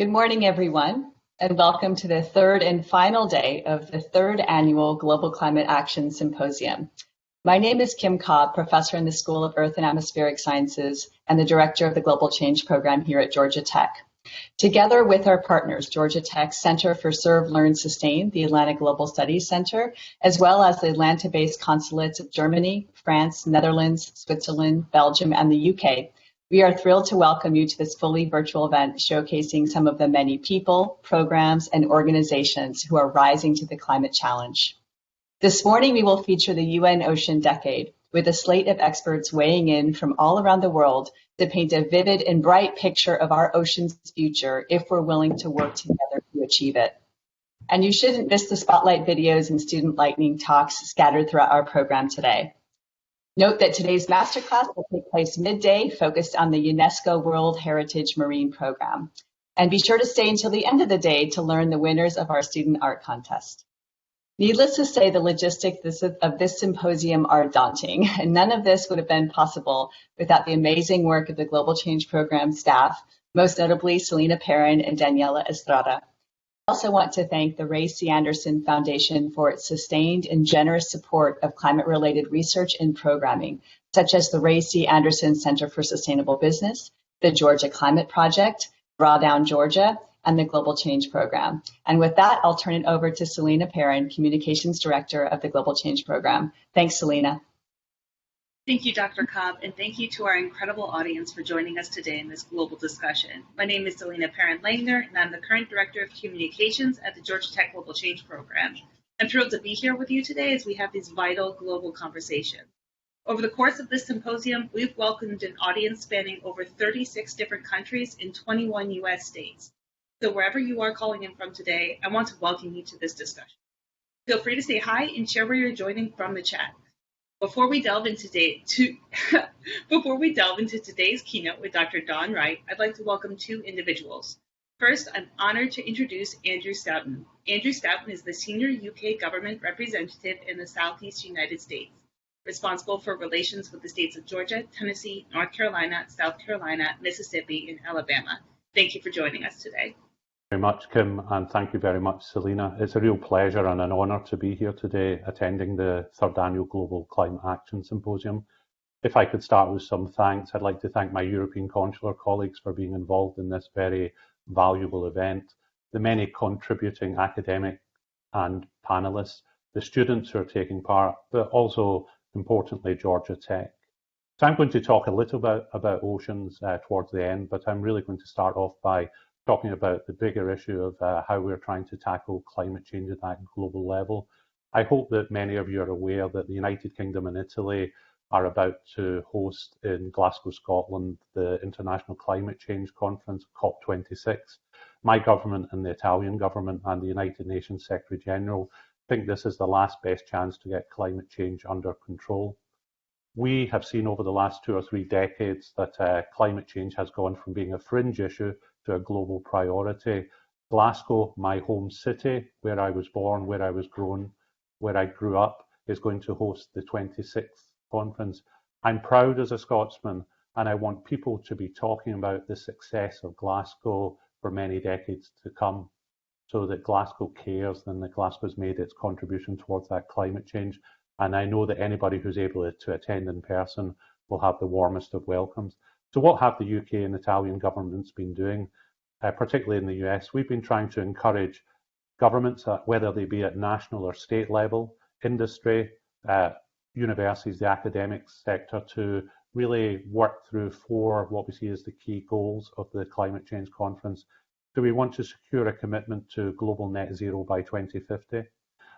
Good morning, everyone, and welcome to the third and final day of the third annual Global Climate Action Symposium. My name is Kim Cobb, professor in the School of Earth and Atmospheric Sciences and the director of the Global Change Program here at Georgia Tech. Together with our partners, Georgia Tech's Center for Serve, Learn, Sustain, the Atlantic Global Studies Center, as well as the Atlanta-based consulates of Germany, France, Netherlands, Switzerland, Belgium, and the UK, we are thrilled to welcome you to this fully virtual event showcasing some of the many people, programs, and organizations who are rising to the climate challenge. This morning, we will feature the UN Ocean Decade with a slate of experts weighing in from all around the world to paint a vivid and bright picture of our ocean's future if we're willing to work together to achieve it. And you shouldn't miss the spotlight videos and student lightning talks scattered throughout our program today. Note that today's masterclass will take place midday, focused on the UNESCO World Heritage Marine Program. And be sure to stay until the end of the day to learn the winners of our student art contest. Needless to say, the logistics of this symposium are daunting, and none of this would have been possible without the amazing work of the Global Change Program staff, most notably Selena Perrin and Daniela Estrada. I also want to thank the Ray C. Anderson Foundation for its sustained and generous support of climate-related research and programming, such as the Ray C. Anderson Center for Sustainable Business, the Georgia Climate Project, Drawdown Georgia, and the Global Change Program. And with that, I'll turn it over to Selena Perrin, Communications Director of the Global Change Program. Thanks, Selena. Thank you, Dr. Cobb, and thank you to our incredible audience for joining us today in this global discussion. My name is Selena Perrin-Langner, and I'm the current Director of Communications at the Georgia Tech Global Change Program. I'm thrilled to be here with you today as we have these vital global conversations. Over the course of this symposium, we've welcomed an audience spanning over 36 different countries in 21 U.S. states. So wherever you are calling in from today, I want to welcome you to this discussion. Feel free to say hi and share where you're joining from the chat. Before we delve into today's keynote with Dr. Dawn Wright, I'd like to welcome two individuals. First, I'm honored to introduce Andrew Staunton. Andrew Staunton is the Senior UK Government Representative in the Southeast United States, responsible for relations with the states of Georgia, Tennessee, North Carolina, South Carolina, Mississippi, and Alabama. Thank you for joining us today. Very much, Kim, and thank you very much, Selena. It's a real pleasure and an honour to be here today attending the third annual Global Climate Action Symposium. If I could start with some thanks, I'd like to thank my European Consular colleagues for being involved in this very valuable event, the many contributing academic and panelists, the students who are taking part, but also, importantly, Georgia Tech. So I'm going to talk a little bit about oceans towards the end, but I'm really going to start off by talking about the bigger issue of how we're trying to tackle climate change at that global level. I hope that many of you are aware that the United Kingdom and Italy are about to host in Glasgow, Scotland, the International Climate Change Conference, COP26. My government and the Italian government and the United Nations Secretary General think this is the last best chance to get climate change under control. We have seen over the last 2 or 3 decades that climate change has gone from being a fringe issue to a global priority. Glasgow, my home city, where I was born, where I was grown, where I grew up, is going to host the 26th conference. I'm proud as a Scotsman, and I want people to be talking about the success of Glasgow for many decades to come, so that Glasgow cares and that Glasgow's made its contribution towards that climate change. And I know that anybody who's able to attend in person will have the warmest of welcomes. So what have the UK and Italian governments been doing, particularly in the US? We've been trying to encourage governments, whether they be at national or state level, industry, universities, the academic sector, to really work through 4 what we see as the key goals of the climate change conference. Do we want to secure a commitment to global net zero by 2050?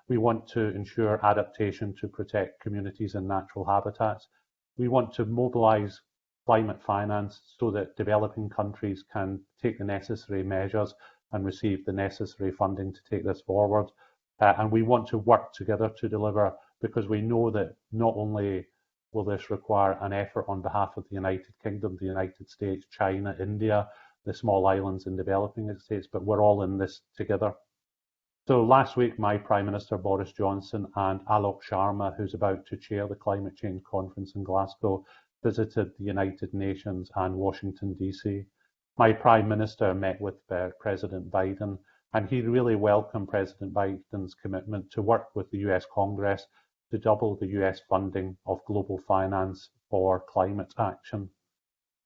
We want to ensure adaptation to protect communities and natural habitats. We want to mobilise climate finance so that developing countries can take the necessary measures and receive the necessary funding to take this forward. And we want to work together to deliver, because we know that not only will this require an effort on behalf of the United Kingdom, the United States, China, India, the small islands and developing states, but we're all in this together. So last week, my Prime Minister Boris Johnson and Alok Sharma, who's about to chair the Climate Change Conference in Glasgow, visited the United Nations and Washington, DC. My Prime Minister met with President Biden, and he really welcomed President Biden's commitment to work with the US Congress to double the US funding of global finance for climate action.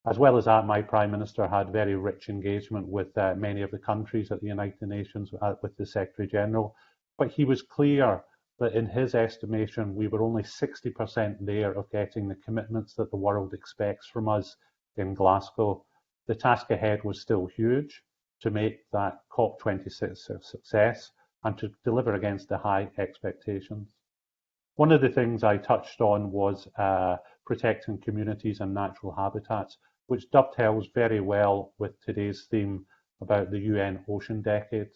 As well as that, my Prime Minister had very rich engagement with many of the countries at the United Nations, with the Secretary General, but he was clear that in his estimation, we were only 60% there of getting the commitments that the world expects from us in Glasgow. The task ahead was still huge to make that COP26 a success and to deliver against the high expectations. One of the things I touched on was protecting communities and natural habitats, which dovetails very well with today's theme about the UN Ocean Decade.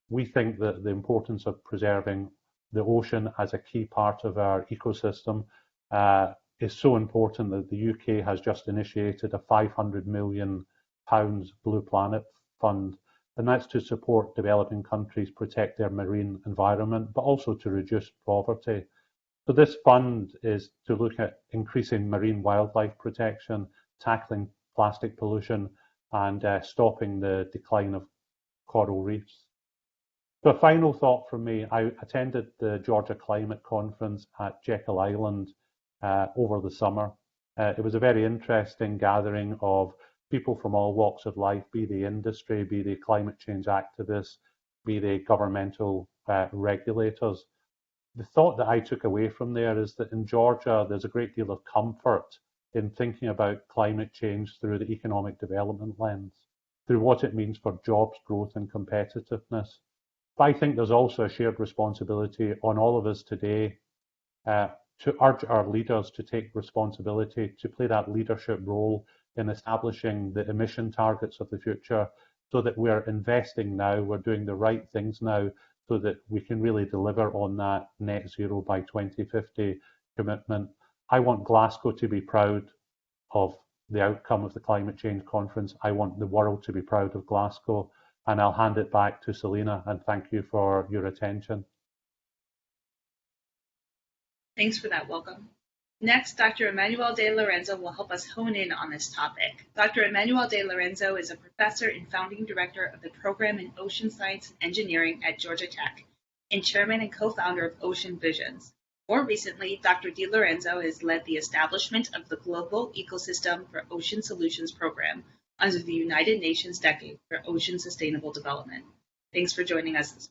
We think that the importance of preserving the ocean as a key part of our ecosystem is so important that the UK has just initiated a £500 million Blue Planet Fund, and that's to support developing countries protect their marine environment, but also to reduce poverty. So this fund is to look at increasing marine wildlife protection, tackling plastic pollution, and stopping the decline of coral reefs. So a final thought from me, I attended the Georgia Climate Conference at Jekyll Island over the summer. It was a very interesting gathering of people from all walks of life, be they industry, be they climate change activists, be they governmental regulators. The thought that I took away from there is that in Georgia, there's a great deal of comfort in thinking about climate change through the economic development lens, through what it means for jobs, growth, and competitiveness. But I think there's also a shared responsibility on all of us today to urge our leaders to take responsibility, to play that leadership role in establishing the emission targets of the future, so that we're investing now, we're doing the right things now, so that we can really deliver on that net zero by 2050 commitment. I want Glasgow to be proud of the outcome of the climate change conference. I want the world to be proud of Glasgow. And I'll hand it back to Selena, and thank you for your attention. Thanks for that welcome. Next, Dr. Emanuel de Lorenzo will help us hone in on this topic. Dr. Emanuel de Lorenzo is a professor and founding director of the program in Ocean Science and Engineering at Georgia Tech, and chairman and co-founder of Ocean Visions. More recently, Dr. de Lorenzo has led the establishment of the Global Ecosystem for Ocean Solutions program under the United Nations Decade for Ocean Sustainable Development. Thanks for joining us this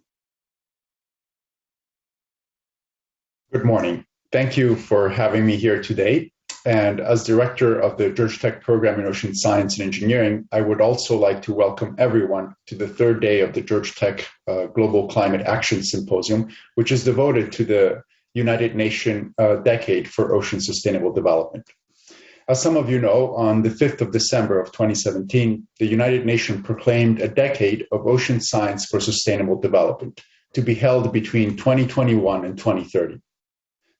morning. Good morning. Thank you for having me here today. And as director of the Georgia Tech program in Ocean Science and Engineering, I would also like to welcome everyone to the third day of the Georgia Tech Global Climate Action Symposium, which is devoted to the United Nations Decade for Ocean Sustainable Development. As some of you know, on the 5th of December of 2017, the United Nations proclaimed a decade of ocean science for sustainable development to be held between 2021 and 2030.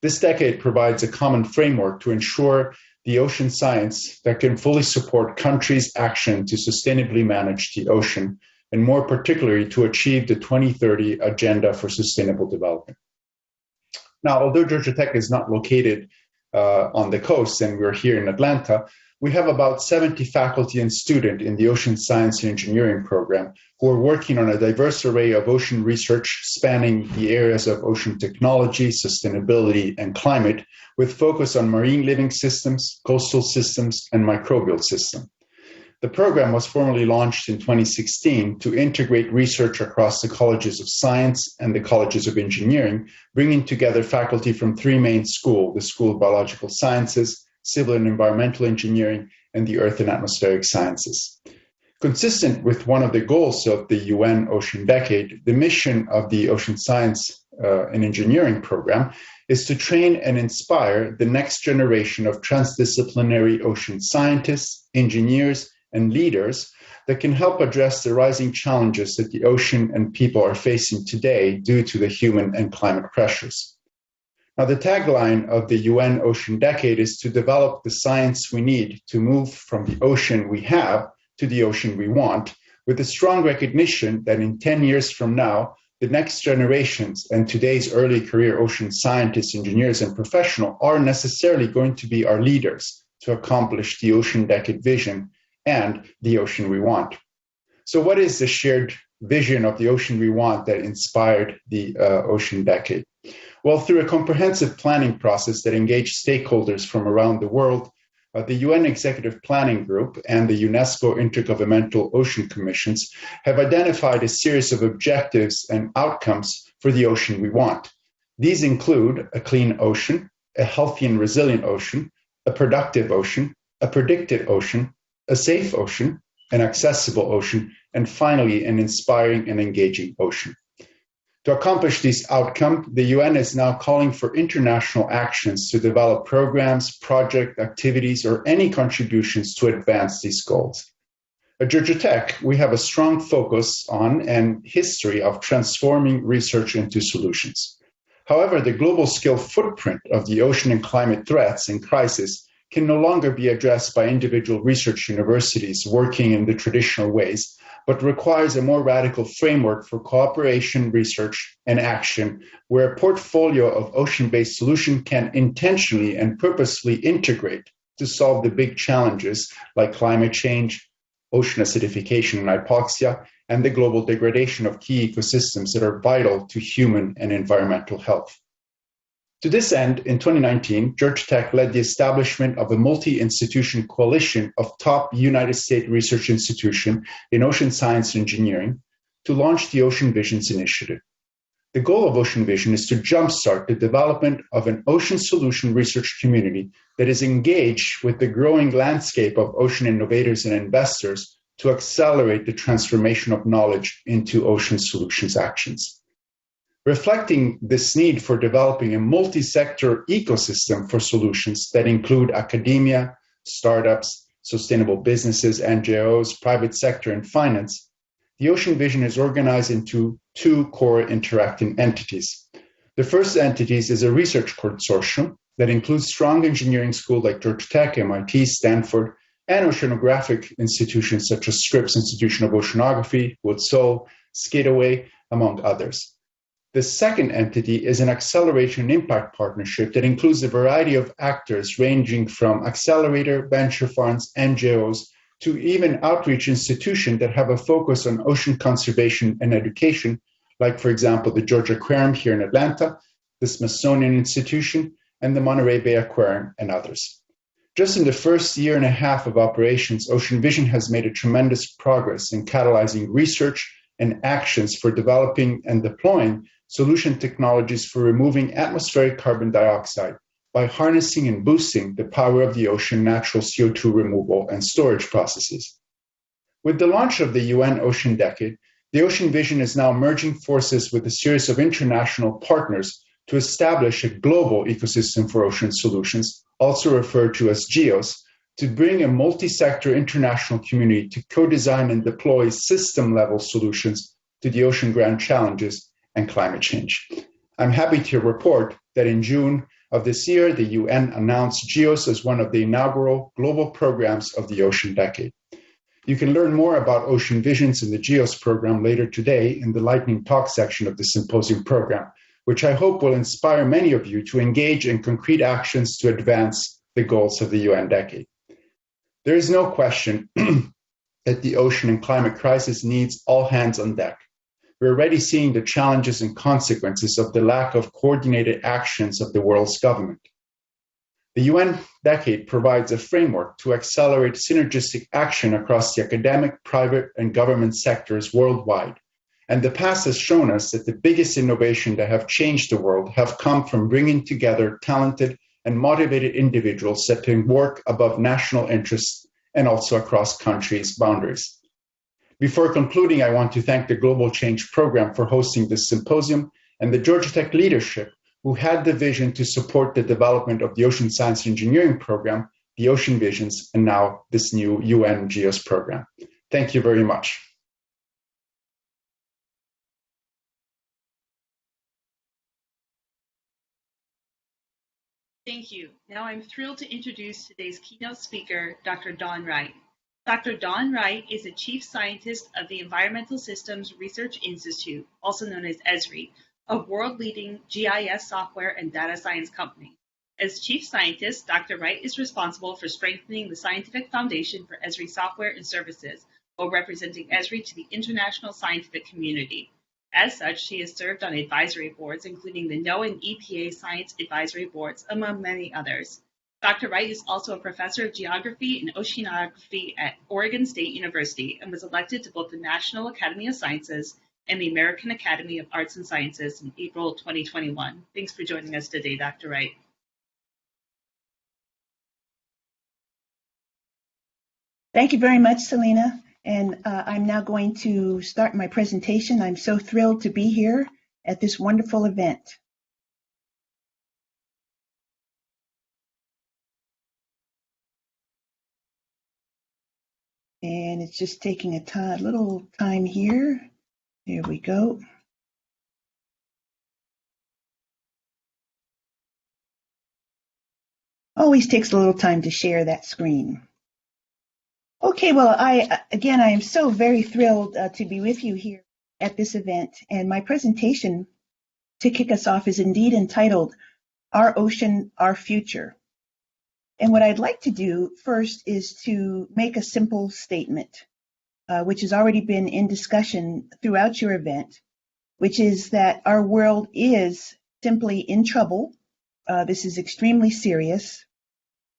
This decade provides a common framework to ensure the ocean science that can fully support countries' action to sustainably manage the ocean, and more particularly to achieve the 2030 Agenda for Sustainable Development. Now, although Georgia Tech is not located on the coast and we're here in Atlanta, we have about 70 faculty and students in the Ocean Science and Engineering program who are working on a diverse array of ocean research spanning the areas of ocean technology, sustainability, and climate, with focus on marine living systems, coastal systems, and microbial systems. The program was formally launched in 2016 to integrate research across the colleges of science and the colleges of engineering, bringing together faculty from three main schools: the School of Biological Sciences, Civil and Environmental Engineering, and the Earth and Atmospheric Sciences. Consistent with one of the goals of the UN Ocean Decade, the mission of the Ocean Science and Engineering program is to train and inspire the next generation of transdisciplinary ocean scientists, engineers, and leaders that can help address the rising challenges that the ocean and people are facing today due to the human and climate pressures. Now, the tagline of the UN Ocean Decade is to develop the science we need to move from the ocean we have to the ocean we want, with a strong recognition that in 10 years from now, the next generations and today's early career ocean scientists, engineers, and professionals are necessarily going to be our leaders to accomplish the Ocean Decade vision and the ocean we want. So what is the shared vision of the ocean we want that inspired the Ocean Decade? Well, through a comprehensive planning process that engaged stakeholders from around the world, the UN Executive Planning Group and the UNESCO Intergovernmental Ocean Commissions have identified a series of objectives and outcomes for the ocean we want. These include a clean ocean, a healthy and resilient ocean, a productive ocean, a predicted ocean, a safe ocean, an accessible ocean, and finally, an inspiring and engaging ocean. To accomplish these outcomes, the UN is now calling for international actions to develop programs, project activities, or any contributions to advance these goals. At Georgia Tech, we have a strong focus on and history of transforming research into solutions. However, the global scale footprint of the ocean and climate threats and crises can no longer be addressed by individual research universities working in the traditional ways, but requires a more radical framework for cooperation, research, and action, where a portfolio of ocean-based solutions can intentionally and purposefully integrate to solve the big challenges like climate change, ocean acidification and hypoxia, and the global degradation of key ecosystems that are vital to human and environmental health. To this end, in 2019, Georgia Tech led the establishment of a multi-institution coalition of top United States research institutions in ocean science and engineering to launch the Ocean Visions Initiative. The goal of Ocean Vision is to jumpstart the development of an ocean solution research community that is engaged with the growing landscape of ocean innovators and investors to accelerate the transformation of knowledge into ocean solutions actions. Reflecting this need for developing a multi-sector ecosystem for solutions that include academia, startups, sustainable businesses, NGOs, private sector, and finance, the Ocean Vision is organized into two core interacting entities. The first entity is a research consortium that includes strong engineering schools like Georgia Tech, MIT, Stanford, and oceanographic institutions such as Scripps Institution of Oceanography, Woods Hole, Skidaway, among others. The second entity is an acceleration impact partnership that includes a variety of actors ranging from accelerator, venture funds, NGOs, to even outreach institutions that have a focus on ocean conservation and education, like, for example, the Georgia Aquarium here in Atlanta, the Smithsonian Institution, and the Monterey Bay Aquarium, and others. Just in the first year and a half of operations, Ocean Vision has made a tremendous progress in catalyzing research and actions for developing and deploying solution technologies for removing atmospheric carbon dioxide by harnessing and boosting the power of the ocean natural CO2 removal and storage processes. With the launch of the UN Ocean Decade, the Ocean Vision is now merging forces with a series of international partners to establish a global ecosystem for ocean solutions, also referred to as GEOS, to bring a multi-sector international community to co-design and deploy system-level solutions to the ocean grand challenges and climate change. I'm happy to report that in June of this year, the UN announced GEOS as one of the inaugural global programs of the Ocean Decade. You can learn more about Ocean Visions in the GEOS program later today in the lightning talk section of the symposium program, which I hope will inspire many of you to engage in concrete actions to advance the goals of the UN Decade. There is no question that the ocean and climate crisis needs all hands on deck. We're already seeing the challenges and consequences of the lack of coordinated actions of the world's government. The UN Decade provides a framework to accelerate synergistic action across the academic, private, and government sectors worldwide. And the past has shown us that the biggest innovations that have changed the world have come from bringing together talented and motivated individuals that can work above national interests and also across countries' boundaries. Before concluding, I want to thank the Global Change Program for hosting this symposium and the Georgia Tech leadership who had the vision to support the development of the Ocean Science Engineering Program, the Ocean Visions, and now this new UN GEOS program. Thank you very much. Thank you. Now I'm thrilled to introduce today's keynote speaker, Dr. Dawn Wright. Dr. Dawn Wright is a chief scientist of the Environmental Systems Research Institute, also known as ESRI, a world-leading GIS software and data science company. As Chief Scientist, Dr. Wright is responsible for strengthening the scientific foundation for Esri software and services, while representing Esri to the international scientific community. As such, she has served on advisory boards, including the Nauen EPA Science Advisory Boards, among many others. Dr. Wright is also a professor of geography and oceanography at Oregon State University and was elected to both the National Academy of Sciences and the American Academy of Arts and Sciences in April 2021. Thanks for joining us today, Dr. Wright. Thank you very much, Selena. And I'm now going to start my presentation. I'm so thrilled to be here at this wonderful event. And it's just taking a little time here. There we go. Always takes a little time to share that screen. Okay, well, I am so very thrilled to be with you here at this event. And my presentation to kick us off is indeed entitled, Our Ocean, Our Future. And what I'd like to do first is to make a simple statement, which has already been in discussion throughout your event, which is that our world is simply in trouble. This is extremely serious.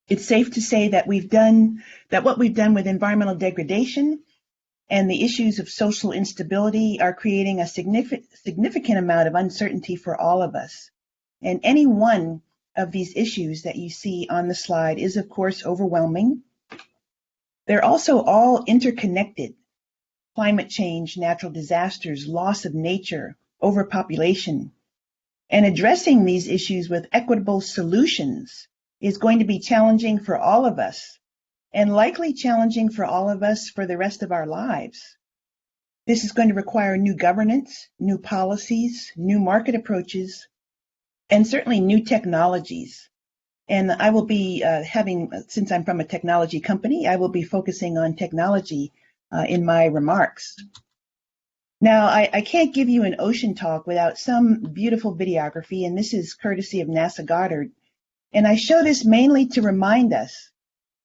It's safe to say that what we've done with environmental degradation and the issues of social instability are creating a significant amount of uncertainty for all of us. And any one of these issues that you see on the slide is, of course, overwhelming. They're also all interconnected. Climate change, natural disasters, loss of nature, overpopulation. And addressing these issues with equitable solutions is going to be challenging for all of us, and likely challenging for all of us for the rest of our lives. This is going to require new governance, new policies, new market approaches, and certainly new technologies. And I will be since I'm from a technology company, I will be focusing on technology in my remarks. Now, I can't give you an ocean talk without some beautiful videography, and this is courtesy of NASA Goddard. And I show this mainly to remind us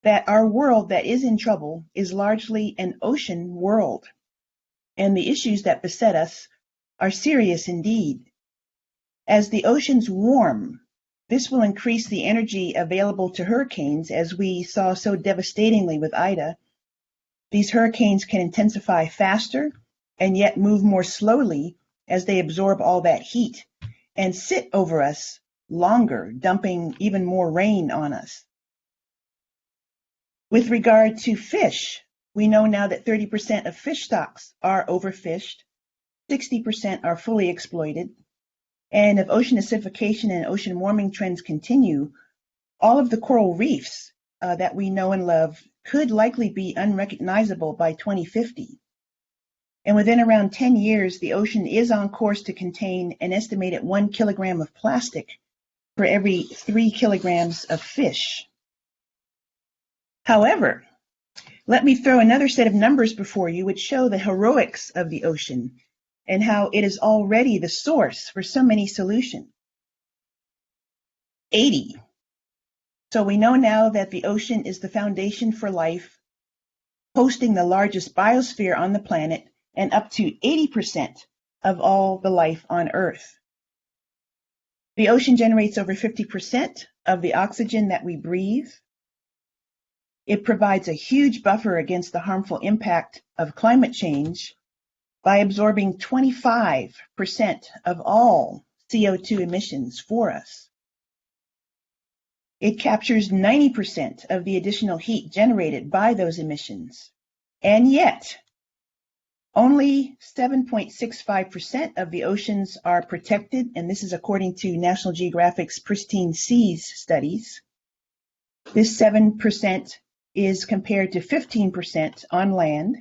that our world that is in trouble is largely an ocean world. And the issues that beset us are serious indeed. As the oceans warm, this will increase the energy available to hurricanes, as we saw so devastatingly with Ida. These hurricanes can intensify faster and yet move more slowly as they absorb all that heat and sit over us longer, dumping even more rain on us. With regard to fish, we know now that 30% of fish stocks are overfished, 60% are fully exploited, and if ocean acidification and ocean warming trends continue, all of the coral reefs that we know and love could likely be unrecognizable by 2050. And within around 10 years, the ocean is on course to contain an estimated 1 kilogram of plastic for every 3 kilograms of fish. However, let me throw another set of numbers before you which show the heroics of the ocean and how it is already the source for so many solutions. 80. So we know now that the ocean is the foundation for life, hosting the largest biosphere on the planet and up to 80% of all the life on Earth. The ocean generates over 50% of the oxygen that we breathe. It provides a huge buffer against the harmful impact of climate change by absorbing 25% of all CO2 emissions for us. It captures 90% of the additional heat generated by those emissions. And yet, only 7.65% of the oceans are protected, and this is according to National Geographic's Pristine Seas studies. This 7% is compared to 15% on land.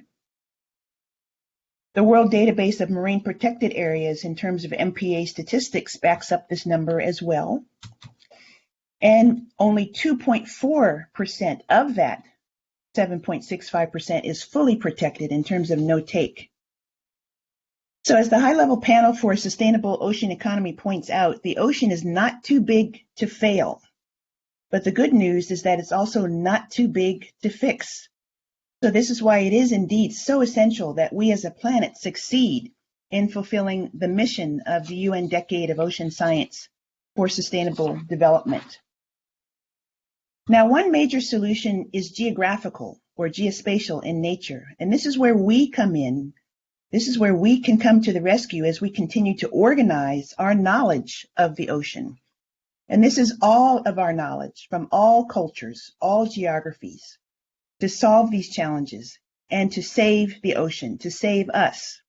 The World Database of Marine Protected Areas in terms of MPA statistics backs up this number as well. And only 2.4% of that 7.65% is fully protected in terms of no take. So as the high-level panel for a sustainable ocean economy points out, the ocean is not too big to fail. But the good news is that it's also not too big to fix. So this is why it is indeed so essential that we as a planet succeed in fulfilling the mission of the UN Decade of Ocean Science for Sustainable Development. Now, one major solution is geographical or geospatial in nature, and this is where we come in. This is where we can come to the rescue as we continue to organize our knowledge of the ocean. And this is all of our knowledge from all cultures, all geographies, to solve these challenges and to save the ocean, to save us.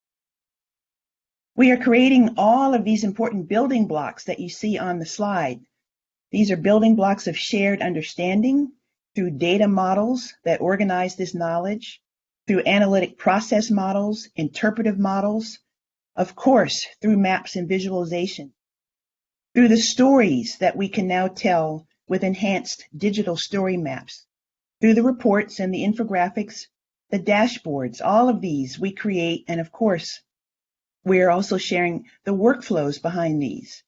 We are creating all of these important building blocks that you see on the slide. These are building blocks of shared understanding through data models that organize this knowledge, through analytic process models, interpretive models, of course, through maps and visualization, through the stories that we can now tell with enhanced digital story maps, through the reports and the infographics, the dashboards, all of these we create, and of course, we are also sharing the workflows behind these.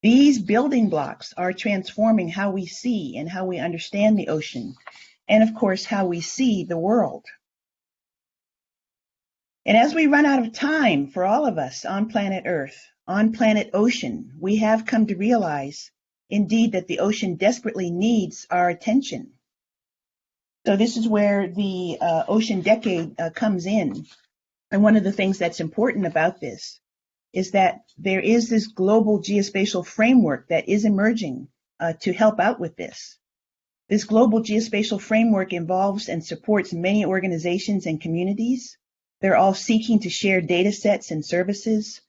These building blocks are transforming how we see and how we understand the ocean, and of course, how we see the world. And as we run out of time for all of us on planet Earth, on planet ocean, we have come to realize, indeed, that the ocean desperately needs our attention. So this is where the Ocean Decade comes in. And one of the things that's important about this is that there is this global geospatial framework that is emerging to help out with this. This global geospatial framework involves and supports many organizations and communities. They're all seeking to share data sets and services.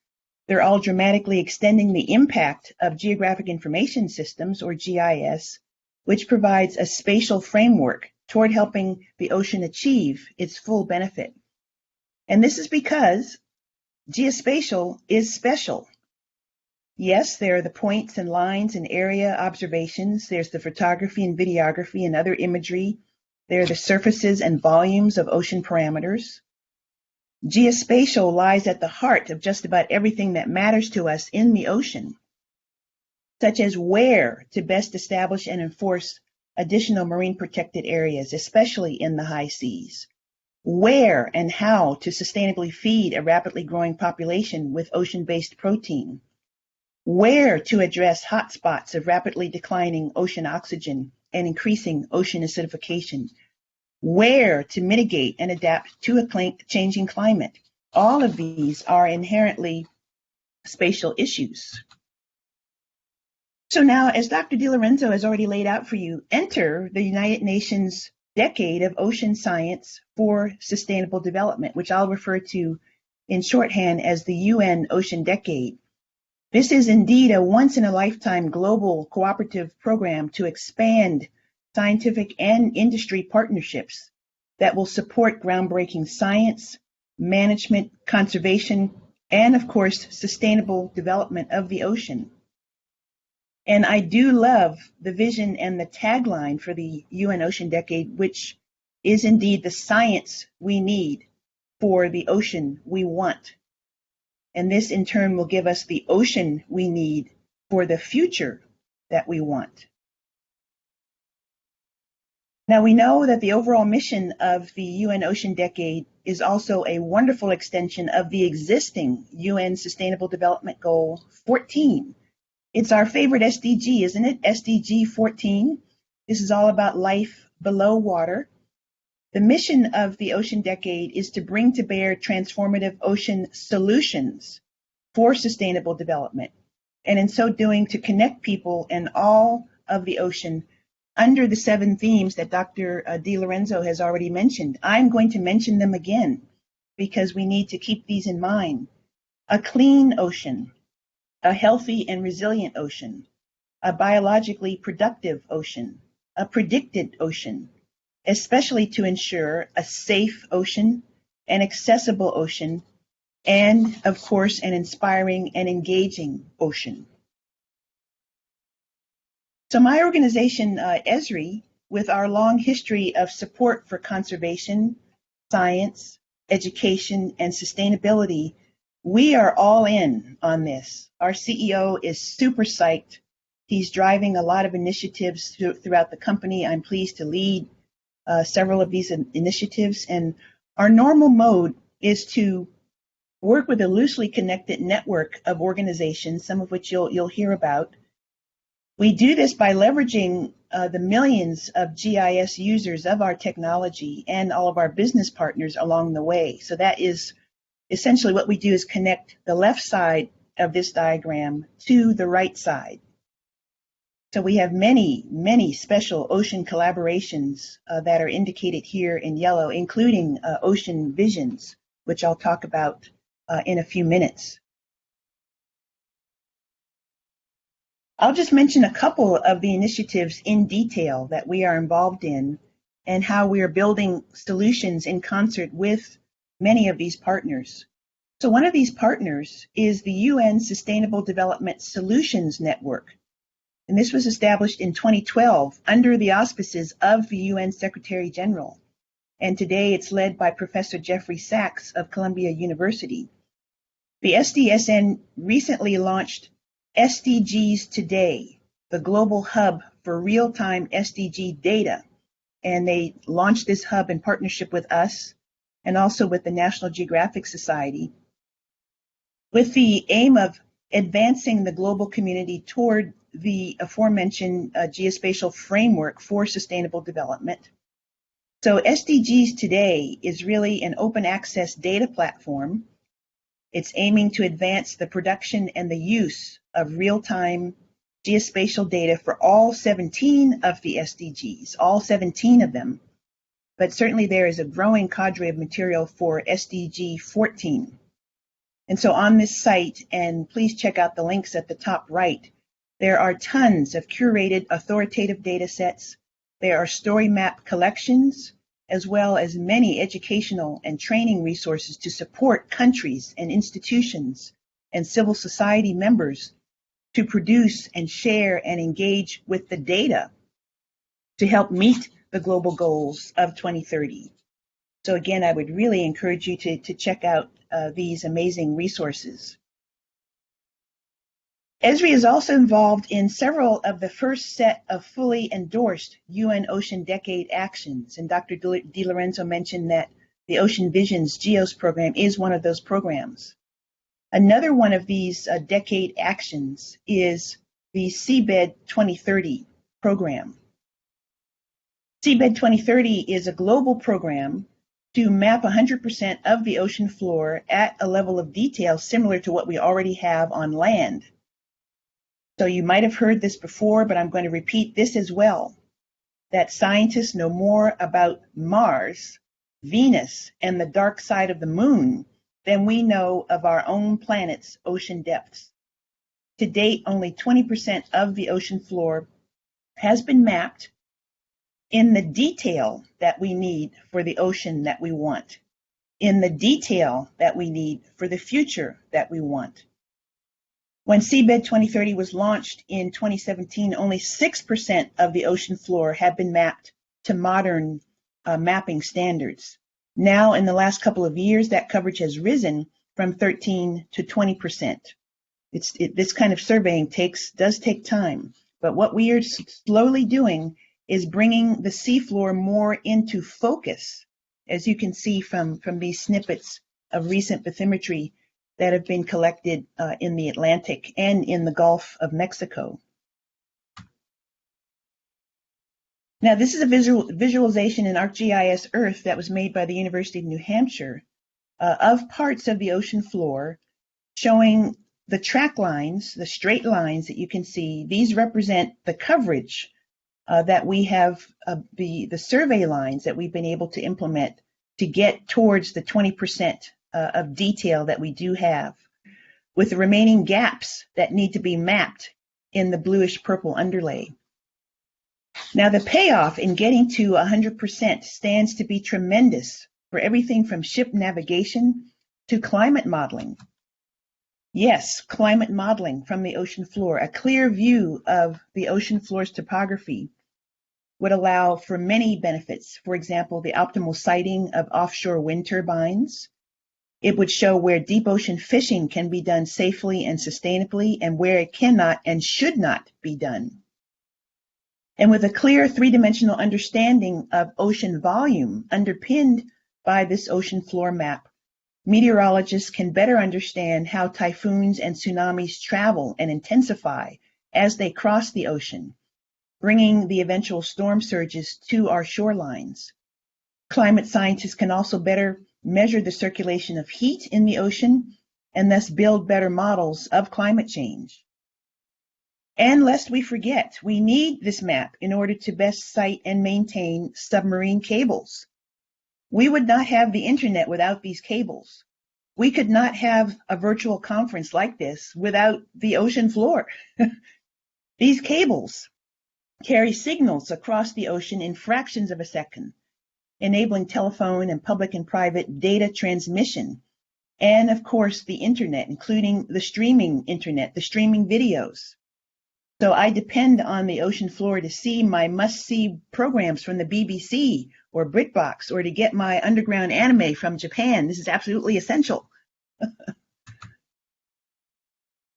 They're all dramatically extending the impact of geographic information systems, or GIS, which provides a spatial framework toward helping the ocean achieve its full benefit. And this is because geospatial is special. Yes, there are the points and lines and area observations. There's the photography and videography and other imagery. There are the surfaces and volumes of ocean parameters. Geospatial lies at the heart of just about everything that matters to us in the ocean, such as where to best establish and enforce additional marine protected areas, especially in the high seas, where and how to sustainably feed a rapidly growing population with ocean-based protein, where to address hotspots of rapidly declining ocean oxygen and increasing ocean acidification, where to mitigate and adapt to a changing climate. All of these are inherently spatial issues. So now, as Dr. Lorenzo has already laid out for you, enter the United Nations Decade of Ocean Science for Sustainable Development, which I'll refer to in shorthand as the UN Ocean Decade. This is indeed a once-in-a-lifetime global cooperative program to expand scientific and industry partnerships that will support groundbreaking science, management, conservation, and of course, sustainable development of the ocean. And I do love the vision and the tagline for the UN Ocean Decade, which is indeed the science we need for the ocean we want. And this in turn will give us the ocean we need for the future that we want. Now, we know that the overall mission of the UN Ocean Decade is also a wonderful extension of the existing UN Sustainable Development Goal 14. It's our favorite SDG, isn't it? SDG 14. This is all about life below water. The mission of the Ocean Decade is to bring to bear transformative ocean solutions for sustainable development, and in so doing, to connect people in all of the ocean under the 7 themes that Dr. Lorenzo has already mentioned. I'm going to mention them again because we need to keep these in mind. A clean ocean, a healthy and resilient ocean, a biologically productive ocean, a predicted ocean, especially to ensure a safe ocean, an accessible ocean, and of course, an inspiring and engaging ocean. So my organization, ESRI, with our long history of support for conservation, science, education, and sustainability, we are all in on this. Our CEO is super psyched He's driving a lot of initiatives throughout the company. I'm pleased to lead several of these initiatives. And our normal mode is to work with a loosely connected network of organizations, some of which you'll hear about. We do this by leveraging the millions of GIS users of our technology and all of our business partners along the way. So that is essentially what we do, is connect the left side of this diagram to the right side. So we have many, many special ocean collaborations that are indicated here in yellow, including Ocean Visions, which I'll talk about in a few minutes. I'll just mention a couple of the initiatives in detail that we are involved in and how we are building solutions in concert with many of these partners. So one of these partners is the UN Sustainable Development Solutions Network. And this was established in 2012 under the auspices of the UN Secretary General. And today it's led by Professor Jeffrey Sachs of Columbia University. The SDSN recently launched SDGs Today, the global hub for real-time SDG data. And they launched this hub in partnership with us and also with the National Geographic Society, with the aim of advancing the global community toward the aforementioned geospatial framework for sustainable development. So SDGs Today is really an open access data platform. It's aiming to advance the production and the use of real-time geospatial data for all 17 of the SDGs, all 17 of them. But certainly there is a growing cadre of material for SDG 14. And so on this site, and please check out the links at the top right, there are tons of curated authoritative data sets. There are story map collections, as well as many educational and training resources to support countries and institutions and civil society members to produce and share and engage with the data to help meet the global goals of 2030. So again, I would really encourage you to check out these amazing resources. ESRI is also involved in several of the first set of fully endorsed UN Ocean Decade actions, and Dr. Di Lorenzo mentioned that the Ocean Visions GEOS program is one of those programs. Another one of these decade actions is the Seabed 2030 program. Seabed 2030 is a global program to map 100% of the ocean floor at a level of detail similar to what we already have on land. So you might have heard this before, but I'm going to repeat this as well, that scientists know more about Mars, Venus, and the dark side of the moon than we know of our own planet's ocean depths. To date, only 20% of the ocean floor has been mapped in the detail that we need for the ocean that we want, in the detail that we need for the future that we want. When Seabed 2030 was launched in 2017, only 6% of the ocean floor had been mapped to modern mapping standards. Now, in the last couple of years, that coverage has risen from 13 to 20%. This kind of surveying does take time, but what we are slowly doing is bringing the seafloor more into focus, as you can see from these snippets of recent bathymetry that have been collected in the Atlantic and in the Gulf of Mexico. Now, this is a visualization in ArcGIS Earth that was made by the University of New Hampshire of parts of the ocean floor, showing the track lines, the straight lines that you can see. These represent the coverage that we have, the survey lines that we've been able to implement to get towards the 20% of detail that we do have, with the remaining gaps that need to be mapped in the bluish purple underlay. Now, the payoff in getting to 100% stands to be tremendous for everything from ship navigation to climate modeling. Yes, climate modeling from the ocean floor. A clear view of the ocean floor's topography would allow for many benefits. For example, the optimal siting of offshore wind turbines, It would show where deep ocean fishing can be done safely and sustainably and where it cannot and should not be done. And with a clear three-dimensional understanding of ocean volume underpinned by this ocean floor map, meteorologists can better understand how typhoons and tsunamis travel and intensify as they cross the ocean, bringing the eventual storm surges to our shorelines. Climate scientists can also better measure the circulation of heat in the ocean and thus build better models of climate change. And lest we forget, we need this map in order to best site and maintain submarine cables. We would not have the internet without these cables. We could not have a virtual conference like this without the ocean floor. These cables carry signals across the ocean in fractions of a second, enabling telephone and public and private data transmission, and of course the internet, including the streaming internet, the streaming videos. So I depend on the ocean floor to see my must-see programs from the BBC or BritBox, or to get my underground anime from Japan. This is absolutely essential.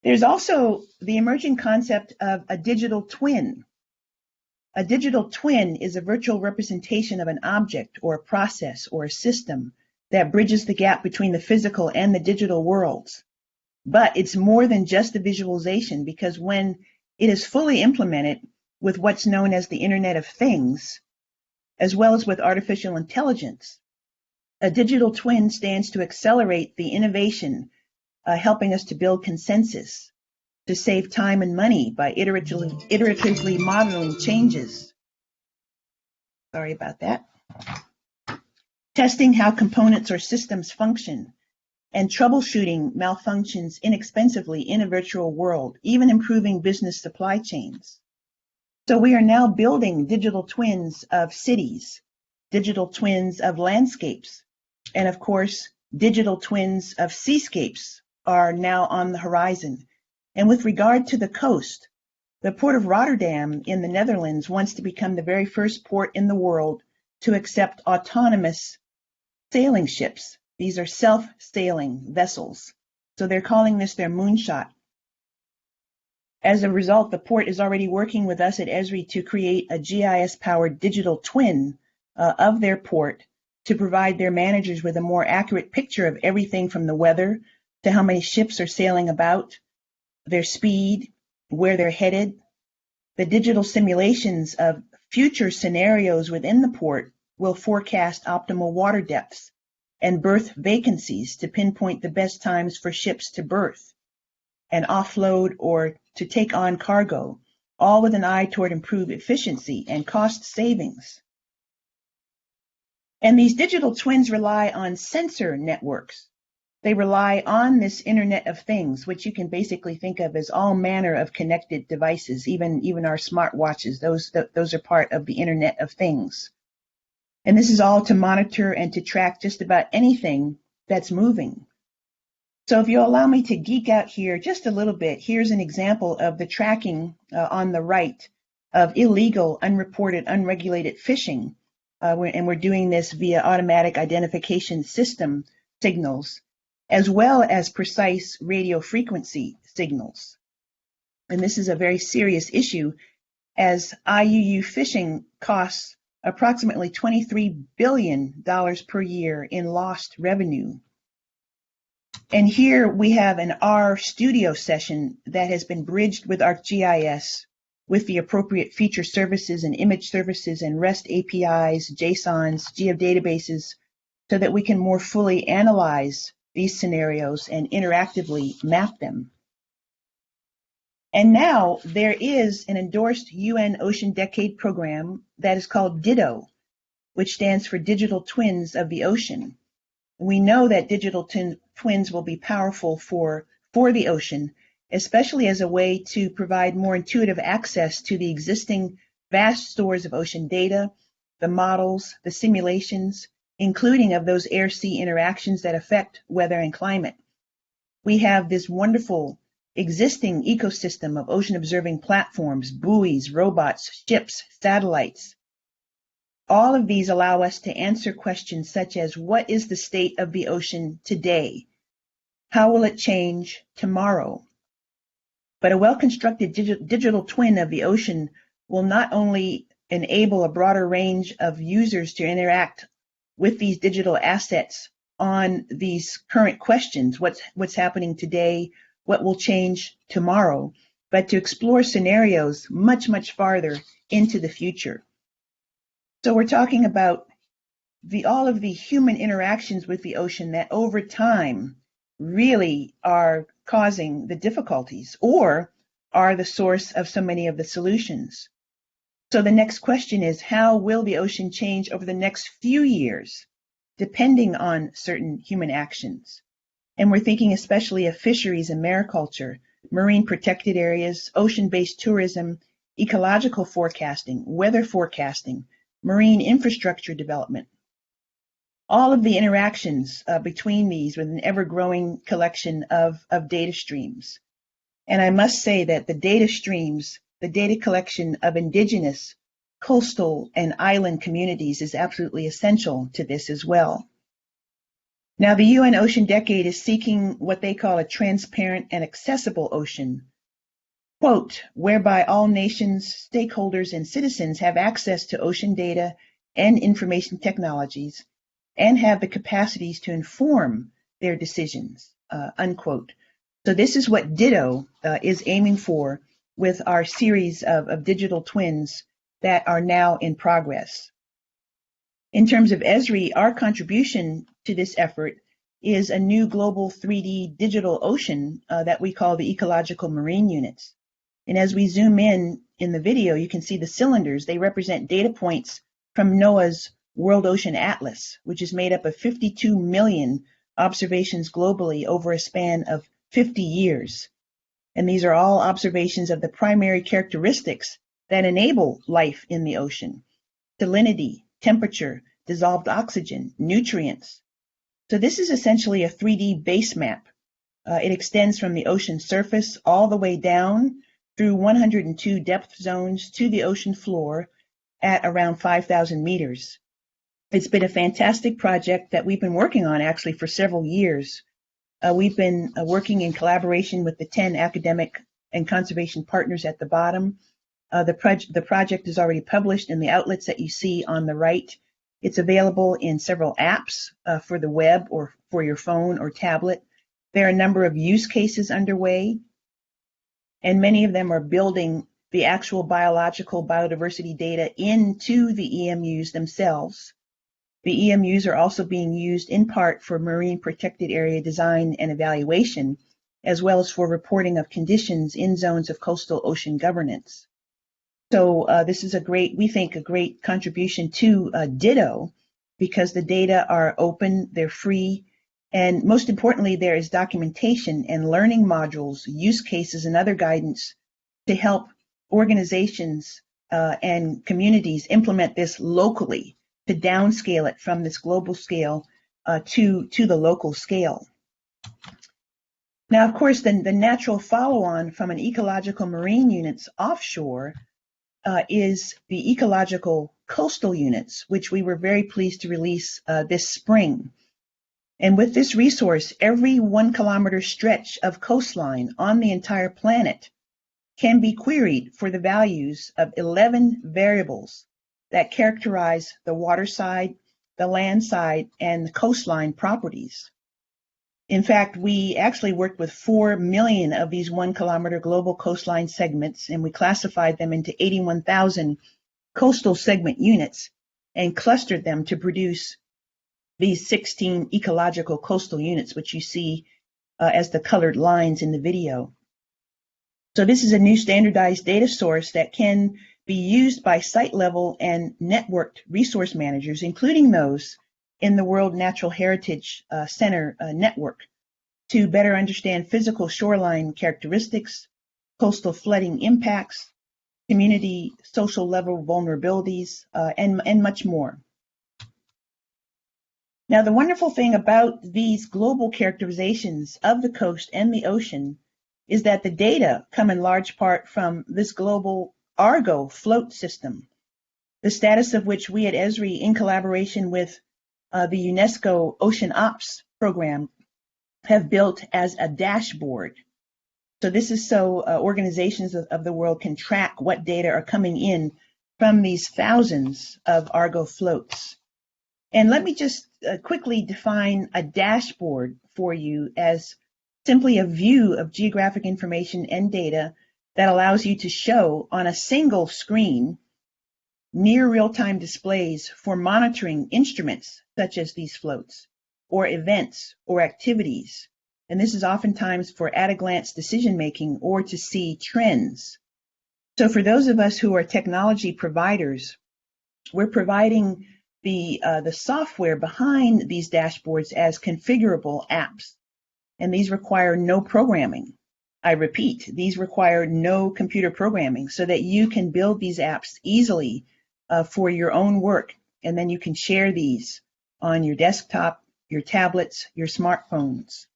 There's also the emerging concept of a digital twin. A digital twin is a virtual representation of an object or a process or a system that bridges the gap between the physical and the digital worlds. But it's more than just a visualization, because when it is fully implemented with what's known as the Internet of Things, as well as with artificial intelligence, a digital twin stands to accelerate the innovation, helping us to build consensus, to save time and money by iteratively modeling changes. Sorry about that. Testing how components or systems function, and troubleshooting malfunctions inexpensively in a virtual world, even improving business supply chains. So we are now building digital twins of cities, digital twins of landscapes, and of course, digital twins of seascapes are now on the horizon. And with regard to the coast, the port of Rotterdam in the Netherlands wants to become the very first port in the world to accept autonomous sailing ships. These are self-sailing vessels. So they're calling this their moonshot. As a result, the port is already working with us at Esri to create a GIS-powered digital twin of their port to provide their managers with a more accurate picture of everything from the weather to how many ships are sailing about, their speed, where they're headed. The digital simulations of future scenarios within the port will forecast optimal water depths and berth vacancies to pinpoint the best times for ships to berth and offload or to take on cargo, all with an eye toward improved efficiency and cost savings. And these digital twins rely on sensor networks. They rely on this Internet of Things, which you can basically think of as all manner of connected devices, even our smartwatches. Those are part of the Internet of Things. And this is all to monitor and to track just about anything that's moving. So if you'll allow me to geek out here just a little bit, here's an example of the tracking on the right of illegal, unreported, unregulated fishing. And we're doing this via automatic identification system signals, as well as precise radio frequency signals. And this is a very serious issue, as IUU fishing costs approximately $23 billion per year in lost revenue. And here we have an R studio session that has been bridged with ArcGIS with the appropriate feature services and image services and REST APIs, JSONs, geodatabases, so that we can more fully analyze these scenarios and interactively map them. And now there is an endorsed UN Ocean Decade program that is called DITO, which stands for Digital Twins of the Ocean. We know that digital twins will be powerful for the ocean, especially as a way to provide more intuitive access to the existing vast stores of ocean data, the models, the simulations, including of those air-sea interactions that affect weather and climate. We have this wonderful existing ecosystem of ocean observing platforms, buoys, robots, ships, satellites. All of these allow us to answer questions such as, what is the state of the ocean today? How will it change tomorrow? But a well-constructed digital twin of the ocean will not only enable a broader range of users to interact with these digital assets on these current questions, what's happening today, what will change tomorrow, but to explore scenarios much, much farther into the future. So we're talking about all of the human interactions with the ocean that over time really are causing the difficulties or are the source of so many of the solutions. So the next question is, how will the ocean change over the next few years, depending on certain human actions? And we're thinking especially of fisheries and mariculture, marine protected areas, ocean-based tourism, ecological forecasting, weather forecasting, marine infrastructure development. All of the interactions between these with an ever-growing collection of data streams. And I must say that the data streams, the data collection of indigenous, coastal, and island communities is absolutely essential to this as well. Now, the UN Ocean Decade is seeking what they call a transparent and accessible ocean, quote, whereby all nations, stakeholders, and citizens have access to ocean data and information technologies and have the capacities to inform their decisions, unquote. So this is what Ditto is aiming for with our series of digital twins that are now in progress. In terms of ESRI, our contribution to this effort is a new global 3D digital ocean that we call the ecological marine units. And as we zoom in the video, you can see the cylinders. They represent data points from NOAA's World Ocean Atlas, which is made up of 52 million observations globally over a span of 50 years. And these are all observations of the primary characteristics that enable life in the ocean: salinity, temperature, dissolved oxygen, nutrients. So this is essentially a 3D base map. It extends from the ocean surface all the way down through 102 depth zones to the ocean floor at around 5,000 meters. It's been a fantastic project that we've been working on actually for several years. We've been working in collaboration with the 10 academic and conservation partners at the bottom. The project is already published in the outlets that you see on the right. It's available in several apps for the web or for your phone or tablet. There are a number of use cases underway, and many of them are building the actual biological biodiversity data into the EMUs themselves. The EMUs are also being used in part for marine protected area design and evaluation, as well as for reporting of conditions in zones of coastal ocean governance. So this is we think a great contribution to Ditto, because the data are open, they're free, and most importantly, there is documentation and learning modules, use cases, and other guidance to help organizations and communities implement this locally, to downscale it from this global scale to the local scale. Now, of course, the natural follow-on from an ecological marine units offshore is the ecological coastal units, which we were very pleased to release this spring. And with this resource, every 1 kilometer stretch of coastline on the entire planet can be queried for the values of 11 variables that characterize the water side, the land side, and the coastline properties. In fact, we actually worked with 4 million of these 1 kilometer global coastline segments, and we classified them into 81,000 coastal segment units and clustered them to produce these 16 ecological coastal units, which you see as the colored lines in the video. So this is a new standardized data source that can be used by site level and networked resource managers, including those in the World Natural Heritage Center network, to better understand physical shoreline characteristics, coastal flooding impacts, community social level vulnerabilities, and much more. Now, the wonderful thing about these global characterizations of the coast and the ocean is that the data come in large part from this global Argo float system. the status of which we at Esri, in collaboration with the UNESCO Ocean Ops program, have built as a dashboard. So this is so organizations of the world can track what data are coming in from these thousands of Argo floats. And let me just quickly define a dashboard for you as simply a view of geographic information and data that allows you to show on a single screen near real-time displays for monitoring instruments such as these floats, or events or activities. And this is oftentimes for at-a-glance decision-making or to see trends. So for those of us who are technology providers, we're providing the software behind these dashboards as configurable apps. And these require no programming. I repeat, these require no computer programming so that you can build these apps easily for your own work. And then you can share these on your desktop, your tablets, your smartphones.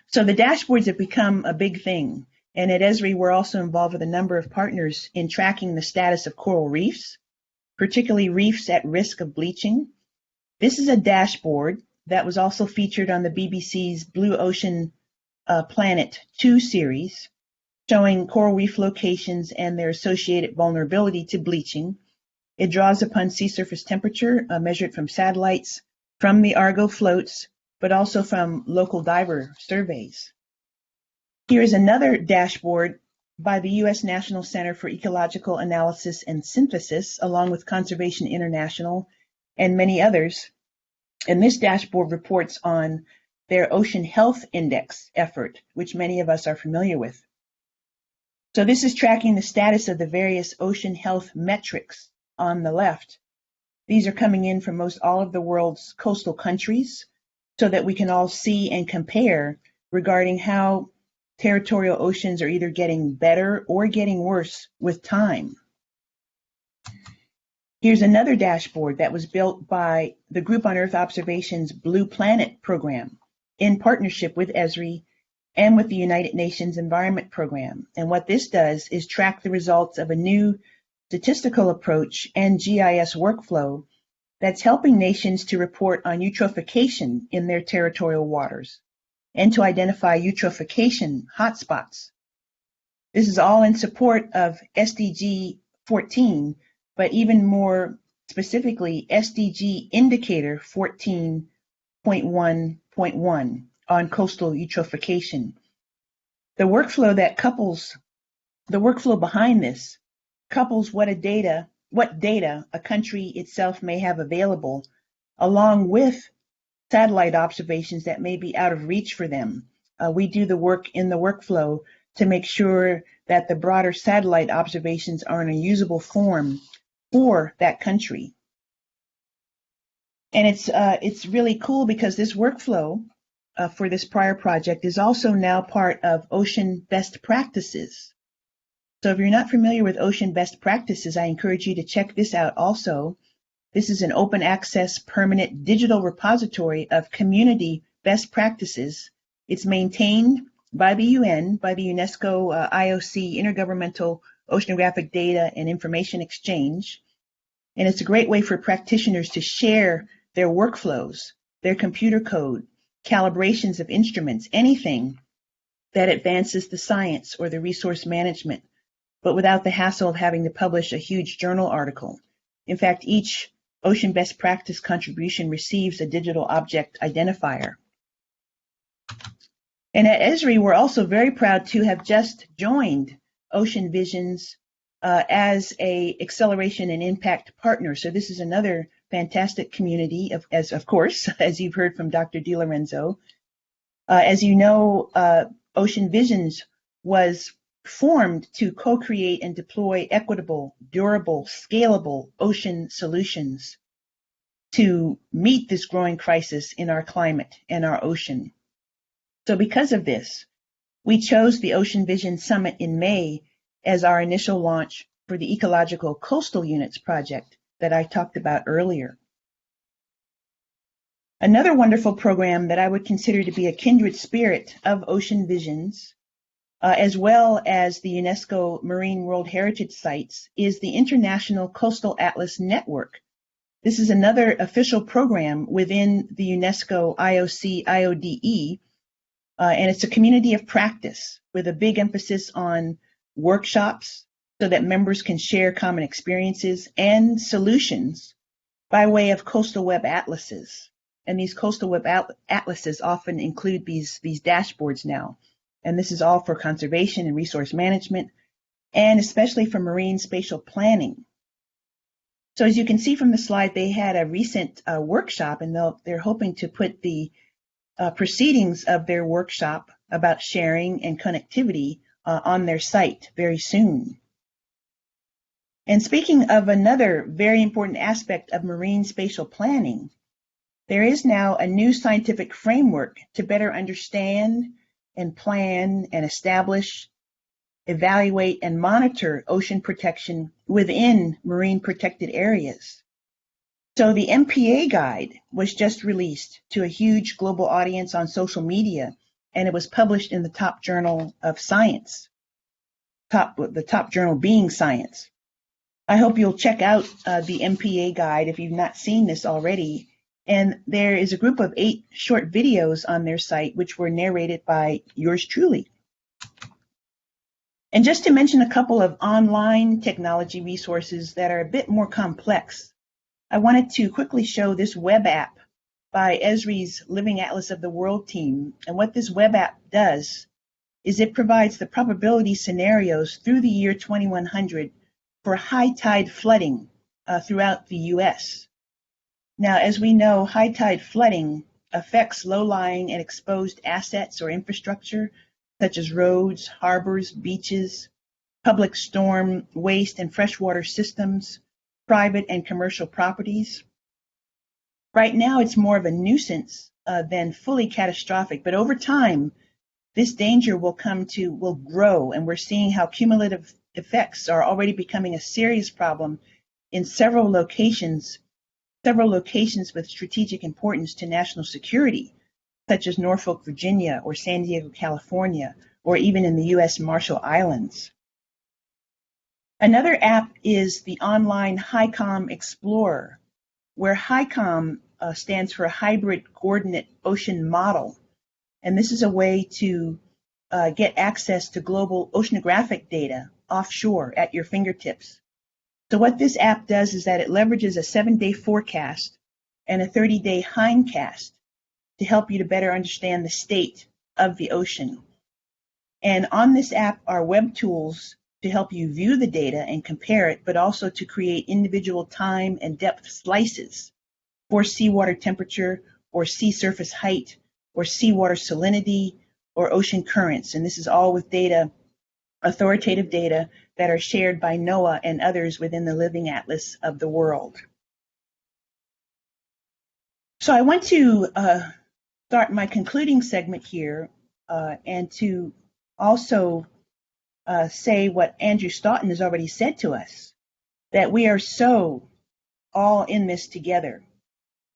So the dashboards have become a big thing. And at Esri, we're also involved with a number of partners in tracking the status of coral reefs, particularly reefs at risk of bleaching. This is a dashboard that was also featured on the BBC's Blue Ocean Planet 2 series, showing coral reef locations and their associated vulnerability to bleaching. It draws upon sea surface temperature measured from satellites, from the Argo floats, but also from local diver surveys. Here is another dashboard by the U.S. National Center for Ecological Analysis and Synthesis, along with Conservation International and many others. And this dashboard reports on their Ocean Health Index effort, which many of us are familiar with. So this is tracking the status of the various ocean health metrics on the left. These are coming in from most all of the world's coastal countries so that we can all see and compare regarding how territorial oceans are either getting better or getting worse with time. Here's another dashboard that was built by the Group on Earth Observation's Blue Planet program in partnership with Esri and with the United Nations Environment Program. And what this does is track the results of a new statistical approach and GIS workflow that's helping nations to report on eutrophication in their territorial waters and to identify eutrophication hotspots. This is all in support of SDG 14, but even more specifically, SDG Indicator 14.1.1 on coastal eutrophication. The workflow behind this couples what data a country itself may have available, along with satellite observations that may be out of reach for them. We do the work in the workflow to make sure that the broader satellite observations are in a usable form for that country. And it's really cool because this workflow for this prior project is also now part of Ocean Best Practices. So if you're not familiar with Ocean Best Practices, I encourage you to check this out also. This is an open access permanent digital repository of community best practices. It's maintained by the UN, by the UNESCO IOC, Intergovernmental Oceanographic Data and Information Exchange. And it's a great way for practitioners to share their workflows, their computer code, calibrations of instruments, anything that advances the science or the resource management, but without the hassle of having to publish a huge journal article. In fact, each Ocean Best Practice contribution receives a digital object identifier. And at Esri, we're also very proud to have just joined Ocean Visions as a acceleration and impact partner. So this is another fantastic community, of course, as you've heard from Dr. Lorenzo. As you know, Ocean Visions was formed to co-create and deploy equitable, durable, scalable ocean solutions to meet this growing crisis in our climate and our ocean. So because of this, we chose the Ocean Vision Summit in May as our initial launch for the Ecological Coastal Units project that I talked about earlier. Another wonderful program that I would consider to be a kindred spirit of Ocean Visions as well as the UNESCO Marine World Heritage Sites, is the International Coastal Atlas Network. This is another official program within the UNESCO IOC IODE, and it's a community of practice with a big emphasis on workshops so that members can share common experiences and solutions by way of coastal web atlases. And these coastal web atlases often include these dashboards now. And this is all for conservation and resource management, and especially for marine spatial planning. So as you can see from the slide, they had a recent workshop, and they're hoping to put the proceedings of their workshop about sharing and connectivity on their site very soon. And speaking of another very important aspect of marine spatial planning, there is now a new scientific framework to better understand and plan and establish, evaluate, and monitor ocean protection within marine protected areas. So the MPA guide was just released to a huge global audience on social media, and it was published in the top journal of science, the top journal being Science. I hope you'll check out the MPA guide if you've not seen this already. And there is a group of 8 short videos on their site, which were narrated by yours truly. And just to mention a couple of online technology resources that are a bit more complex, I wanted to quickly show this web app by Esri's Living Atlas of the World team. And what this web app does is it provides the probability scenarios through the year 2100 for high tide flooding throughout the U.S. Now, as we know, high tide flooding affects low-lying and exposed assets or infrastructure, such as roads, harbors, beaches, public storm, waste, and freshwater systems, private and commercial properties. Right now, it's more of a nuisance than fully catastrophic, but over time, this danger will grow, and we're seeing how cumulative effects are already becoming a serious problem in several locations with strategic importance to national security, such as Norfolk, Virginia, or San Diego, California, or even in the U.S. Marshall Islands. Another app is the online HYCOM Explorer, where HYCOM stands for Hybrid Coordinate Ocean Model. And this is a way to get access to global oceanographic data offshore at your fingertips. So what this app does is that it leverages a 7-day forecast and a 30-day hindcast to help you to better understand the state of the ocean. And on this app are web tools to help you view the data and compare it, but also to create individual time and depth slices for seawater temperature or sea surface height or seawater salinity or ocean currents. And this is all with data, authoritative data, that are shared by NOAA and others within the Living Atlas of the World. So I want to start my concluding segment here and to also say what Andrew Staunton has already said to us, that we are so all in this together.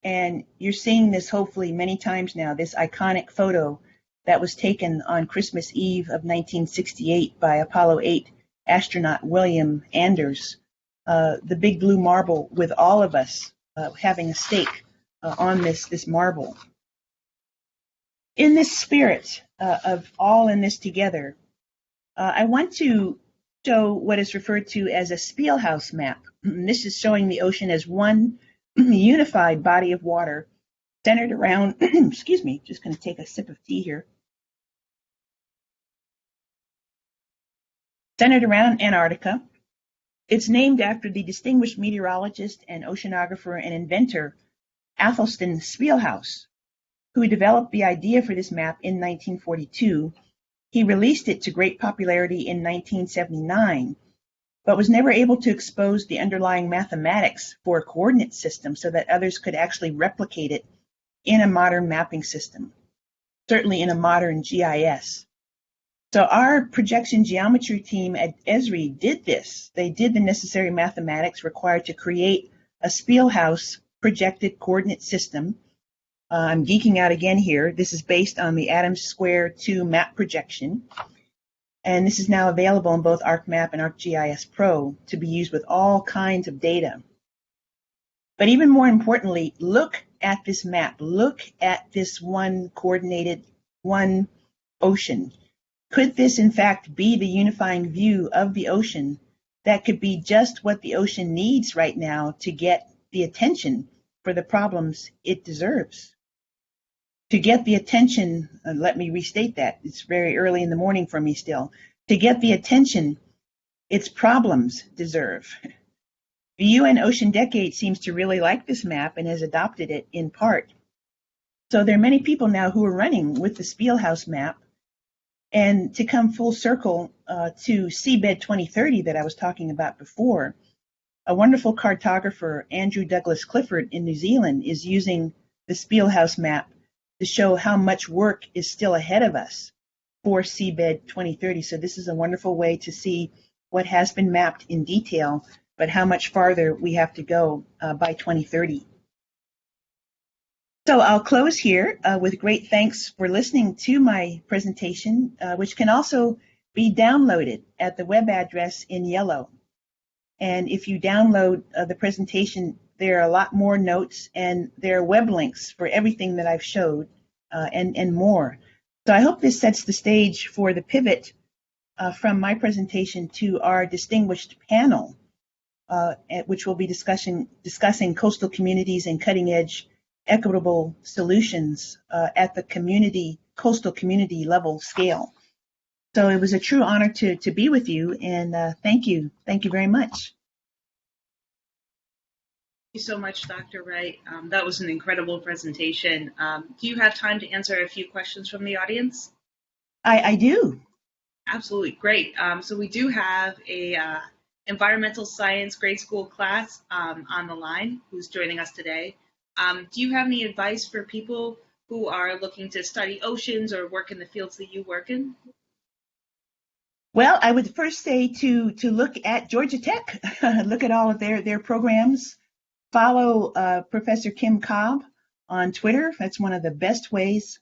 And you're seeing this hopefully many times now, this iconic photo that was taken on Christmas Eve of 1968 by Apollo 8 astronaut William Anders, the big blue marble with all of us having a stake on this marble. In this spirit of all in this together, I want to show what is referred to as a Spielhaus map. This is showing the ocean as one unified body of water centered around, excuse me, just going to take a sip of tea here, centered around Antarctica. It's named after the distinguished meteorologist and oceanographer and inventor Athelstan Spielhaus, who developed the idea for this map in 1942. He released it to great popularity in 1979, but was never able to expose the underlying mathematics for a coordinate system so that others could actually replicate it in a modern mapping system, certainly in a modern GIS. So our projection geometry team at Esri did this. They did the necessary mathematics required to create a Spielhaus projected coordinate system. I'm geeking out again here. This is based on the Adams Square 2 map projection. And this is now available in both ArcMap and ArcGIS Pro to be used with all kinds of data. But even more importantly, look at this map. Look at this one coordinated, one ocean. Could this in fact be the unifying view of the ocean that could be just what the ocean needs right now to get the attention for the problems it deserves? To get the attention, let me restate that, it's very early in the morning for me still, to get the attention its problems deserve. The UN Ocean Decade seems to really like this map and has adopted it in part. So there are many people now who are running with the Spielhaus map. And to come full circle to Seabed 2030 that I was talking about before, a wonderful cartographer, Andrew Douglas Clifford in New Zealand, is using the Spielhaus map to show how much work is still ahead of us for Seabed 2030. So this is a wonderful way to see what has been mapped in detail, but how much farther we have to go by 2030. So I'll close here with great thanks for listening to my presentation, which can also be downloaded at the web address in yellow. And if you download the presentation, there are a lot more notes and there are web links for everything that I've showed and more. So I hope this sets the stage for the pivot from my presentation to our distinguished panel, which will be discussing coastal communities and cutting-edge equitable solutions at the coastal community level scale. So it was a true honor to be with you, and thank you very much. Thank you so much, Dr. Wright. That was an incredible presentation. Do you have time to answer a few questions from the audience? I do. Absolutely, great. So we do have a environmental science grade school class on the line who's joining us today. Do you have any advice for people who are looking to study oceans or work in the fields that you work in? Well, I would first say to look at Georgia Tech, look at all of their programs. Follow Professor Kim Cobb on Twitter. That's one of the best ways.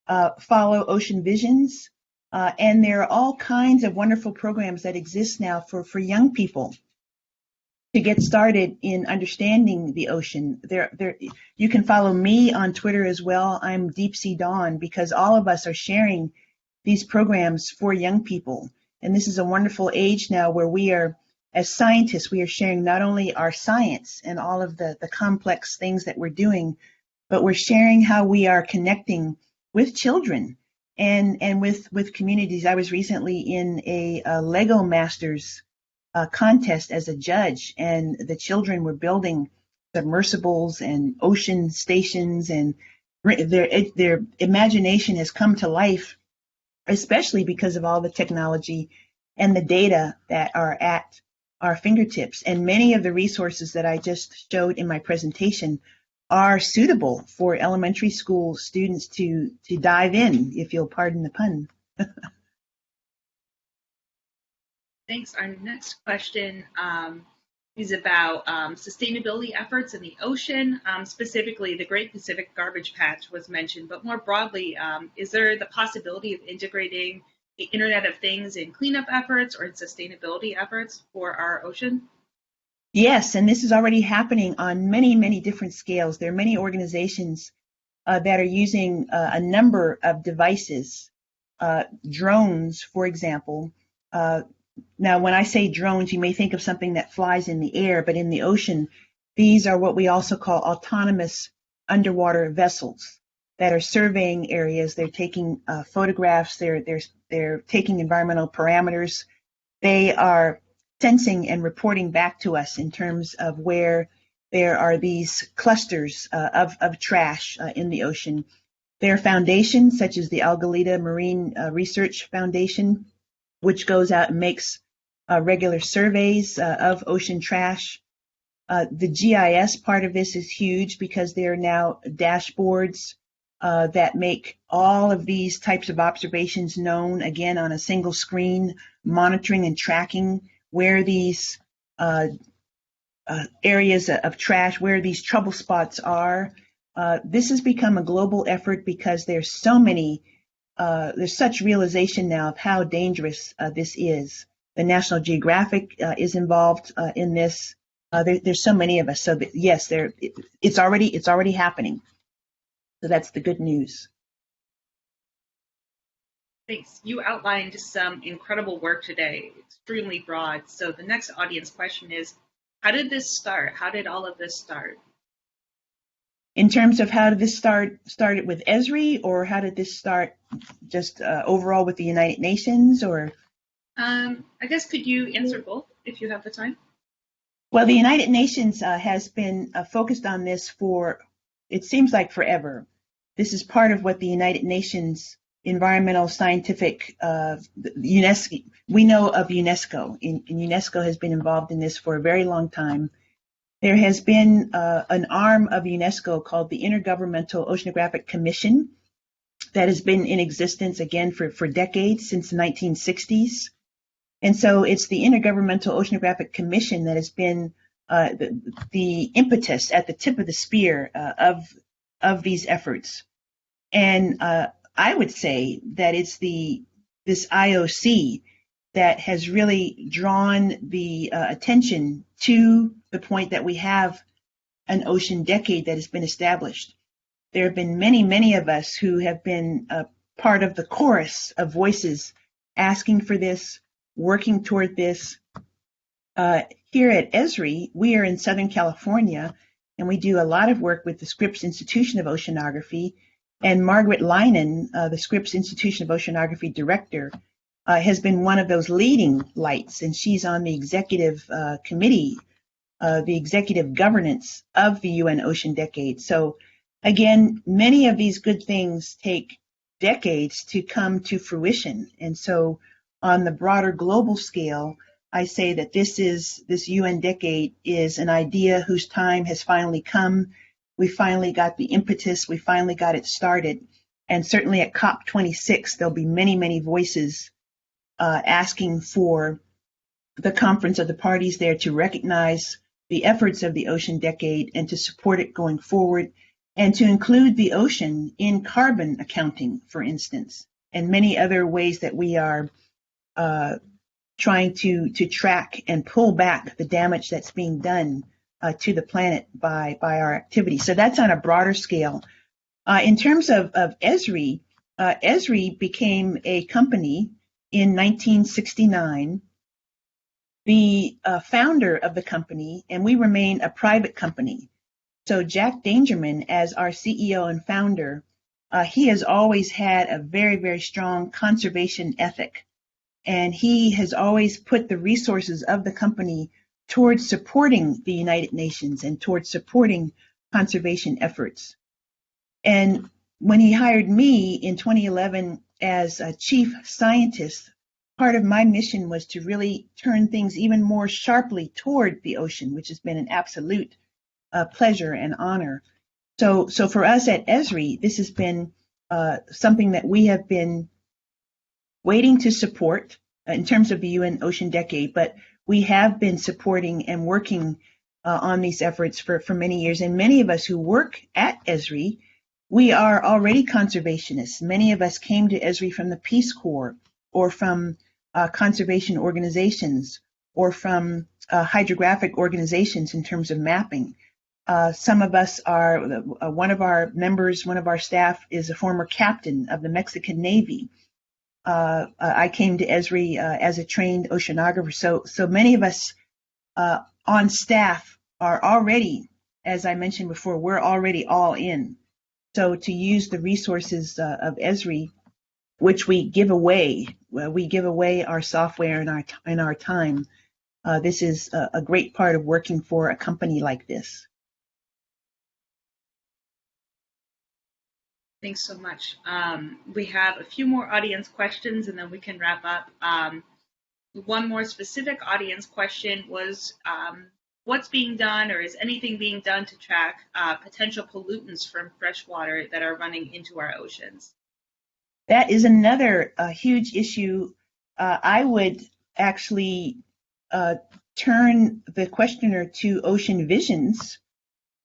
Follow Ocean Visions. And there are all kinds of wonderful programs that exist now for young people to get started in understanding the ocean. You can follow me on Twitter as well. I'm Deep Sea Dawn, because all of us are sharing these programs for young people. And this is a wonderful age now where we are, as scientists, we are sharing not only our science and all of the complex things that we're doing, but we're sharing how we are connecting with children and with communities. I was recently in a Lego Masters contest as a judge, and the children were building submersibles and ocean stations, and their imagination has come to life, especially because of all the technology and the data that are at our fingertips. And many of the resources that I just showed in my presentation are suitable for elementary school students to dive in, if you'll pardon the pun. Thanks. Our next question is about sustainability efforts in the ocean. Specifically, the Great Pacific Garbage Patch was mentioned, but more broadly, is there the possibility of integrating the Internet of Things in cleanup efforts or in sustainability efforts for our ocean? Yes, and this is already happening on many, many different scales. There are many organizations that are using a number of devices, drones, for example. Now, when I say drones, you may think of something that flies in the air, but in the ocean, these are what we also call autonomous underwater vessels that are surveying areas. They're taking photographs. They're taking environmental parameters. They are sensing and reporting back to us in terms of where there are these clusters of trash in the ocean. There are foundations such as the Algalita Marine Research Foundation, which goes out and makes regular surveys of ocean trash. The GIS part of this is huge because there are now dashboards that make all of these types of observations known, again, on a single screen, monitoring and tracking where these areas of trash, where these trouble spots are. This has become a global effort because there's so many there's such realization now of how dangerous this is. The National Geographic is involved in this. There's so many of us. So yes, it's already happening. So that's the good news. Thanks. You outlined some incredible work today, extremely broad. So the next audience question is, how did this start? How did all of this start? In terms of how did this started with ESRI, or how did this start just overall with the United Nations, or? I guess could you answer both if you have the time? Well, the United Nations has been focused on this for, it seems like forever. This is part of what the United Nations Environmental Scientific UNESCO. We know of UNESCO, and UNESCO has been involved in this for a very long time. There has been an arm of UNESCO called the Intergovernmental Oceanographic Commission that has been in existence again for decades, since the 1960s. And so it's the Intergovernmental Oceanographic Commission that has been the impetus at the tip of the spear of these efforts. And I would say that it's this IOC that has really drawn the attention to the point that we have an ocean decade that has been established. There have been many, many of us who have been part of the chorus of voices asking for this, working toward this. Here at ESRI, we are in Southern California, and we do a lot of work with the Scripps Institution of Oceanography. And Margaret Leinen, the Scripps Institution of Oceanography director, has been one of those leading lights, and she's on the executive committee, the executive governance of the UN Ocean Decade. So again, many of these good things take decades to come to fruition. And so on the broader global scale, I say that this UN Decade is an idea whose time has finally come. We finally got the impetus, we finally got it started. And certainly at COP26, there'll be many, many voices asking for the Conference of the Parties there to recognize the efforts of the Ocean Decade and to support it going forward, and to include the ocean in carbon accounting, for instance, and many other ways that we are trying to track and pull back the damage that's being done to the planet by our activity. So that's on a broader scale. In terms of ESRI, ESRI became a company in 1969. The founder of the company, and we remain a private company. So Jack Dangerman, as our CEO and founder, he has always had a very, very strong conservation ethic. And he has always put the resources of the company towards supporting the United Nations and towards supporting conservation efforts. And when he hired me in 2011 as a chief scientist, part of my mission was to really turn things even more sharply toward the ocean, which has been an absolute pleasure and honor. So for us at ESRI, this has been something that we have been waiting to support in terms of the UN Ocean Decade, but we have been supporting and working on these efforts for many years. And many of us who work at ESRI, we are already conservationists. Many of us came to ESRI from the Peace Corps, or from conservation organizations, or from hydrographic organizations in terms of mapping. Some of us are, one of our members, one of our staff is a former captain of the Mexican Navy. I came to ESRI as a trained oceanographer. So many of us on staff are already, as I mentioned before, we're already all in. So to use the resources of ESRI, which we give away our software and our time. This is a great part of working for a company like this. Thanks so much. We have a few more audience questions, and then we can wrap up. One more specific audience question was, what's being done, or is anything being done to track potential pollutants from freshwater that are running into our oceans? That is another huge issue. I would actually turn the questioner to Ocean Visions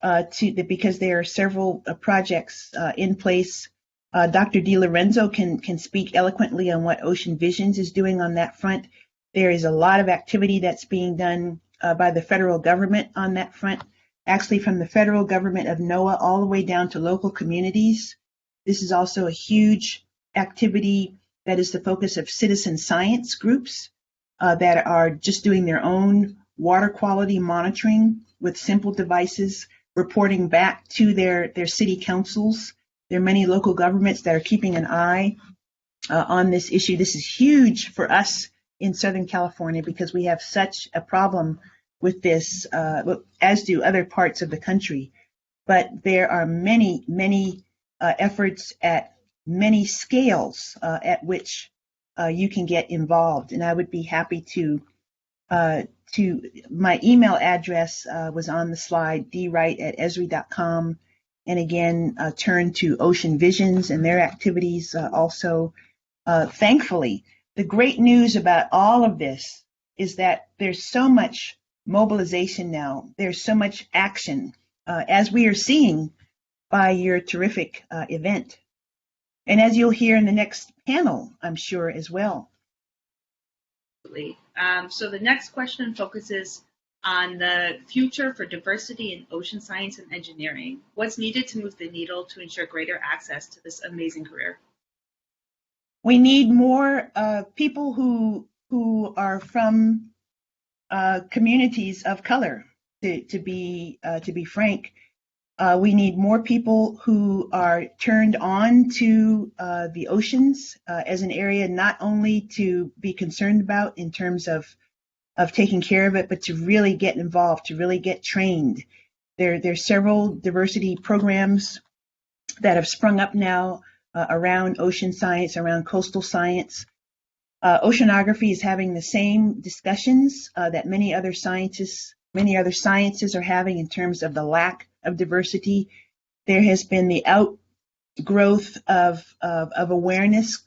because there are several projects in place Dr. Lorenzo can speak eloquently on what Ocean Visions is doing on that front. There is a lot of activity that's being done by the federal government on that front, actually from the federal government of NOAA all the way down to local communities. This is also a huge activity that is the focus of citizen science groups that are just doing their own water quality monitoring with simple devices, reporting back to their city councils. There are many local governments that are keeping an eye on this issue. This is huge for us in Southern California because we have such a problem with this, as do other parts of the country. But there are many, many efforts at many scales at which you can get involved. And I would be happy to my email address was on the slide, dwight@esri.com. And again, turn to Ocean Visions and their activities also. Thankfully, the great news about all of this is that there's so much mobilization now. There's so much action, as we are seeing by your terrific event. And as you'll hear in the next panel, I'm sure as well. So the next question focuses on the future for diversity in ocean science and engineering. What's needed to move the needle to ensure greater access to this amazing career? We need more people who are from communities of color. To be frank, we need more people who are turned on to the oceans as an area not only to be concerned about in terms of taking care of it, but to really get involved, to really get trained. There's several diversity programs that have sprung up now around ocean science, around coastal science. Oceanography is having the same discussions that many other sciences are having in terms of the lack of diversity. There has been the outgrowth of awareness,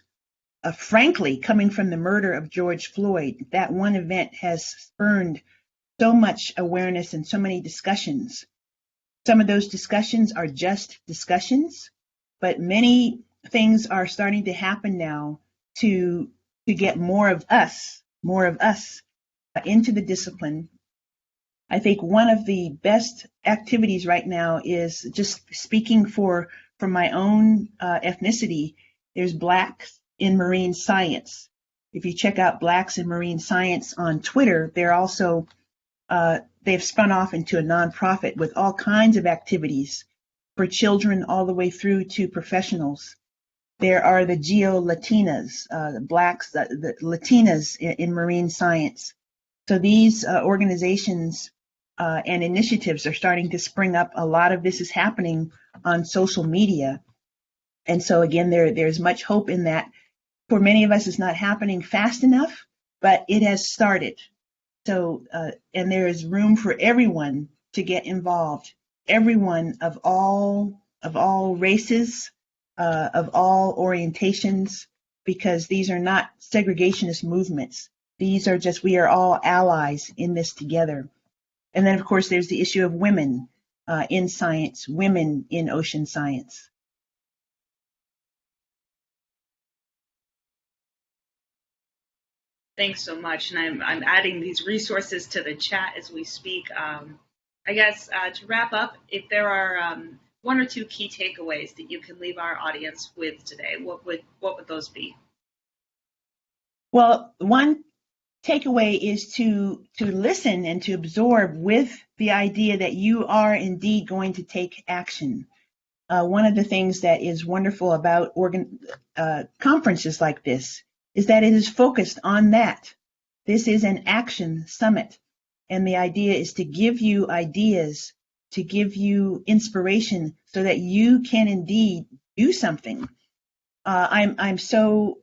frankly, coming from the murder of George Floyd. That one event has spurned so much awareness and so many discussions. Some of those discussions are just discussions, but many things are starting to happen now to get more of us into the discipline. I think one of the best activities right now is just speaking for my own ethnicity. There's Blacks in Marine Science. If you check out Blacks in Marine Science on Twitter, they're also they've spun off into a nonprofit with all kinds of activities for children all the way through to professionals. There are the Geo-Latinas, the Blacks, the Latinas in marine science. So these organizations and initiatives are starting to spring up. A lot of this is happening on social media. And so again, there's much hope in that. For many of us, it's not happening fast enough, but it has started. So, and there is room for everyone to get involved. Everyone of all races, of all orientations, because these are not segregationist movements. These are just, we are all allies in this together. And then, of course, there's the issue of women in science, women in ocean science. Thanks so much. And I'm adding these resources to the chat as we speak. I guess to wrap up, if there are one or two key takeaways that you can leave our audience with today, what would those be? Well, one takeaway is to listen and to absorb with the idea that you are indeed going to take action. One of the things that is wonderful about conferences like this is that it is focused on that. This is an action summit, and the idea is to give you ideas, to give you inspiration so that you can indeed do something. I'm so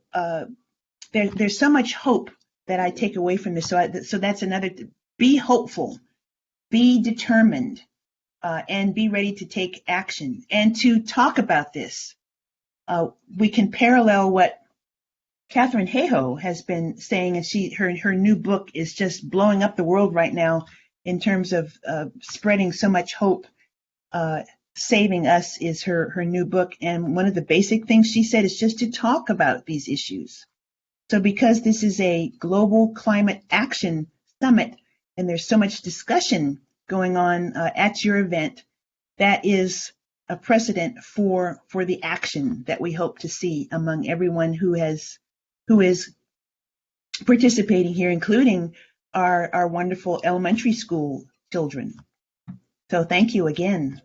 there's so much hope that I take away from this. So that's another. Be hopeful, be determined, and be ready to take action and to talk about this. We can parallel what Katharine Hayhoe has been saying, and her new book is just blowing up the world right now in terms of spreading so much hope. saving us is her new book. And one of the basic things she said is just to talk about these issues. So because this is a global climate action summit and there's so much discussion going on at your event, that is a precedent for the action that we hope to see among everyone who is participating here, including our wonderful elementary school children. So thank you again.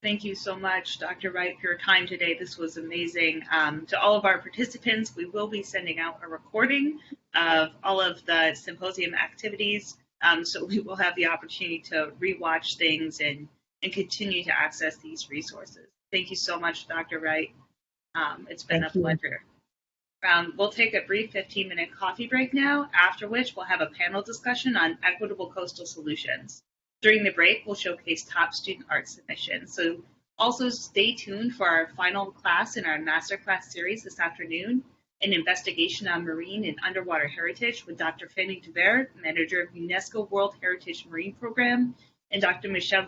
Thank you so much, Dr. Wright, for your time today. This was amazing. To all of our participants, we will be sending out a recording of all of the symposium activities, so we will have the opportunity to rewatch things and continue to access these resources. Thank you so much, Dr. Wright. It's been a pleasure. We'll take a brief 15-minute coffee break now, after which we'll have a panel discussion on equitable coastal solutions. During the break, we'll showcase top student art submissions. So also stay tuned for our final class in our masterclass series this afternoon, an investigation on marine and underwater heritage with Dr. Fanny Douvere, manager of UNESCO World Heritage Marine Program, and Dr. Michel,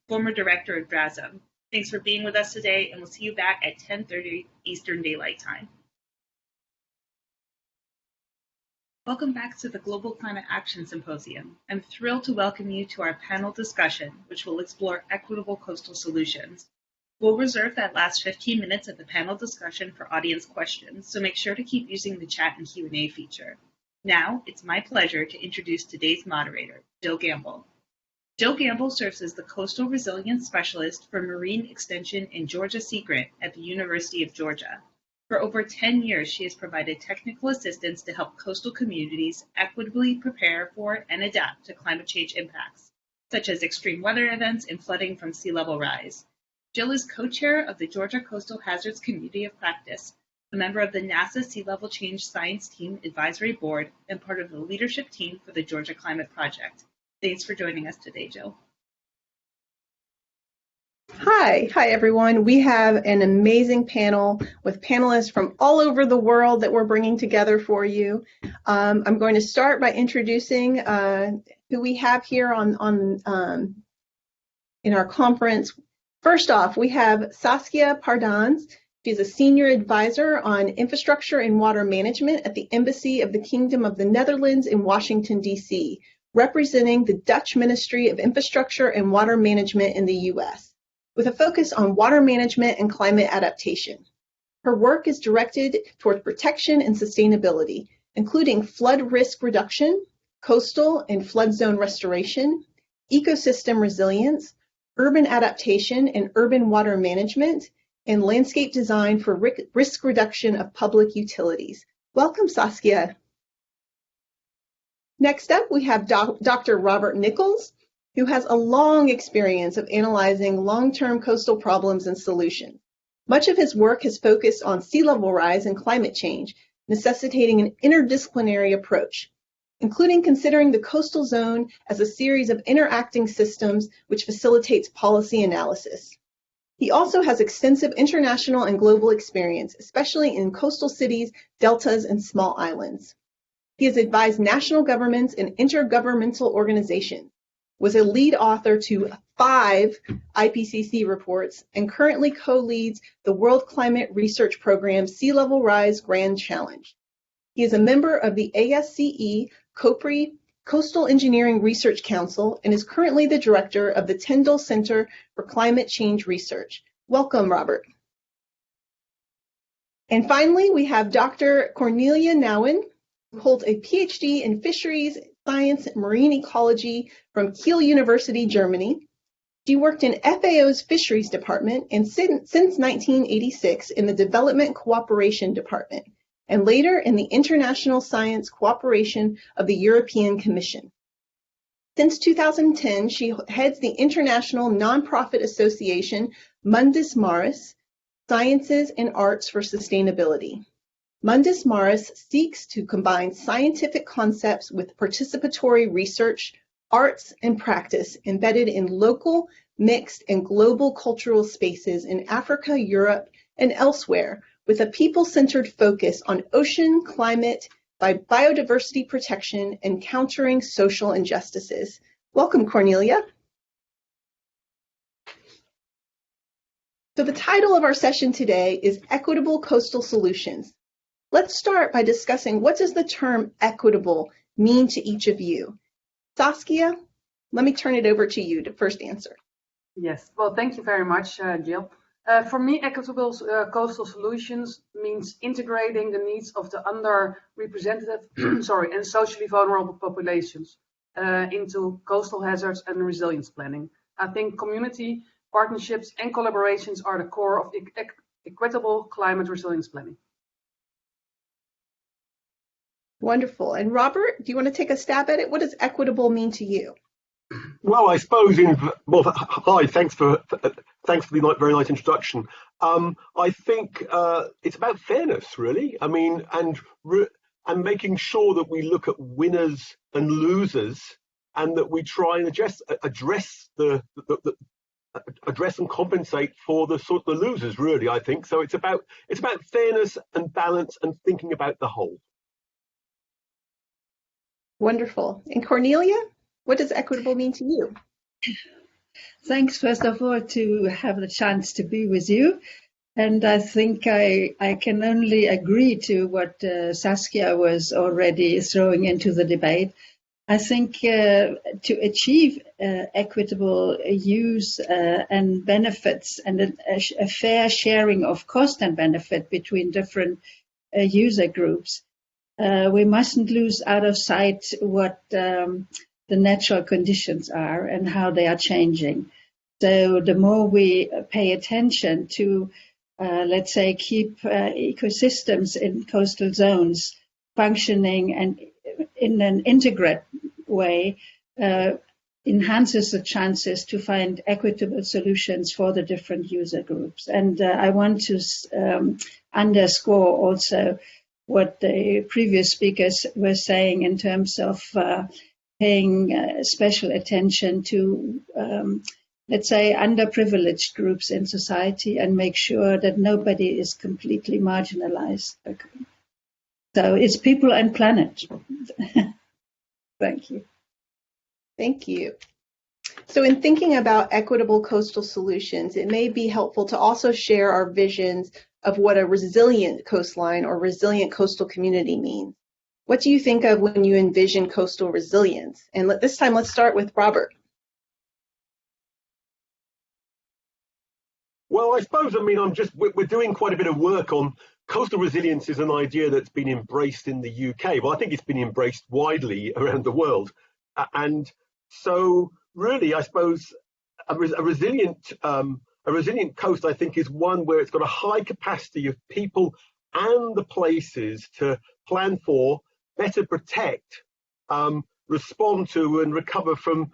former director of DRASM. Thanks for being with us today, and we'll see you back at 10:30 Eastern Daylight Time. Welcome back to the Global Climate Action Symposium. I'm thrilled to welcome you to our panel discussion, which will explore equitable coastal solutions. We'll reserve that last 15 minutes of the panel discussion for audience questions, so make sure to keep using the chat and Q&A feature. Now, it's my pleasure to introduce today's moderator, Jill Gambill. Jill Gambill serves as the Coastal Resilience Specialist for Marine Extension and Georgia Sea Grant at the University of Georgia. For over 10 years, she has provided technical assistance to help coastal communities equitably prepare for and adapt to climate change impacts, such as extreme weather events and flooding from sea level rise. Jill is co-chair of the Georgia Coastal Hazards Community of Practice, a member of the NASA Sea Level Change Science Team Advisory Board, and part of the leadership team for the Georgia Climate Project. Thanks for joining us today, Jill. Hi everyone. We have an amazing panel with panelists from all over the world that we're bringing together for you. I'm going to start by introducing who we have here in our conference. First off, we have Saskia Pardaans. She's a senior advisor on infrastructure and water management at the Embassy of the Kingdom of the Netherlands in Washington, D.C., representing the Dutch Ministry of Infrastructure and Water Management in the U.S., with a focus on water management and climate adaptation. Her work is directed toward protection and sustainability, including flood risk reduction, coastal and flood zone restoration, ecosystem resilience, urban adaptation and urban water management, and landscape design for risk reduction of public utilities. Welcome, Saskia. Next up, we have Dr. Robert Nicholls, who has a long experience of analyzing long-term coastal problems and solutions. Much of his work has focused on sea level rise and climate change, necessitating an interdisciplinary approach, including considering the coastal zone as a series of interacting systems which facilitates policy analysis. He also has extensive international and global experience, especially in coastal cities, deltas, and small islands. He has advised national governments and intergovernmental organizations, was a lead author to 5 IPCC reports, and currently co-leads the World Climate Research Program Sea Level Rise Grand Challenge. He is a member of the ASCE COPRI Coastal Engineering Research Council and is currently the director of the Tyndall Center for Climate Change Research. Welcome, Robert. And finally, we have Dr. Cornelia Nauen, who holds a PhD in Fisheries Science and Marine Ecology from Kiel University, Germany. She worked in FAO's Fisheries Department and since 1986 in the Development Cooperation Department, and later in the International Science Cooperation of the European Commission. Since 2010, she heads the international nonprofit association Mundus Maris, Sciences and Arts for Sustainability. Mundus Maris seeks to combine scientific concepts with participatory research, arts, and practice embedded in local, mixed, and global cultural spaces in Africa, Europe, and elsewhere, with a people-centered focus on ocean, climate, biodiversity protection, and countering social injustices. Welcome, Cornelia. So the title of our session today is Equitable Coastal Solutions. Let's start by discussing what does the term equitable mean to each of you. Saskia, let me turn it over to you to first answer. Yes, well, thank you very much, Jill. For me, equitable coastal solutions means integrating the needs of the underrepresented and socially vulnerable populations into coastal hazards and resilience planning. I think community partnerships and collaborations are the core of equitable climate resilience planning. Wonderful. And Robert, do you want to take a stab at it? What does equitable mean to you? Well, I suppose hi, thanks for the very nice introduction. I think it's about fairness, really. I mean, and making sure that we look at winners and losers, and that we try and address and compensate for the losers, really. I think so. It's about fairness and balance and thinking about the whole. Wonderful. And Cornelia, what does equitable mean to you? Thanks, first of all, to have the chance to be with you. And I think I can only agree to what Saskia was already throwing into the debate. I think to achieve equitable use and benefits and a fair sharing of cost and benefit between different user groups, we mustn't lose out of sight what the natural conditions are and how they are changing. So the more we pay attention to, let's say, keep ecosystems in coastal zones functioning and in an integrated way, enhances the chances to find equitable solutions for the different user groups. And I want to underscore also what the previous speakers were saying in terms of paying special attention to, let's say, underprivileged groups in society and make sure that nobody is completely marginalized. So it's people and planet. Thank you. Thank you. So in thinking about equitable coastal solutions, it may be helpful to also share our visions of what a resilient coastline or resilient coastal community means. What do you think of when you envision coastal resilience? And this time, let's start with Robert. Well, I suppose, we're doing quite a bit of work on coastal resilience. Is an idea that's been embraced in the UK. Well, I think it's been embraced widely around the world. And so really, I suppose a resilient coast, I think, is one where it's got a high capacity of people and the places to plan for, better protect, respond to and recover from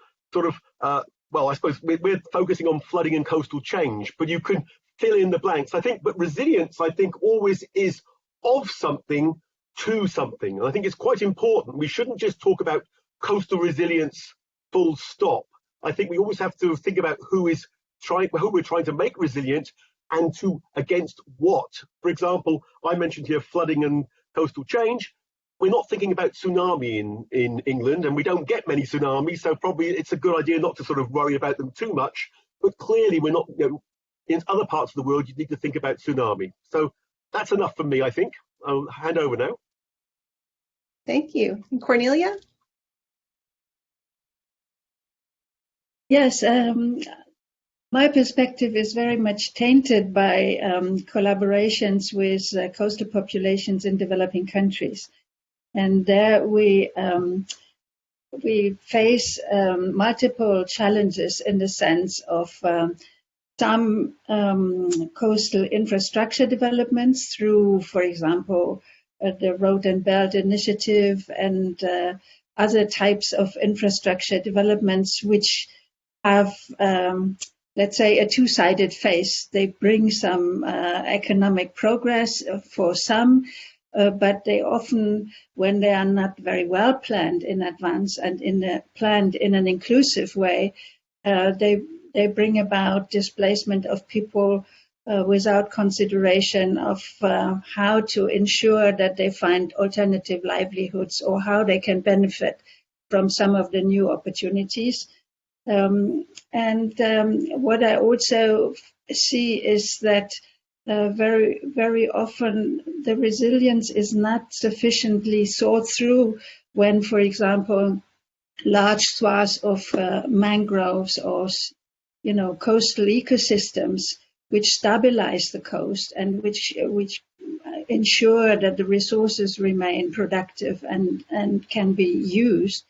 well, I suppose we're focusing on flooding and coastal change, but you can fill in the blanks, I think. But resilience, I think, always is of something to something. And I think it's quite important. We shouldn't just talk about coastal resilience full stop. I think we always have to think about who we're trying to make resilient and against what. For example, I mentioned here flooding and coastal change. We're not thinking about tsunami in England, and we don't get many tsunamis, so probably it's a good idea not to sort of worry about them too much. But clearly we're not, in other parts of the world, you need to think about tsunami. So that's enough for me, I think. I'll hand over now. Thank you. And Cornelia? Yes, my perspective is very much tainted by collaborations with coastal populations in developing countries. And there we face multiple challenges in the sense of some coastal infrastructure developments through, for example, the Road and Belt Initiative and other types of infrastructure developments which have, let's say, a two-sided face. They bring some economic progress for some, but they often, when they are not very well planned in advance and planned in an inclusive way, they bring about displacement of people without consideration of how to ensure that they find alternative livelihoods or how they can benefit from some of the new opportunities. What I also see is that very, very often the resilience is not sufficiently thought through when, for example, large swaths of mangroves or, coastal ecosystems which stabilize the coast and which ensure that the resources remain productive and can be used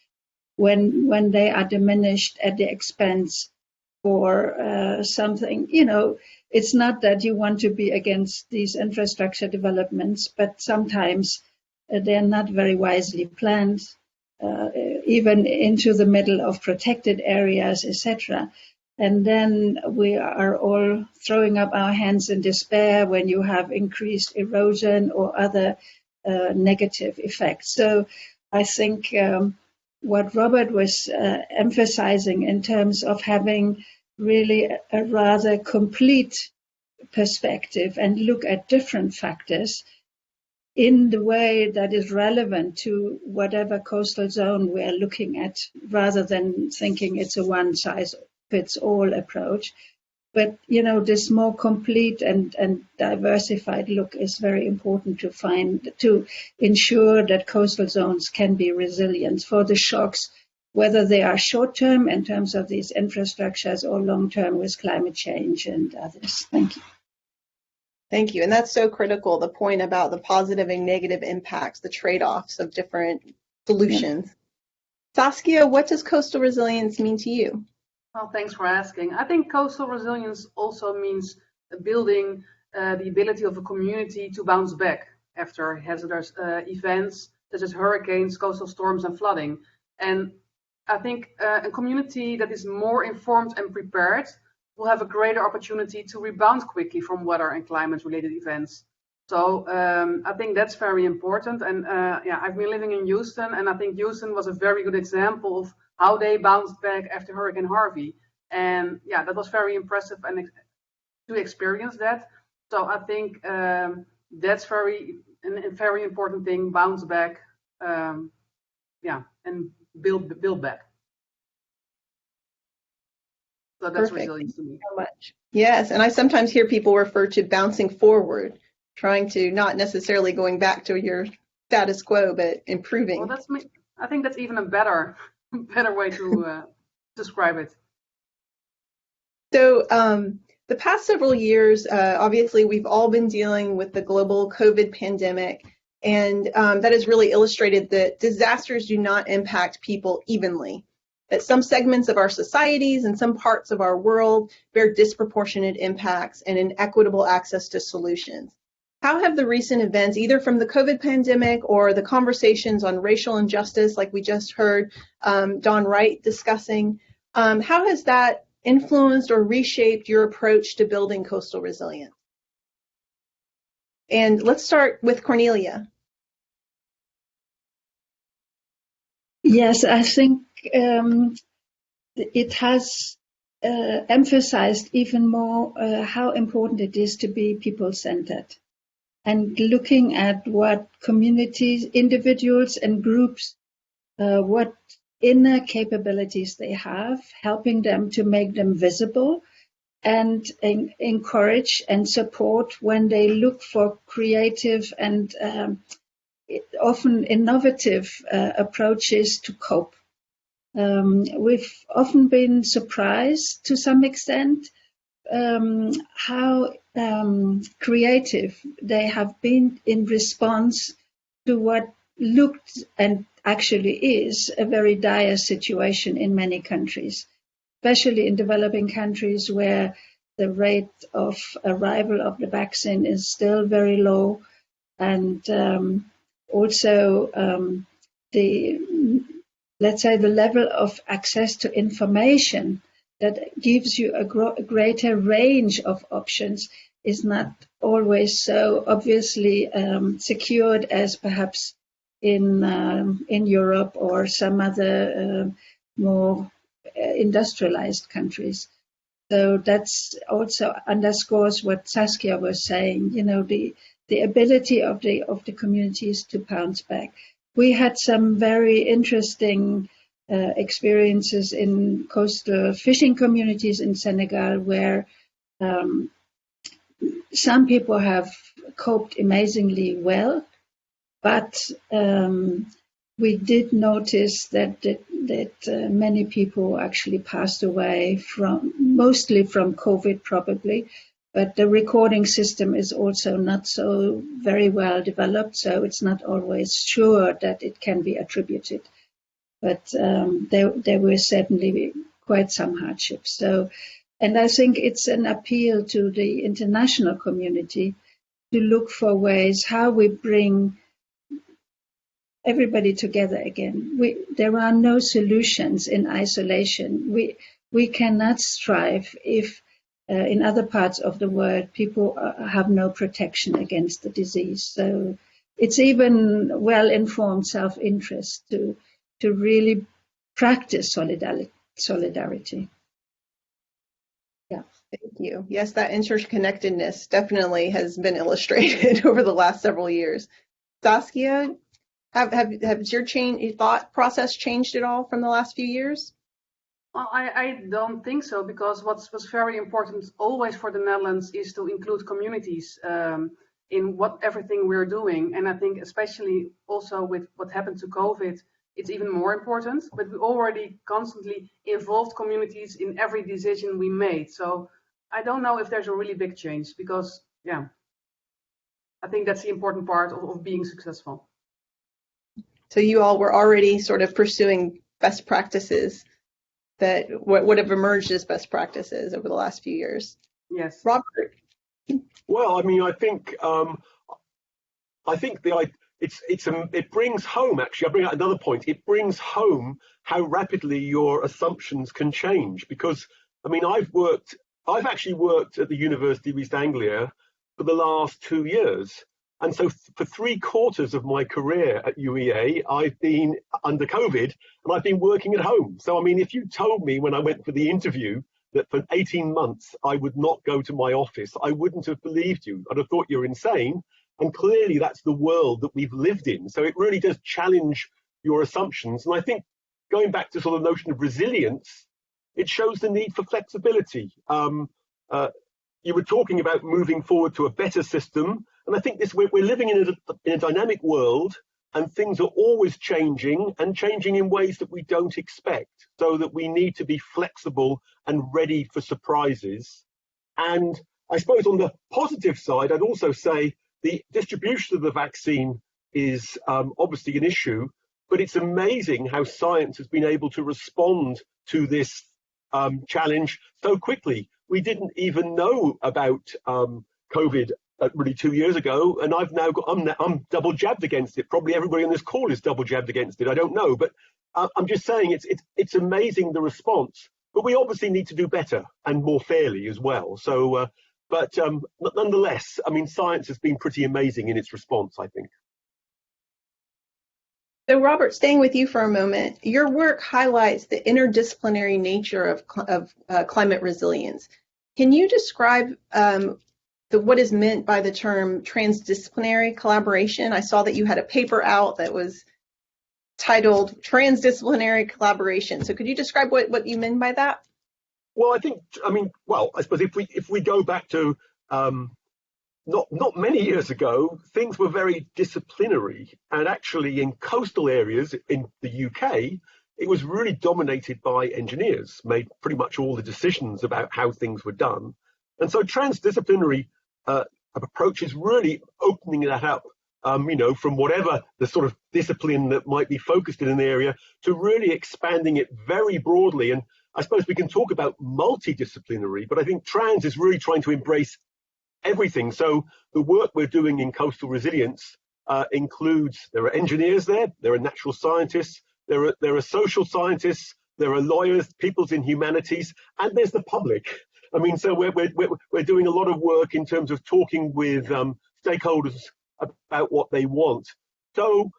when they are diminished at the expense for something. It's not that you want to be against these infrastructure developments, but sometimes they're not very wisely planned, even into the middle of protected areas, etc. And then we are all throwing up our hands in despair when you have increased erosion or other negative effects. So I think what Robert was emphasizing in terms of having really a rather complete perspective and look at different factors in the way that is relevant to whatever coastal zone we're looking at, rather than thinking it's a one-size-fits-all approach. But, this more complete and diversified look is very important to ensure that coastal zones can be resilient for the shocks, whether they are short-term in terms of these infrastructures or long-term with climate change and others. Thank you. Thank you. And that's so critical, the point about the positive and negative impacts, the trade-offs of different solutions. Yeah. Saskia, what does coastal resilience mean to you? Well, thanks for asking. I think coastal resilience also means building the ability of a community to bounce back after hazardous events such as hurricanes, coastal storms, and flooding. And I think a community that is more informed and prepared will have a greater opportunity to rebound quickly from weather and climate-related events. So I think that's very important. And I've been living in Houston, and I think Houston was a very good example of how they bounced back after Hurricane Harvey. And that was very impressive and to experience that. So I think that's a very important thing, bounce back, and build back. So that's Perfect. Resilience to me. Thank you so much. Yes, and I sometimes hear people refer to bouncing forward, trying to not necessarily going back to your status quo, but improving. Well, I think that's even a better way to describe it. So the past several years, obviously, we've all been dealing with the global COVID pandemic, and that has really illustrated that disasters do not impact people evenly, that some segments of our societies and some parts of our world bear disproportionate impacts and inequitable access to solutions. How have the recent events, either from the COVID pandemic or the conversations on racial injustice, like we just heard Don Wright discussing, how has that influenced or reshaped your approach to building coastal resilience? And let's start with Cornelia. Yes, I think it has emphasized even more how important it is to be people-centered and looking at what communities, individuals and groups, what inner capabilities they have, helping them to make them visible and encourage and support when they look for creative and often innovative approaches to cope. We've often been surprised to some extent how creative they have been in response to what looked and actually is a very dire situation in many countries, especially in developing countries where the rate of arrival of the vaccine is still very low, and also let's say the level of access to information that gives you a greater range of options is not always so obviously secured as perhaps in Europe or some other more industrialized countries. So that's also underscores what Saskia was saying, the ability of the communities to bounce back. We had some very interesting experiences in coastal fishing communities in Senegal, where some people have coped amazingly well, but we did notice that many people actually passed away mostly from COVID probably, but the recording system is also not so very well developed, so it's not always sure that it can be attributed. But there were certainly quite some hardships. So, and I think it's an appeal to the international community to look for ways how we bring everybody together again. There are no solutions in isolation. We cannot strive if in other parts of the world people have no protection against the disease. So it's even well-informed self-interest to really practice solidarity. Yeah. Thank you. Yes, that interconnectedness definitely has been illustrated over the last several years. Saskia, has your thought process changed at all from the last few years? Well, I don't think so, because what's very important always for the Netherlands is to include communities in everything we're doing. And I think especially also with what happened to COVID, it's even more important. But we already constantly involved communities in every decision we made. So I don't know if there's a really big change, because, yeah, I think that's the important part of being successful. So you all were already sort of pursuing best practices that would have emerged as best practices over the last few years. Yes. Robert. Well, I mean, I think it brings home, actually, I'll bring out another point. It brings home how rapidly your assumptions can change, because, I mean, I've actually worked at the University of East Anglia for the last 2 years. And so for 3/4 of my career at UEA, I've been under COVID and I've been working at home. So, I mean, if you told me when I went for the interview that for 18 months I would not go to my office, I wouldn't have believed you. I'd have thought you're insane. And clearly that's the world that we've lived in. So it really does challenge your assumptions. And I think going back to sort of the notion of resilience, it shows the need for flexibility. You were talking about moving forward to a better system. And I think we're living in a dynamic world, and things are always changing and changing in ways that we don't expect, so that we need to be flexible and ready for surprises. And I suppose on the positive side, I'd also say the distribution of the vaccine is obviously an issue, but it's amazing how science has been able to respond to this challenge so quickly. We didn't even know about COVID really 2 years ago, and I'm double jabbed against it. Probably everybody on this call is double jabbed against it. I don't know, but I'm just saying it's amazing, the response. But we obviously need to do better and more fairly as well. So, but nonetheless, I mean, science has been pretty amazing in its response, I think. So, Robert, staying with you for a moment, your work highlights the interdisciplinary nature of climate resilience. Can you describe what is meant by the term transdisciplinary collaboration? I saw that you had a paper out that was titled Transdisciplinary Collaboration. So could you describe what you mean by that? Well, I suppose if we go back to not many years ago, things were very disciplinary, and actually in coastal areas in the UK, it was really dominated by engineers, made pretty much all the decisions about how things were done. And so transdisciplinary approach is really opening that up, from whatever the sort of discipline that might be focused in an area to really expanding it very broadly. And I suppose we can talk about multidisciplinary, but I think trans is really trying to embrace everything. So the work we're doing in coastal resilience includes, there are engineers there are natural scientists, there are social scientists, there are lawyers, peoples in humanities, and there's the public. I mean, so we're doing a lot of work in terms of talking with stakeholders about what they want. So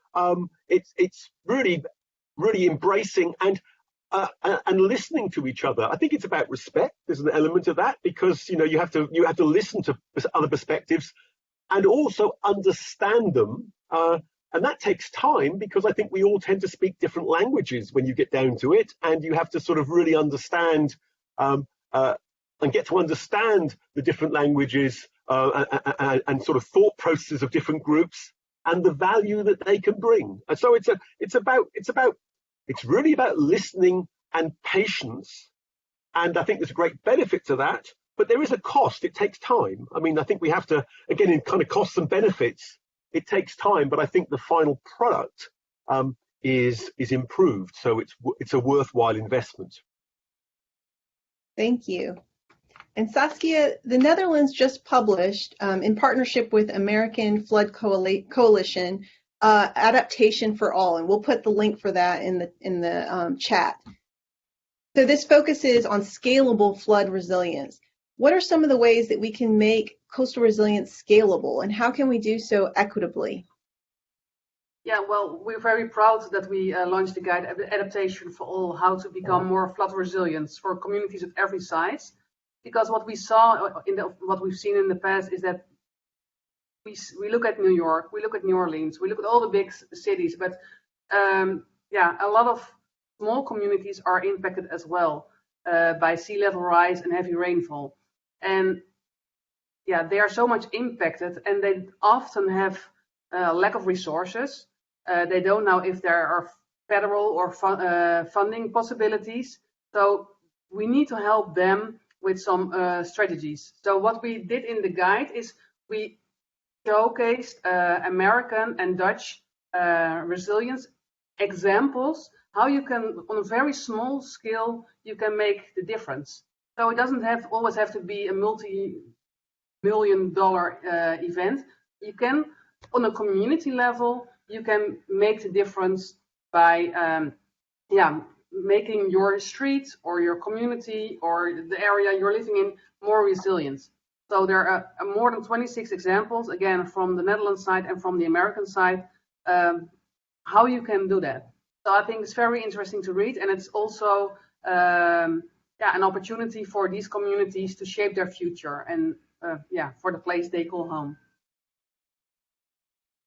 it's really embracing and listening to each other. I think it's about respect. There's an element of that, because you have to listen to other perspectives and also understand them. And that takes time, because I think we all tend to speak different languages when you get down to it, and you have to sort of really understand and get to understand the different languages and sort of thought processes of different groups and the value that they can bring. And so it's really about listening and patience. And I think there's a great benefit to that, but there is a cost. It takes time. I mean, I think we have to, again, in kind of costs and benefits, it takes time, but I think the final product is improved. So it's a worthwhile investment. Thank you. And Saskia, the Netherlands just published, in partnership with American Flood Coalition, Adaptation for All, and we'll put the link for that in the chat. So this focuses on scalable flood resilience. What are some of the ways that we can make coastal resilience scalable, and how can we do so equitably? Yeah, well, we're very proud that we launched the guide Adaptation for All, how to become more flood resilient for communities of every size. Because what we saw what we've seen in the past is that we look at New York, we look at New Orleans, we look at all the big cities, but yeah, a lot of small communities are impacted as well by sea level rise and heavy rainfall. And yeah, they are so much impacted, and they often have lack of resources. They don't know if there are federal or funding possibilities. So we need to help them with some strategies. So what we did in the guide is we showcased American and Dutch resilience examples, how you can, on a very small scale, you can make the difference. So it doesn't always have to be a multi-million-dollar event. You can, on a community level, you can make the difference by making your street or your community or the area you're living in more resilient. So there are more than 26 examples, again, from the Netherlands side and from the American side, how you can do that. So I think it's very interesting to read, and it's also an opportunity for these communities to shape their future and for the place they call home.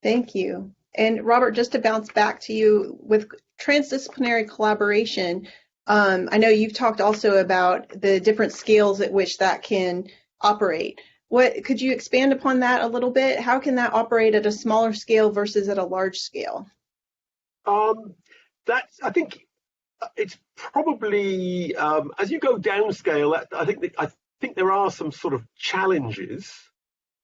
Thank you. And Robert, just to bounce back to you, with transdisciplinary collaboration, I know you've talked also about the different scales at which that can operate. Could you expand upon that a little bit? How can that operate at a smaller scale versus at a large scale? I think it's probably as you go downscale. I think there are some sort of challenges.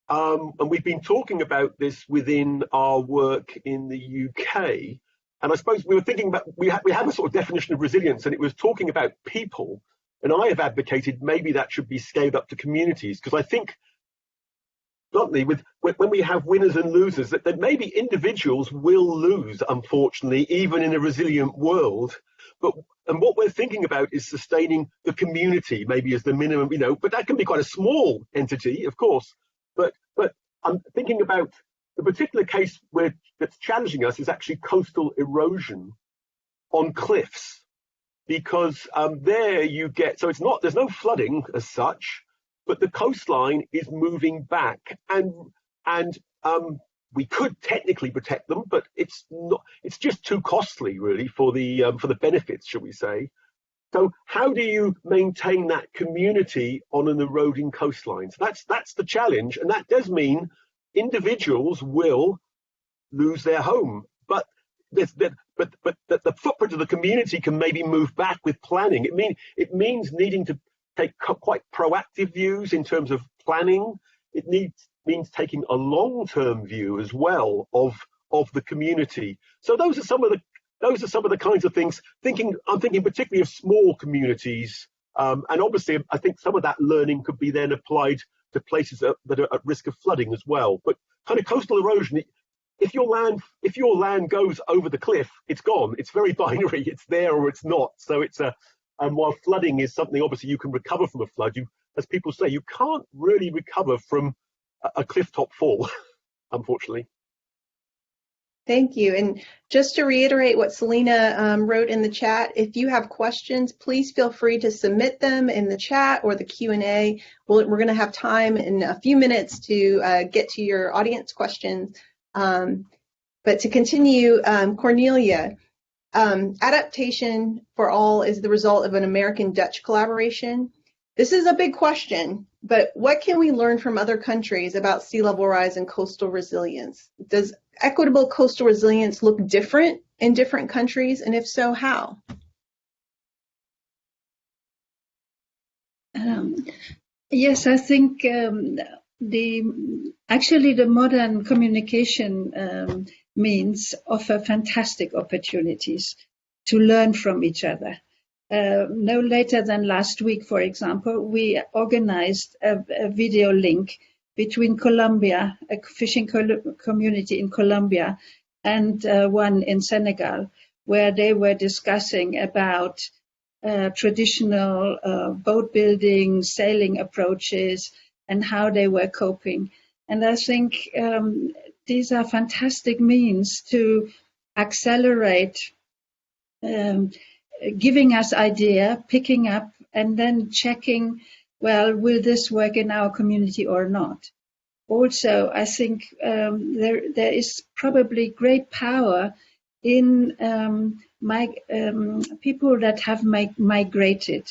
And we've been talking about this within our work in the UK. And I suppose we were thinking about, we have a sort of definition of resilience, and it was talking about people. And I have advocated maybe that should be scaled up to communities, because I think, bluntly, when we have winners and losers, that maybe individuals will lose, unfortunately, even in a resilient world. And what we're thinking about is sustaining the community, maybe as the minimum, but that can be quite a small entity, of course. But I'm thinking about the particular case that's challenging us is actually coastal erosion on cliffs, because there you get, so there's no flooding as such, but the coastline is moving back, and we could technically protect them, but it's just too costly really for the benefits, shall we say. So how do you maintain that community on an eroding coastline? So that's the challenge, and that does mean individuals will lose their home. But the footprint of the community can maybe move back with planning. It means needing to take quite proactive views in terms of planning. It means taking a long-term view as well of the community. So those are some of the kinds of things. I'm thinking particularly of small communities, and obviously I think some of that learning could be then applied to places that are at risk of flooding as well. But kind of coastal erosion, if your land goes over the cliff, it's gone. It's very binary. It's there or it's not. So it's while flooding is something obviously you can recover from a flood, as people say, you can't really recover from a cliff top fall, unfortunately. Thank you. And just to reiterate what Selena wrote in the chat, if you have questions, please feel free to submit them in the chat or the Q&A. We're going to have time in a few minutes to get to your audience questions. But to continue, Cornelia, Adaptation for All is the result of an American-Dutch collaboration. This is a big question, but what can we learn from other countries about sea level rise and coastal resilience? Does equitable coastal resilience look different in different countries, and if so, how? Yes, I think the modern communication means offer fantastic opportunities to learn from each other. No later than last week, for example, we organized a video link between Colombia, a fishing community in Colombia, and one in Senegal, where they were discussing about traditional boat building, sailing approaches, and how they were coping. And I think these are fantastic means to accelerate giving us idea, picking up, and then checking, well, will this work in our community or not? Also, I think there is probably great power in people that have migrated.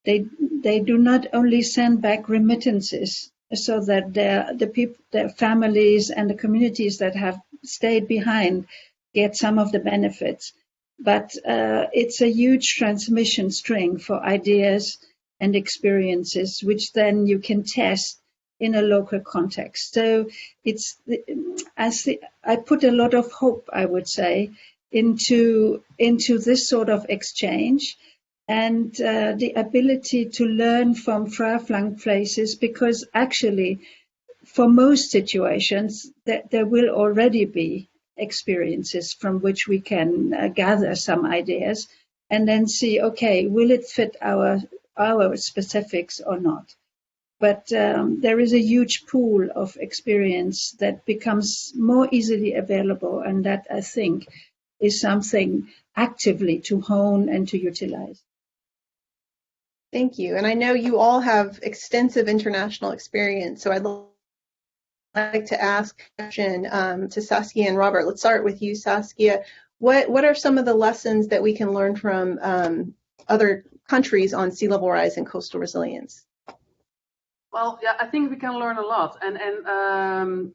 They do not only send back remittances so that their families and the communities that have stayed behind get some of the benefits, but it's a huge transmission string for ideas and experiences, which then you can test in a local context. So I put a lot of hope, I would say, into this sort of exchange and the ability to learn from far-flung places, because actually for most situations there will already be experiences from which we can gather some ideas and then see, okay, will it fit our specifics or not? But there is a huge pool of experience that becomes more easily available, and that I think is something actively to hone and to utilize. Thank you. And I know you all have extensive international experience, so I'd like to ask a question to Saskia and Robert. Let's start with you, Saskia. What are some of the lessons that we can learn from other countries on sea level rise and coastal resilience? Well, yeah, I think we can learn a lot. And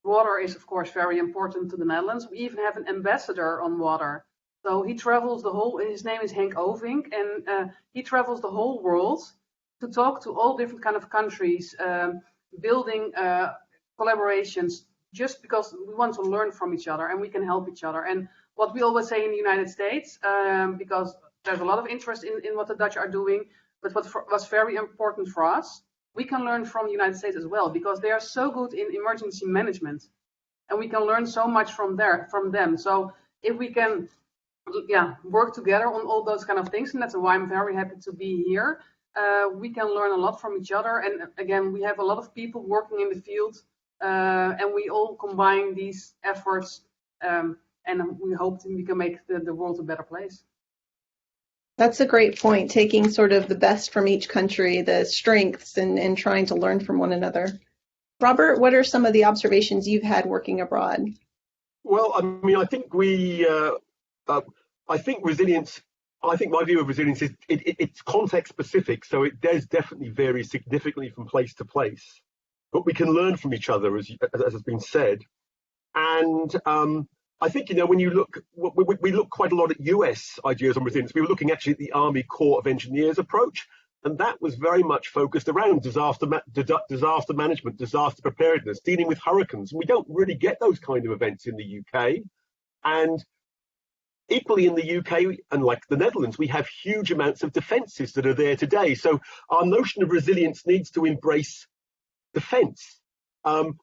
water is, of course, very important to the Netherlands. We even have an ambassador on water. So he travels his name is Henk Ovink, and he travels the whole world to talk to all different kind of countries, building collaborations, just because we want to learn from each other and we can help each other. And what we always say in the United States, because there's a lot of interest in what the Dutch are doing, but what was very important for us, we can learn from the United States as well, because they are so good in emergency management, and we can learn so much from them. So if we can work together on all those kind of things, and that's why I'm very happy to be here, we can learn a lot from each other. And again, we have a lot of people working in the field, and we all combine these efforts, and we hope we can make the world a better place. That's a great point, taking sort of the best from each country, the strengths, and trying to learn from one another. Robert, what are some of the observations you've had working abroad? Well, I mean, I think resilience, I think my view of resilience is it's context specific, so it does definitely vary significantly from place to place. But we can learn from each other, as has been said. And I think, when you look, we look quite a lot at US ideas on resilience. We were looking actually at the Army Corps of Engineers approach, and that was very much focused around disaster management, disaster preparedness, dealing with hurricanes. And we don't really get those kind of events in the UK. And equally in the UK, and like the Netherlands, we have huge amounts of defences that are there today. So our notion of resilience needs to embrace defence.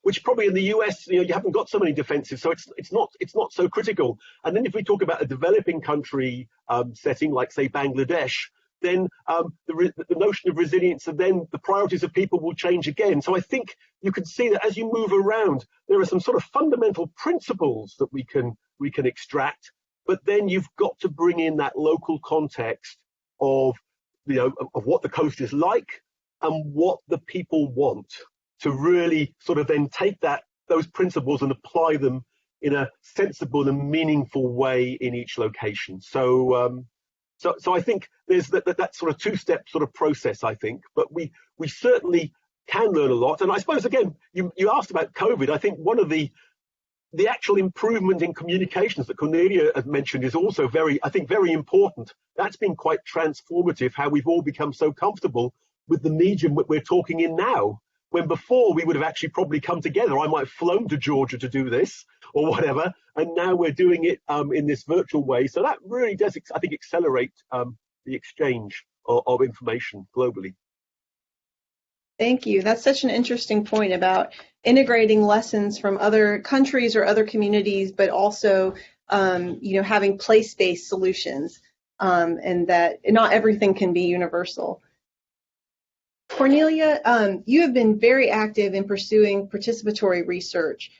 Which probably in the US, you haven't got so many defences, so it's not so critical. And then if we talk about a developing country setting, like say Bangladesh, then the notion of resilience, and then the priorities of people will change again. So I think you can see that as you move around, there are some sort of fundamental principles that we can extract, but then you've got to bring in that local context of what the coast is like and what the people want, to really sort of then take those principles and apply them in a sensible and meaningful way in each location. So So I think there's that sort of two-step sort of process, I think, but we certainly can learn a lot. And I suppose, again, you asked about COVID. I think one of the actual improvement in communications that Cornelia had mentioned is also very important. That's been quite transformative, how we've all become so comfortable with the medium that we're talking in now, when before we would have actually probably come together. I might have flown to Georgia to do this or whatever, and now we're doing it in this virtual way. So that really does, I think, accelerate the exchange of information globally. Thank you. That's such an interesting point about integrating lessons from other countries or other communities, but also, having place-based solutions, and that not everything can be universal. Cornelia, you have been very active in pursuing participatory research,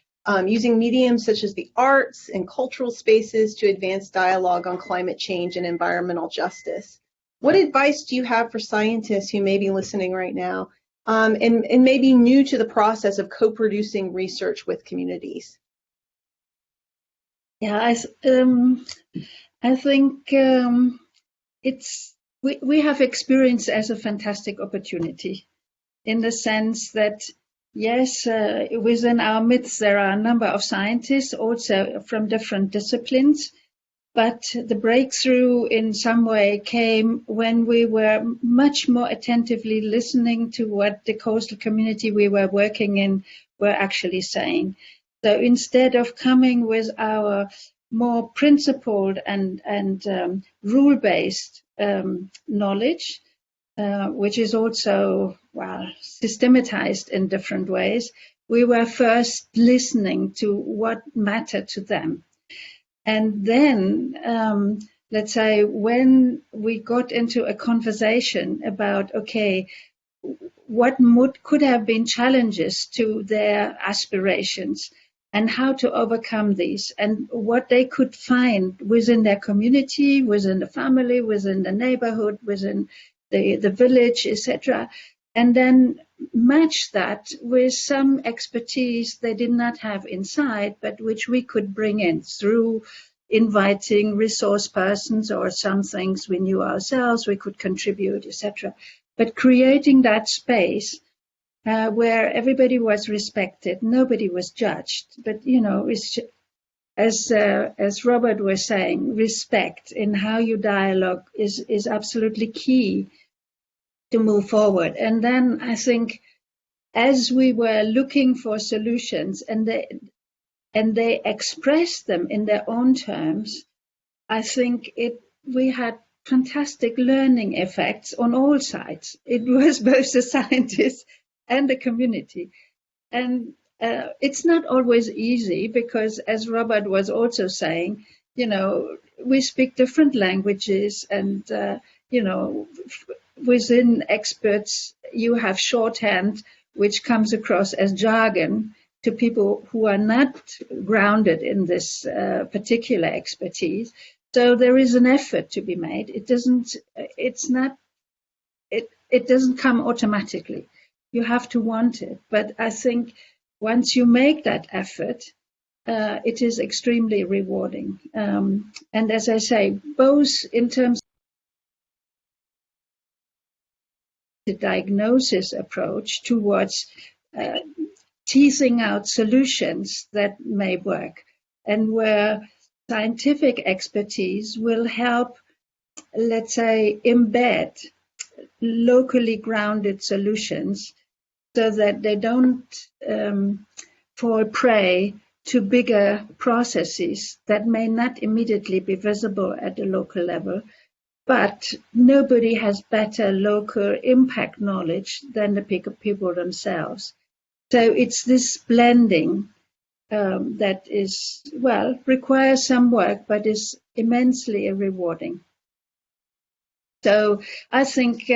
using mediums such as the arts and cultural spaces to advance dialogue on climate change and environmental justice. What advice do you have for scientists who may be listening right now, and may be new to the process of co-producing research with communities? Yeah, I think we have experienced as a fantastic opportunity, in the sense that, yes, within our midst there are a number of scientists also from different disciplines, but the breakthrough in some way came when we were much more attentively listening to what the coastal community we were working in were actually saying. So instead of coming with our more principled and rule-based knowledge, which is also, systematized in different ways, we were first listening to what mattered to them. And then, let's say, when we got into a conversation about, okay, what could have been challenges to their aspirations and how to overcome these, and what they could find within their community, within the family, within the neighborhood, within the village, etc., and then match that with some expertise they did not have inside, but which we could bring in through inviting resource persons, or some things we knew ourselves we could contribute, etc. But creating that space where everybody was respected, nobody was judged, but as Robert was saying, respect in how you dialogue is absolutely key to move forward. And then I think, as we were looking for solutions and they expressed them in their own terms, I think we had fantastic learning effects on all sides. It was both the scientists and the community. And it's not always easy, because, as Robert was also saying, we speak different languages, and, within experts, you have shorthand, which comes across as jargon to people who are not grounded in this particular expertise. So there is an effort to be made. It doesn't come automatically. You have to want it. But I think once you make that effort, it is extremely rewarding. And as I say, both in terms of the diagnosis approach towards teasing out solutions that may work, and where scientific expertise will help, let's say, embed locally grounded solutions so that they don't fall prey to bigger processes that may not immediately be visible at the local level. But nobody has better local impact knowledge than the people themselves. So it's this blending that is, requires some work, but is immensely rewarding. So I think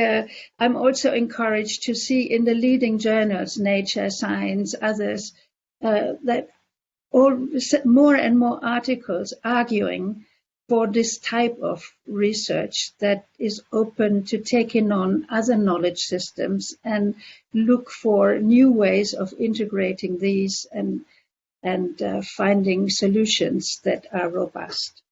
I'm also encouraged to see in the leading journals, Nature, Science, others, that more and more articles arguing for this type of research that is open to taking on other knowledge systems and look for new ways of integrating these and finding solutions that are robust.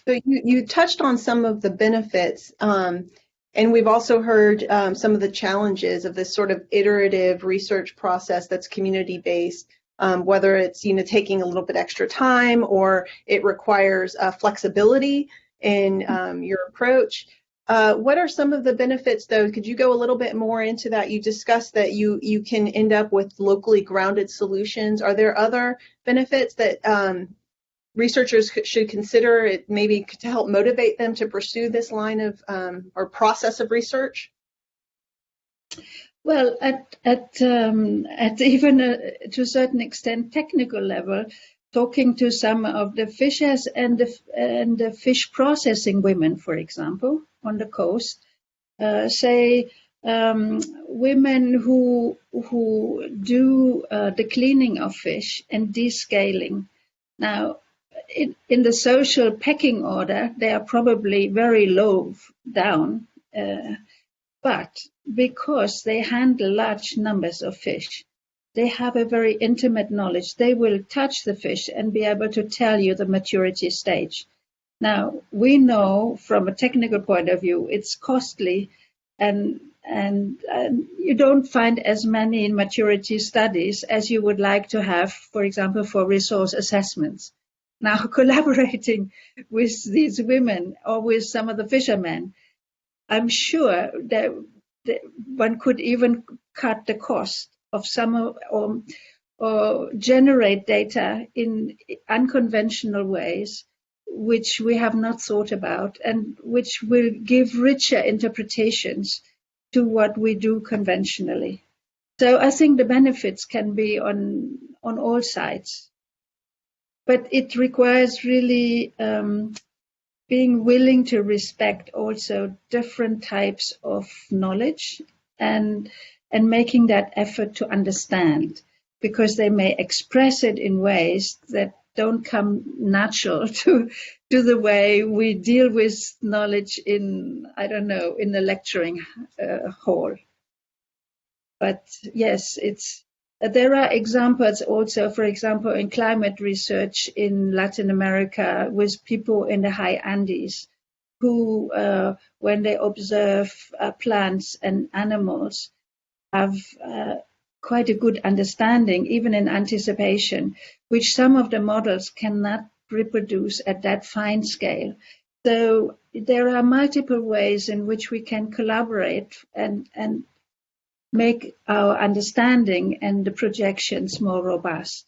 So you touched on some of the benefits, and we've also heard some of the challenges of this sort of iterative research process that's community-based, whether it's taking a little bit extra time or it requires flexibility in your approach. What are some of the benefits, though? Could you go a little bit more into that? You discussed that you can end up with locally grounded solutions. Are there other benefits that researchers should consider, maybe to help motivate them to pursue this line of or process of research? Well, at even to a certain extent technical level, talking to some of the fishers and the fish processing women, for example, on the coast, say women who do the cleaning of fish and descaling. Now, in the social pecking order, they are probably very low down, but because they handle large numbers of fish, they have a very intimate knowledge. They will touch the fish and be able to tell you the maturity stage. Now, we know from a technical point of view, it's costly, and you don't find as many maturity studies as you would like to have, for example, for resource assessments. Now, collaborating with these women or with some of the fishermen, I'm sure that one could even cut the cost of some or generate data in unconventional ways, which we have not thought about and which will give richer interpretations to what we do conventionally. So I think the benefits can be on all sides. But it requires really being willing to respect also different types of knowledge and making that effort to understand, because they may express it in ways that don't come natural to the way we deal with knowledge in, I don't know, in the lecturing hall. But yes, there are examples also, for example, in climate research in Latin America with people in the high Andes who, when they observe plants and animals, have quite a good understanding, even in anticipation, which some of the models cannot reproduce at that fine scale. So there are multiple ways in which we can collaborate and make our understanding and the projections more robust.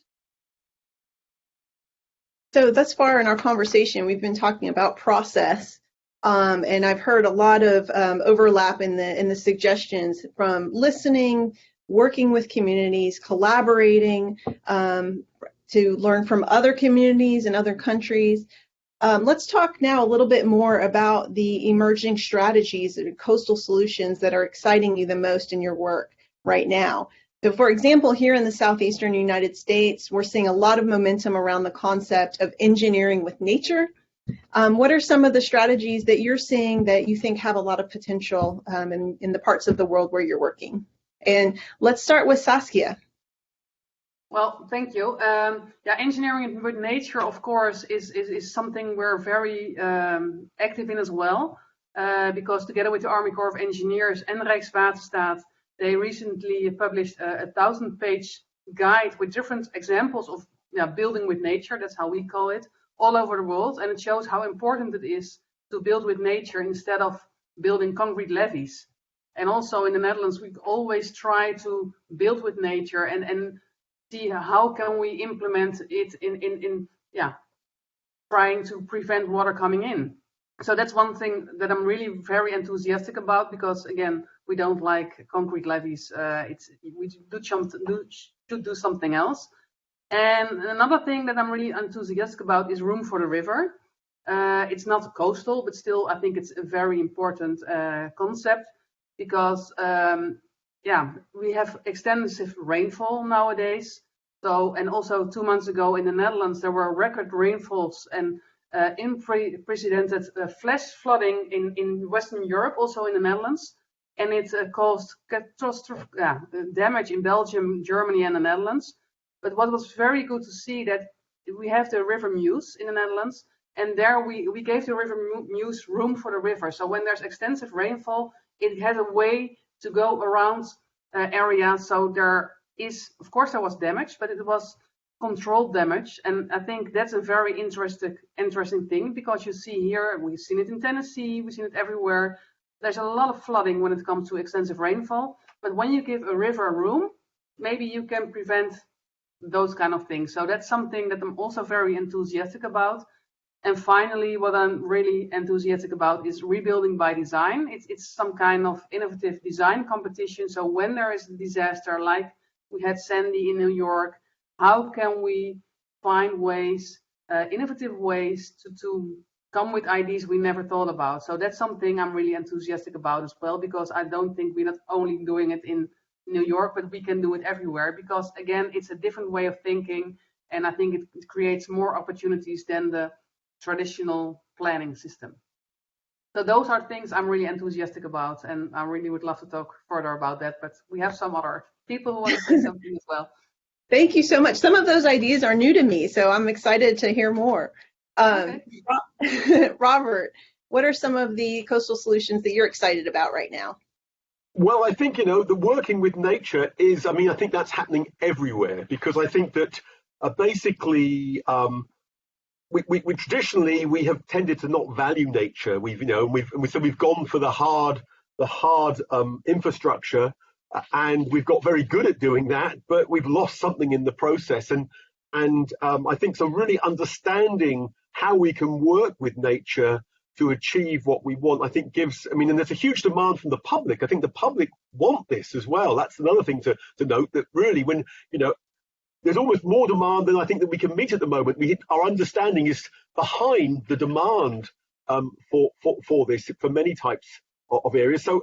So thus far in our conversation, we've been talking about process, and I've heard a lot of overlap in the suggestions, from listening, working with communities, collaborating, to learn from other communities and other countries. Let's talk now a little bit more about the emerging strategies and coastal solutions that are exciting you the most in your work right now. So, for example, here in the southeastern United States, we're seeing a lot of momentum around the concept of engineering with nature. What are some of the strategies that you're seeing that you think have a lot of potential in the parts of the world where you're working? And let's start with Saskia. Well, thank you. Yeah, engineering with nature, of course, is something we're very active in as well, because together with the Army Corps of Engineers and Rijkswaterstaat, they recently published a 1,000-page guide with different examples of building with nature, that's how we call it, all over the world. And it shows how important it is to build with nature instead of building concrete levees. And also in the Netherlands, we always try to build with nature and see how can we implement it in trying to prevent water coming in. So that's one thing that I'm really very enthusiastic about, because again, we don't like concrete levees. We should do something else. And another thing that I'm really enthusiastic about is room for the river. It's not coastal, but still I think it's a very important concept, because we have extensive rainfall nowadays. So, and also 2 months ago in the Netherlands, there were record rainfalls and unprecedented flash flooding in Western Europe, also in the Netherlands. And it caused catastrophic damage in Belgium, Germany, and the Netherlands. But what was very good to see that we have the River Meuse in the Netherlands, And there we gave the river Meuse room for the river. So when there's extensive rainfall, it has a way to go around areas. So there is, of course, there was damage, but it was controlled damage. And I think that's a very interesting thing, because you see here, we've seen it in Tennessee, we've seen it everywhere. There's a lot of flooding when it comes to extensive rainfall. But when you give a river room, maybe you can prevent those kind of things. So that's something that I'm also very enthusiastic about. And finally, what I'm really enthusiastic about is rebuilding by design. It's some kind of innovative design competition. So when there is a disaster, like we had Sandy in New York, how can we find ways, innovative ways to come with ideas we never thought about? So that's something I'm really enthusiastic about as well, because I don't think we're not only doing it in New York, but we can do it everywhere, because again, it's a different way of thinking. And I think it creates more opportunities than the traditional planning system. So those are things I'm really enthusiastic about, and I really would love to talk further about that, but we have some other people who want to say something as well. Thank you so much. Some of those ideas are new to me, so I'm excited to hear more. Okay. Robert, what are some of the coastal solutions that you're excited about right now? Well, I think, the working with nature is, I think that's happening everywhere, because I think that basically, we traditionally have tended to not value nature. We've gone for the hard infrastructure, and we've got very good at doing that, but we've lost something in the process. And I think so. Really understanding how we can work with nature to achieve what we want, I think gives. And there's a huge demand from the public. I think the public want this as well. That's another thing to note, that really when there's almost more demand than I think that we can meet at the moment. Our understanding is behind the demand for this, for many types of areas. So,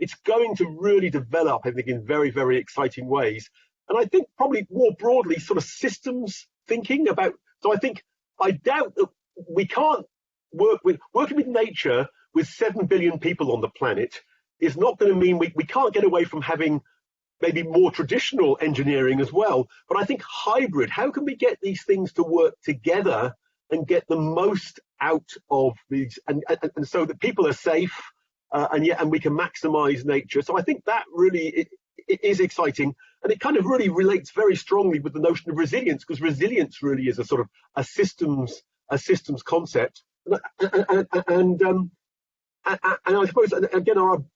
it's going to really develop, I think, in very, very exciting ways. And I think probably more broadly, sort of systems thinking about. So I doubt that we can't working with nature with 7 billion people on the planet is not going to mean we can't get away from having maybe more traditional engineering as well. But I think hybrid, how can we get these things to work together and get the most out of these, and so that people are safe, and we can maximize nature. So I think that really it is exciting, and it kind of really relates very strongly with the notion of resilience, because resilience really is a sort of a systems concept. And I suppose, again, I'm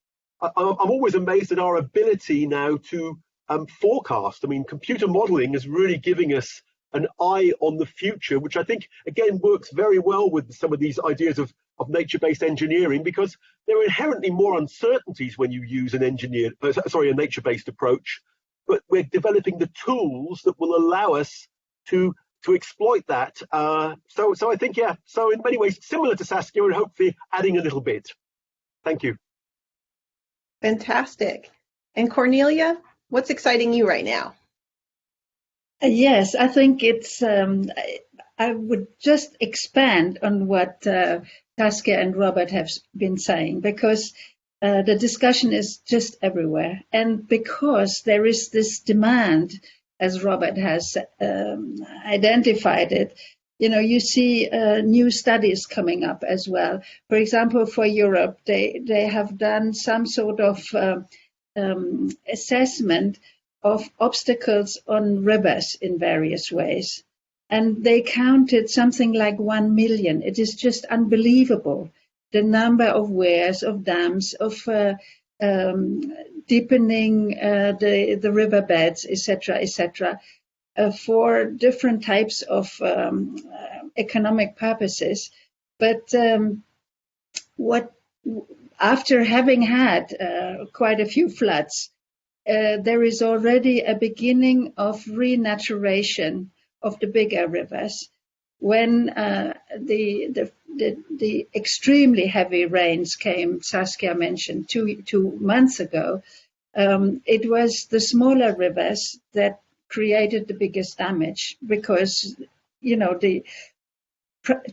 always amazed at our ability now to forecast. Computer modeling is really giving us an eye on the future, which I think, again, works very well with some of these ideas of nature-based engineering, because there are inherently more uncertainties when you use a nature-based approach, but we're developing the tools that will allow us to exploit that. So I think, so in many ways, similar to Saskia, and hopefully adding a little bit. Thank you. Fantastic. And Cornelia, what's exciting you right now? Yes, I think it's, I would just expand on what Saskia and Robert have been saying, because the discussion is just everywhere. And because there is this demand, as Robert has identified it, you see new studies coming up as well. For example, for Europe, they have done some sort of assessment of obstacles on rivers in various ways. And they counted something like 1 million. It is just unbelievable, the number of weirs, of dams, of deepening the riverbeds, etc., for different types of economic purposes. But after having had quite a few floods, there is already a beginning of renaturation of the bigger rivers. When the extremely heavy rains came, Saskia mentioned 2 months ago, it was the smaller rivers that created the biggest damage, because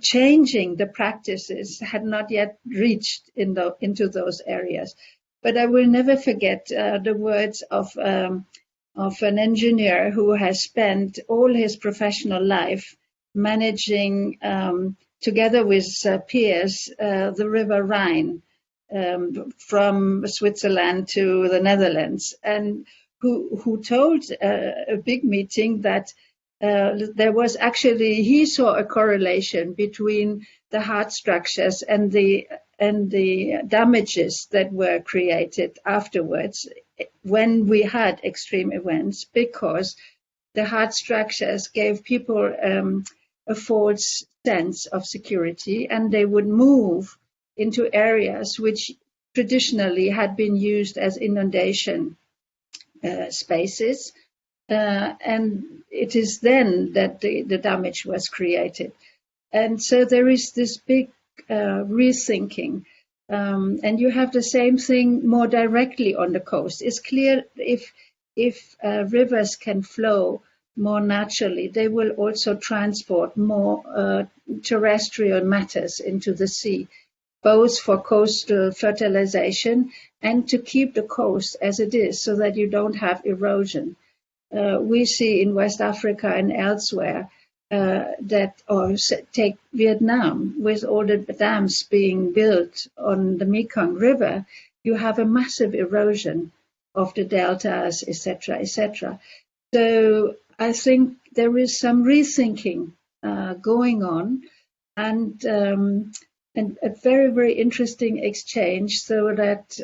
changing the practices had not yet reached into those areas. But I will never forget the words of an engineer who has spent all his professional life managing together with peers, the River Rhine from Switzerland to the Netherlands, and who told a big meeting that there was actually, he saw a correlation between the heart structures and the damages that were created afterwards when we had extreme events, because the heart structures gave people a false sense of security, and they would move into areas which traditionally had been used as inundation spaces. And it is then that the damage was created. And so there is this big rethinking. And you have the same thing more directly on the coast. It's clear if rivers can flow more naturally, they will also transport more terrestrial matters into the sea, both for coastal fertilization and to keep the coast as it is so that you don't have erosion. We see in West Africa and elsewhere or take Vietnam, with all the dams being built on the Mekong River, you have a massive erosion of the deltas, etc., etc. So I think there is some rethinking going on, and a very, very interesting exchange, so that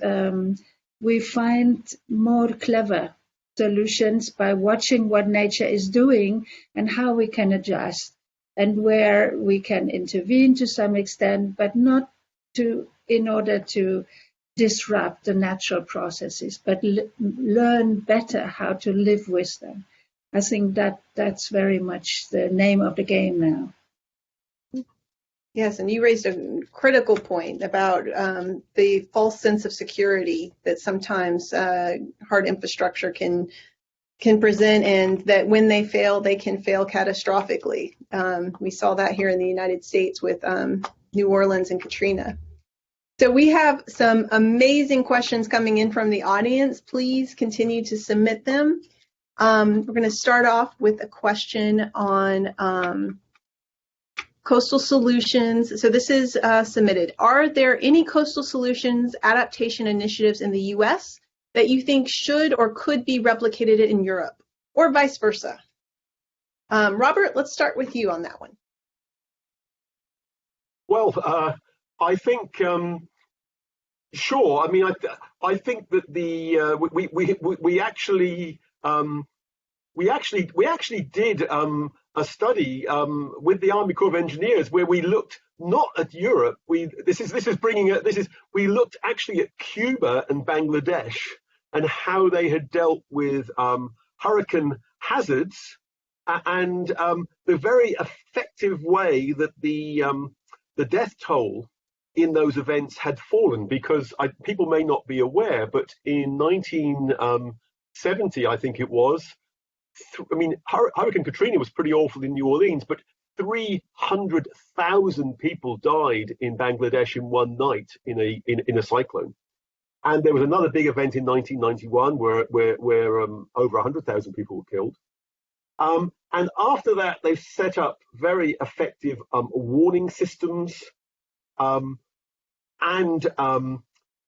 we find more clever solutions by watching what nature is doing and how we can adjust, and where we can intervene to some extent, but not in order to disrupt the natural processes, but learn better how to live with them. I think that's very much the name of the game now. Yes, and you raised a critical point about the false sense of security that sometimes hard infrastructure can present, and that when they can fail catastrophically. We saw that here in the United States with New Orleans and Katrina. So we have some amazing questions coming in from the audience. Please continue to submit them. We're going to start off with a question on coastal solutions. So this is submitted. Are there any coastal solutions adaptation initiatives in the US that you think should or could be replicated in Europe, or vice versa? Robert, let's start with you on that one. Well, I think sure. I mean, I think that we actually did a study with the Army Corps of Engineers where we looked not at Europe. We looked actually at Cuba and Bangladesh and how they had dealt with hurricane hazards, and the very effective way that the death toll in those events had fallen. Because people may not be aware, but in 1970, I think it was, I mean, Hurricane Katrina was pretty awful in New Orleans, but 300,000 people died in Bangladesh in one night in a cyclone. And there was another big event in 1991 where over 100,000 people were killed. And after that, they've set up very effective warning systems, and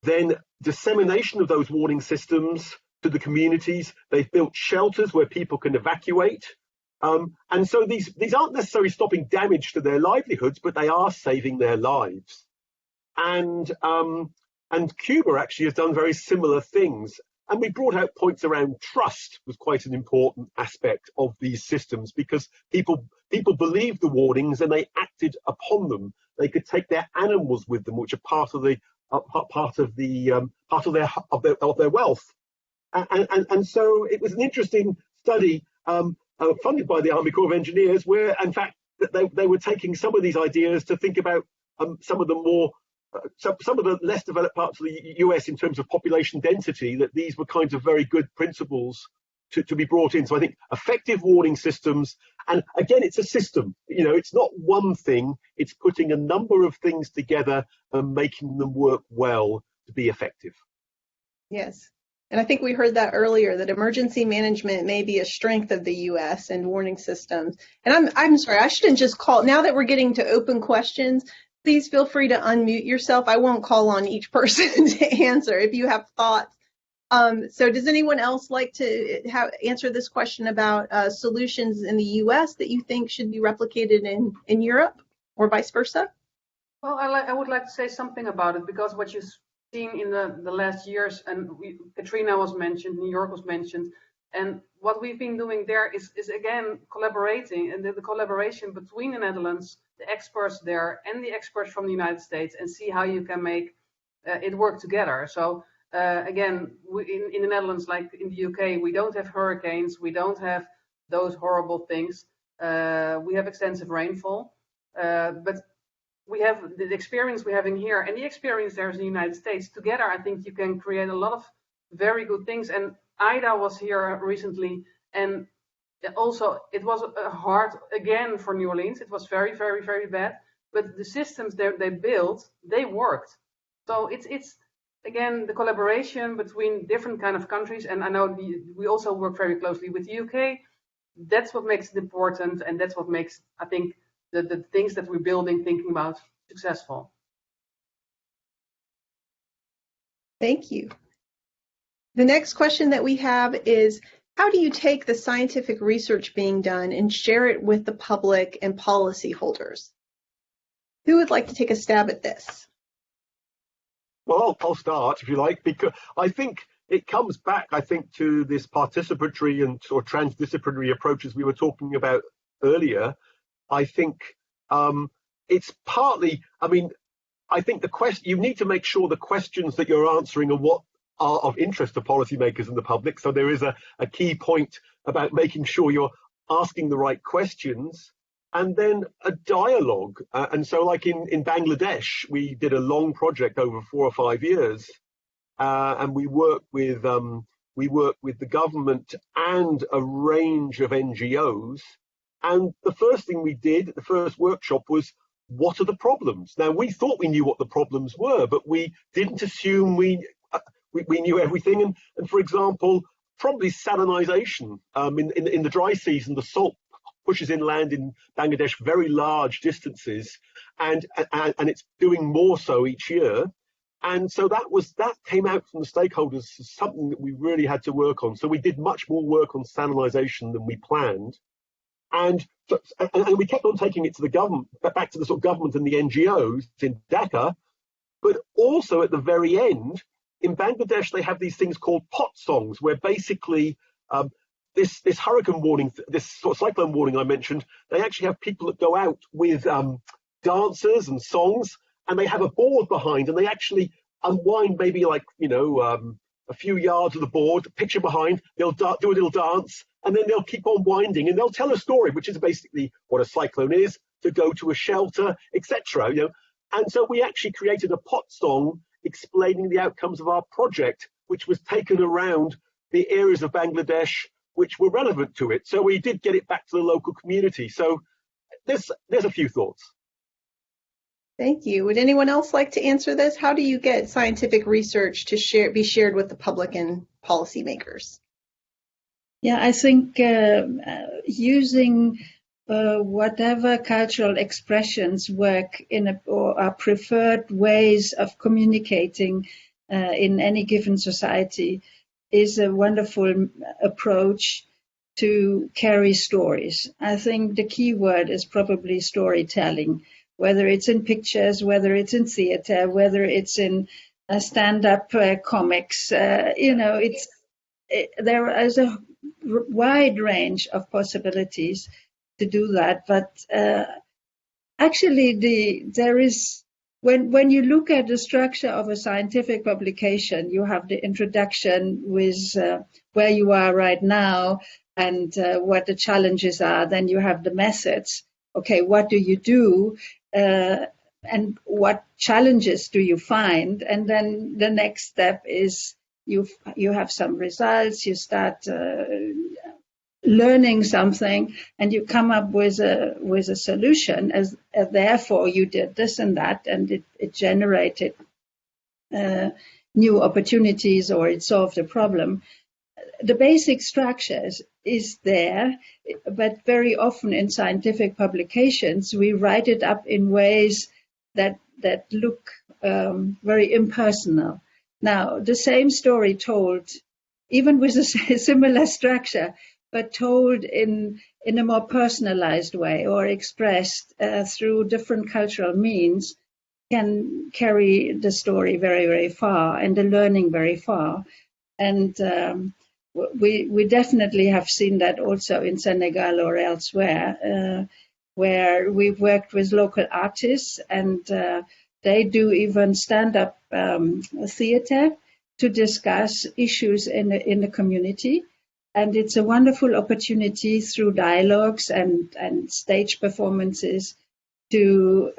then dissemination of those warning systems to the communities. They've built shelters where people can evacuate. And so these aren't necessarily stopping damage to their livelihoods, but they are saving their lives. And Cuba actually has done very similar things. And we brought out points around trust was quite an important aspect of these systems, because people believed the warnings and they acted upon them. They could take their animals with them, which are part of their wealth. And so it was an interesting study funded by the Army Corps of Engineers, where in fact they were taking some of these ideas to think about some of the less developed parts of the US in terms of population density, that these were kinds of very good principles to be brought in. So I think effective warning systems, and again, it's a system. You know, it's not one thing, it's putting a number of things together and making them work well to be effective. Yes. And I think we heard that earlier, that emergency management may be a strength of the U.S. and warning systems. And I'm sorry, I shouldn't just call. Now that we're getting to open questions, please feel free to unmute yourself. I won't call on each person to answer if you have thoughts. So does anyone else like to answer this question about solutions in the U.S. that you think should be replicated in Europe or vice versa? Well, I would like to say something about it, because what you've seen in the last years, and Katrina was mentioned, New York was mentioned, and what we've been doing there is again collaborating, and the collaboration between the Netherlands, the experts there, and the experts from the United States, and see how you can make it work together. So again, in the Netherlands, like in the UK, we don't have hurricanes, we don't have those horrible things. We have extensive rainfall, but we have the experience we're having here and the experience there in the United States. Together, I think you can create a lot of very good things. And Ida was here recently, and also it was hard again for New Orleans. It was very, very, very bad. But the systems they built, they worked. So it's again the collaboration between different kind of countries. And I know we also work very closely with the UK. That's what makes it important, and that's what makes, I think, the things that we're building, thinking about, successful. Thank you. The next question that we have is, how do you take the scientific research being done and share it with the public and policyholders? Who would like to take a stab at this? Well, I'll start if you like, because I think it comes back, to this participatory and sort of transdisciplinary approaches we were talking about earlier. I think it's partly, I think you need to make sure the questions that you're answering are what are of interest to policymakers and the public. So there is a key point about making sure you're asking the right questions, and then a dialogue. And so like in Bangladesh, we did a long project over 4 or 5 years, and we worked with the government and a range of NGOs. And the first thing we did, the first workshop, was, what are the problems? Now, we thought we knew what the problems were, but we didn't assume we knew everything. And for example, probably salinization. In the dry season, the salt pushes inland in Bangladesh very large distances, and it's doing more so each year. And so that came out from the stakeholders as something that we really had to work on. So we did much more work on salinization than we planned. And we kept on taking it to the government, back to the sort of government and the NGOs in Dhaka. But also at the very end, in Bangladesh, they have these things called pot songs, where basically this hurricane warning, this sort of cyclone warning I mentioned, they actually have people that go out with dancers and songs, and they have a board behind, and they actually unwind maybe like, a few yards of the board, picture behind, they'll do a little dance, and then they'll keep on winding, and they'll tell a story, which is basically what a cyclone is, to go to a shelter, etc. And so we actually created a pot song explaining the outcomes of our project, which was taken around the areas of Bangladesh which were relevant to it. So we did get it back to the local community. So there's a few thoughts. Thank you. Would anyone else like to answer this? How do you get scientific research to be shared with the public and policymakers? Yeah, I think using whatever cultural expressions work or are preferred ways of communicating in any given society is a wonderful approach to carry stories. I think the key word is probably storytelling. Whether it's in pictures, whether it's in theater, whether it's in stand-up comics, there is a wide range of possibilities to do that. But actually, there is, when you look at the structure of a scientific publication, you have the introduction with where you are right now and what the challenges are. Then you have the methods. Okay, what do you do? And what challenges do you find? And then the next step is you have some results, you start learning something, and you come up with a solution. As therefore you did this and that, and it generated new opportunities or it solved a problem. The basic structure is there, but very often in scientific publications, we write it up in ways that look very impersonal. Now, the same story told, even with a similar structure, but told in a more personalized way or expressed through different cultural means, can carry the story very, very far and the learning very far. And we definitely have seen that also in Senegal or elsewhere, where we've worked with local artists, and they do even stand-up theater to discuss issues in the community. And it's a wonderful opportunity through dialogues and stage performances to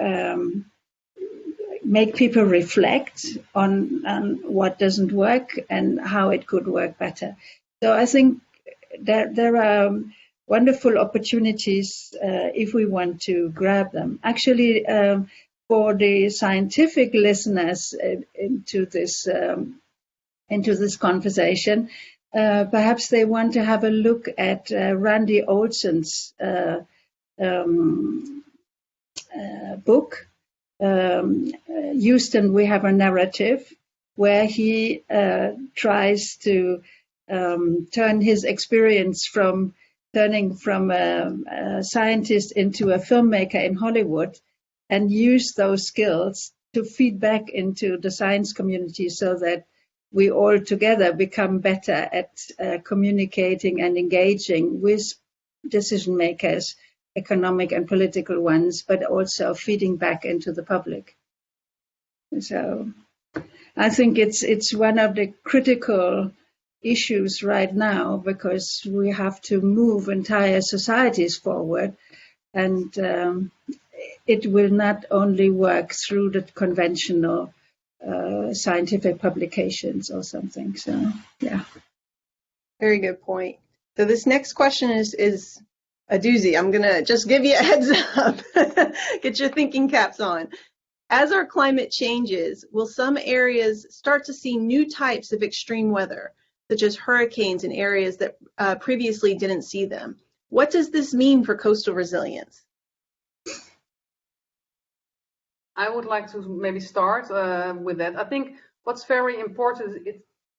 make people reflect on what doesn't work and how it could work better. So I think that there are wonderful opportunities if we want to grab them. Actually, for the scientific listeners into this conversation, perhaps they want to have a look at Randy Olson's book, Houston, We Have a Narrative, where he tries to turn his experience from turning from a scientist into a filmmaker in Hollywood and use those skills to feed back into the science community so that we all together become better at communicating and engaging with decision makers, economic and political ones, but also feeding back into the public. So I think it's one of the critical issues right now, because we have to move entire societies forward, and it will not only work through the conventional scientific publications or something. So, yeah. Very good point. So this next question is a doozy. I'm going to just give you a heads up. Get your thinking caps on. As our climate changes, will some areas start to see new types of extreme weather, such as hurricanes in areas that previously didn't see them? What does this mean for coastal resilience? I would like to maybe start with that. I think what's very important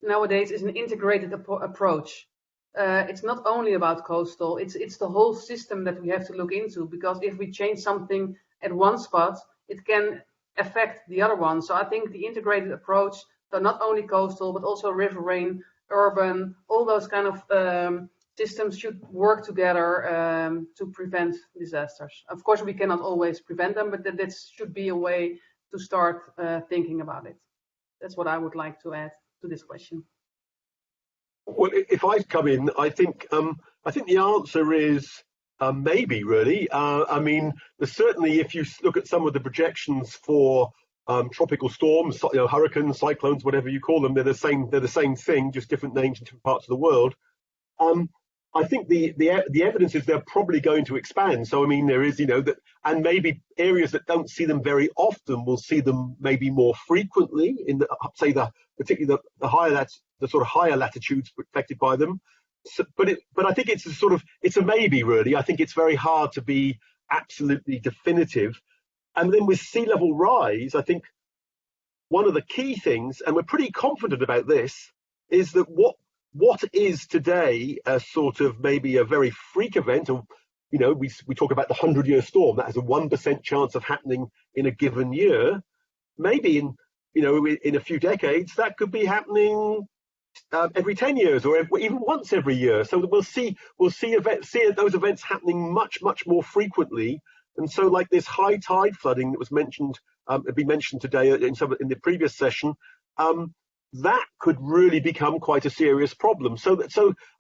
nowadays is an integrated approach. It's not only about coastal, it's the whole system that we have to look into, because if we change something at one spot, it can affect the other one. So I think the integrated approach, so not only coastal, but also riverine, urban, all those kind of systems should work together to prevent disasters. Of course, we cannot always prevent them, but that should be a way to start thinking about it. That's what I would like to add to this question. Well, if I come in, I think the answer is maybe, really. I mean, certainly if you look at some of the projections for tropical storms, hurricanes, cyclones, whatever you call them, they're the same thing, just different names in different parts of the world. I think the evidence is they're probably going to expand. So I mean, there is, that, and maybe areas that don't see them very often will see them maybe more frequently in particularly the higher, the sort of higher latitudes affected by them. So, but I think it's a maybe, really. I think it's very hard to be absolutely definitive. And then with sea level rise, I think one of the key things, and we're pretty confident about this, is that what is today a sort of maybe a very freak event, or we talk about the 100-year storm that has a 1% chance of happening in a given year. Maybe in a few decades that could be happening every 10 years or even once every year. So we'll see those events happening much more frequently. And so, like this high tide flooding that was mentioned, been mentioned today in the previous session, that could really become quite a serious problem. So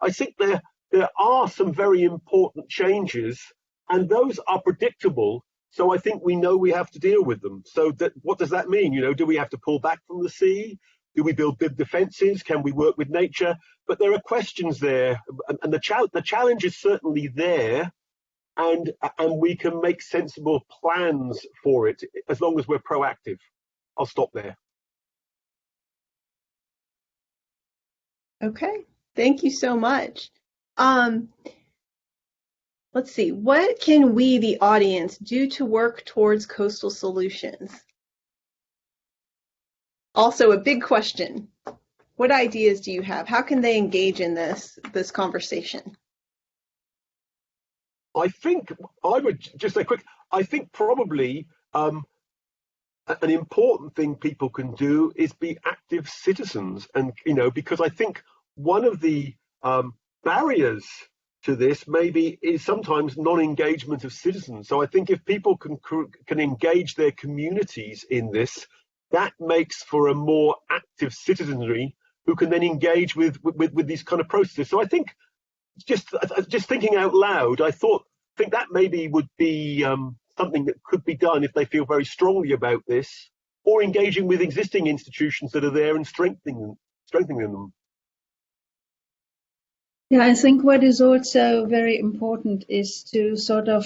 I think there are some very important changes, and those are predictable. So I think we know we have to deal with them. So what does that mean? Do we have to pull back from the sea? Do we build big defenses? Can we work with nature? But there are questions there, and the challenge is certainly there, and we can make sensible plans for it as long as we're proactive. I'll stop there. Okay, thank you so much. Let's see, what can we, the audience, do to work towards coastal solutions? Also a big question. What ideas do you have? How can they engage in this conversation? I think I would just say quick, I think probably an important thing people can do is be active citizens. And, because I think one of the barriers to this maybe is sometimes non-engagement of citizens. So I think if people can engage their communities in this, that makes for a more active citizenry who can then engage with these kind of processes. So I think just thinking out loud, I think that maybe would be something that could be done if they feel very strongly about this, or engaging with existing institutions that are there and strengthening them. Yeah, I think what is also very important is to sort of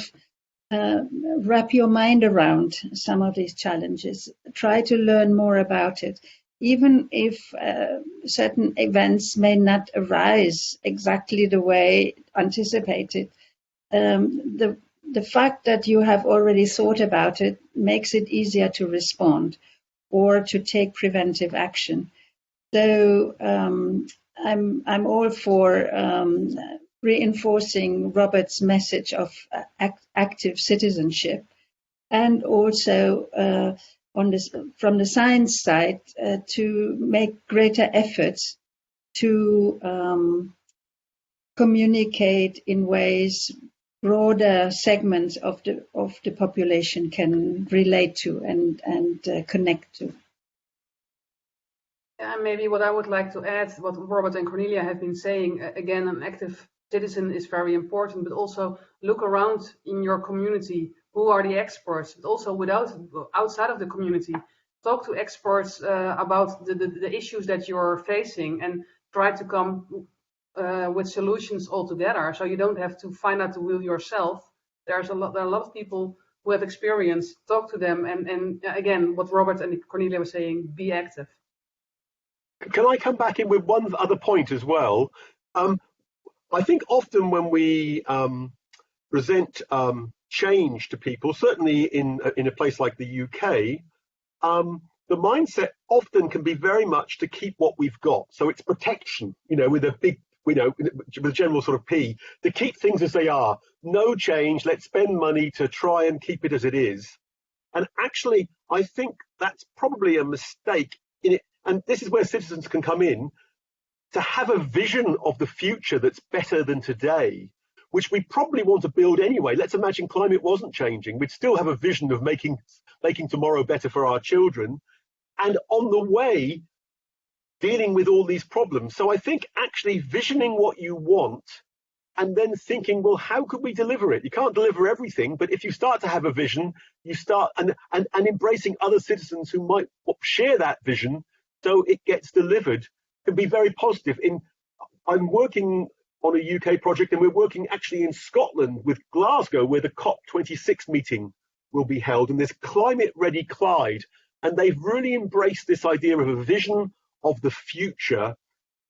wrap your mind around some of these challenges. Try to learn more about it. Even if certain events may not arise exactly the way anticipated, the fact that you have already thought about it makes it easier to respond or to take preventive action. So I'm all for reinforcing Robert's message of active citizenship, and also from the science side to make greater efforts to communicate in ways broader segments of the population can relate to and connect to. And maybe what I would like to add, what Robert and Cornelia have been saying, again, an active citizen is very important, but also look around in your community. Who are the experts? But also outside of the community, talk to experts about the issues that you're facing, and try to come with solutions all together. So you don't have to find out the wheel yourself. There are a lot of people who have experience. Talk to them, and again, what Robert and Cornelia were saying, be active. Can I come back in with one other point as well? I think often when we present change to people, certainly in a place like the UK, the mindset often can be very much to keep what we've got. So it's protection, with a big, with a general sort of P, to keep things as they are. No change, let's spend money to try and keep it as it is. And actually, I think that's probably a mistake in it. And this is where citizens can come in, to have a vision of the future that's better than today, which we probably want to build anyway. Let's imagine climate wasn't changing. We'd still have a vision of making tomorrow better for our children, and on the way, dealing with all these problems. So I think actually visioning what you want and then thinking, well, how could we deliver it? You can't deliver everything, but if you start to have a vision, you start and embracing other citizens who might share that vision, so it gets delivered, can be very positive. I'm working on a UK project, and we're working actually in Scotland with Glasgow, where the COP26 meeting will be held, and there's Climate Ready Clyde, and they've really embraced this idea of a vision of the future.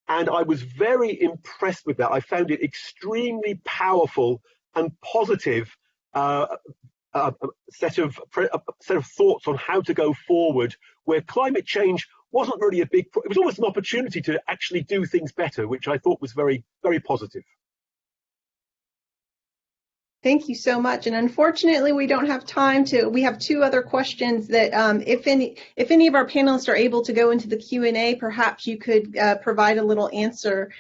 And I was very impressed with that. I found it extremely powerful and positive set of thoughts on how to go forward, where climate change wasn't really it was almost an opportunity to actually do things better, which I thought was very, very positive. Thank you so much. And unfortunately, we don't have time we have two other questions that if any of our panelists are able to go into the Q&A, perhaps you could provide a little answer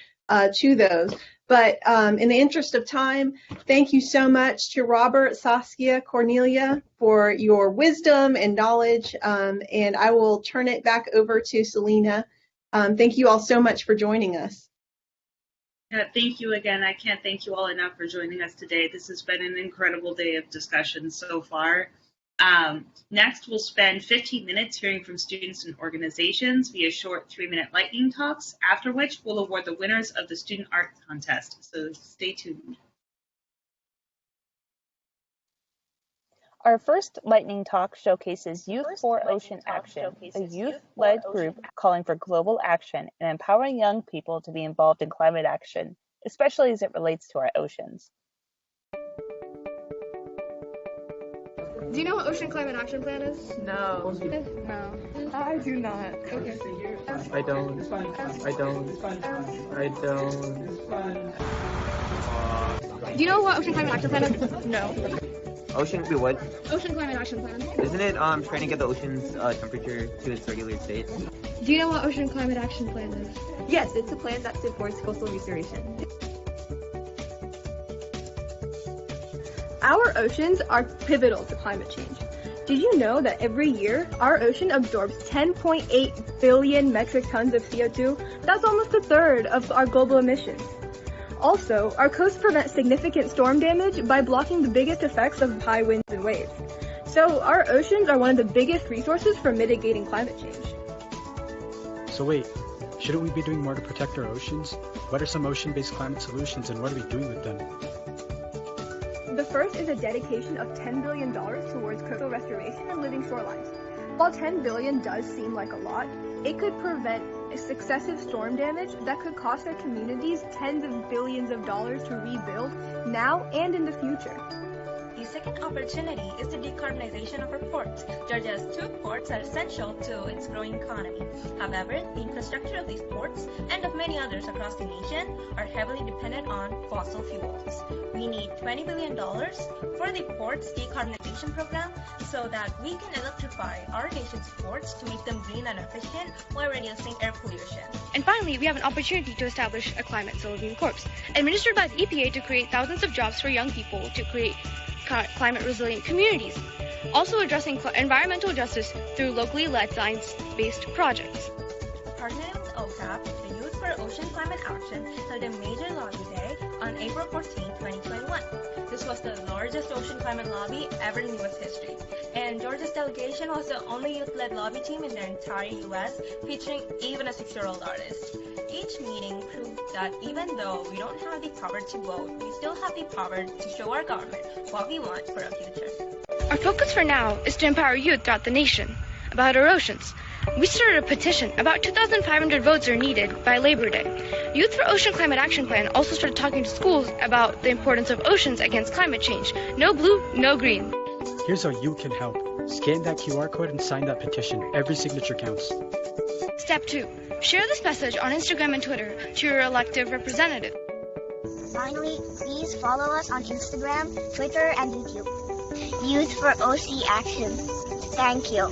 to those. But in the interest of time, thank you so much to Robert, Saskia, Cornelia for your wisdom and knowledge. And I will turn it back over to Selena. Thank you all so much for joining us. Thank you again. I can't thank you all enough for joining us today. This has been an incredible day of discussion so far. Next, we'll spend 15 minutes hearing from students and organizations via short 3-minute lightning talks, after which we'll award the winners of the Student Art Contest. So stay tuned. Our first lightning talk showcases Youth for Ocean Action, a youth-led group calling for global action and empowering young people to be involved in climate action, especially as it relates to our oceans. Do you know what Ocean Climate Action Plan is? No. No. I do not. Okay. I don't. Do you know what Ocean Climate Action Plan is? No. Ocean what? Ocean Climate Action Plan. Isn't it trying to get the ocean's temperature to its regular state? Do you know what Ocean Climate Action Plan is? Yes, it's a plan that supports coastal restoration. Our oceans are pivotal to climate change. Did you know that every year, our ocean absorbs 10.8 billion metric tons of CO2? That's almost a third of our global emissions. Also, our coasts prevent significant storm damage by blocking the biggest effects of high winds and waves. So our oceans are one of the biggest resources for mitigating climate change. So wait, shouldn't we be doing more to protect our oceans? What are some ocean-based climate solutions and what are we doing with them? The first is a dedication of $10 billion towards coastal restoration and living shorelines. While $10 billion does seem like a lot, it could prevent successive storm damage that could cost our communities tens of billions of dollars to rebuild now and in the future. The second opportunity is the decarbonization of our ports. Georgia's 2 ports are essential to its growing economy. However, the infrastructure of these ports and of many others across the nation are heavily dependent on fossil fuels. We need $20 billion for the ports decarbonization program so that we can electrify our nation's ports to make them green and efficient while reducing air pollution. And finally, we have an opportunity to establish a climate solution corps, administered by the EPA to create thousands of jobs for young people to create climate-resilient communities, also addressing environmental justice through locally led science-based projects. Partnering with OCAP, the Youth for Ocean Climate Action held a major lobby day on April 14, 2021. This was the largest ocean climate lobby ever in U.S. history, and Georgia's delegation was the only youth-led lobby team in the entire U.S., featuring even a 6-year-old artist. Each meeting proved that even though we don't have the power to vote, we still have the power to show our government what we want for our future. Our focus for now is to empower youth throughout the nation about our oceans. We started a petition. About 2,500 votes are needed by Labor Day. Youth for Ocean Climate Action Plan also started talking to schools about the importance of oceans against climate change. No blue, no green. Here's how you can help. Scan that QR code and sign that petition. Every signature counts. Step 2. Share this message on Instagram and Twitter to your elected representative. Finally, please follow us on Instagram, Twitter, and YouTube. Youth for OC Action. Thank you.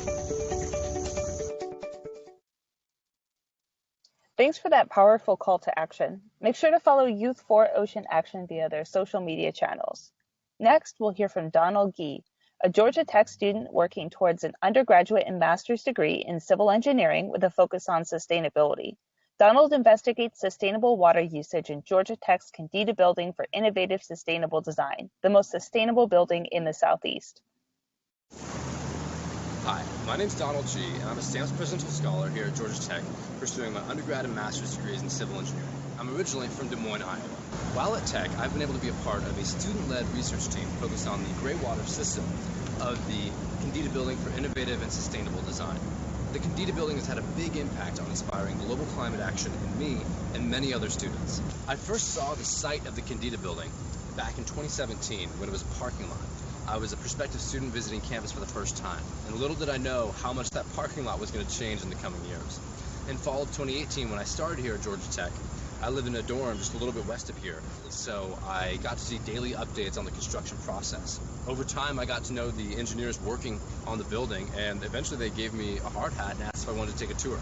Thanks for that powerful call to action. Make sure to follow Youth for Ocean Action via their social media channels. Next, we'll hear from Donald Gee, a Georgia Tech student working towards an undergraduate and master's degree in civil engineering with a focus on sustainability. Donald investigates sustainable water usage in Georgia Tech's Kendeda building for innovative sustainable design, the most sustainable building in the Southeast. Hi, my name's Donald Gee, and I'm a Stamps Presidential Scholar here at Georgia Tech, pursuing my undergrad and master's degrees in civil engineering. I'm originally from Des Moines, Iowa. While at Tech, I've been able to be a part of a student-led research team focused on the Greywater system of the Kendeda building for innovative and sustainable design. The Kendeda building has had a big impact on inspiring global climate action in me and many other students. I first saw the site of the Kendeda building back in 2017 when it was a parking lot. I was a prospective student visiting campus for the first time, and little did I know how much that parking lot was going to change in the coming years. In fall of 2018, when I started here at Georgia Tech, I live in a dorm just a little bit west of here, so I got to see daily updates on the construction process. Over time, I got to know the engineers working on the building, and eventually they gave me a hard hat and asked if I wanted to take a tour.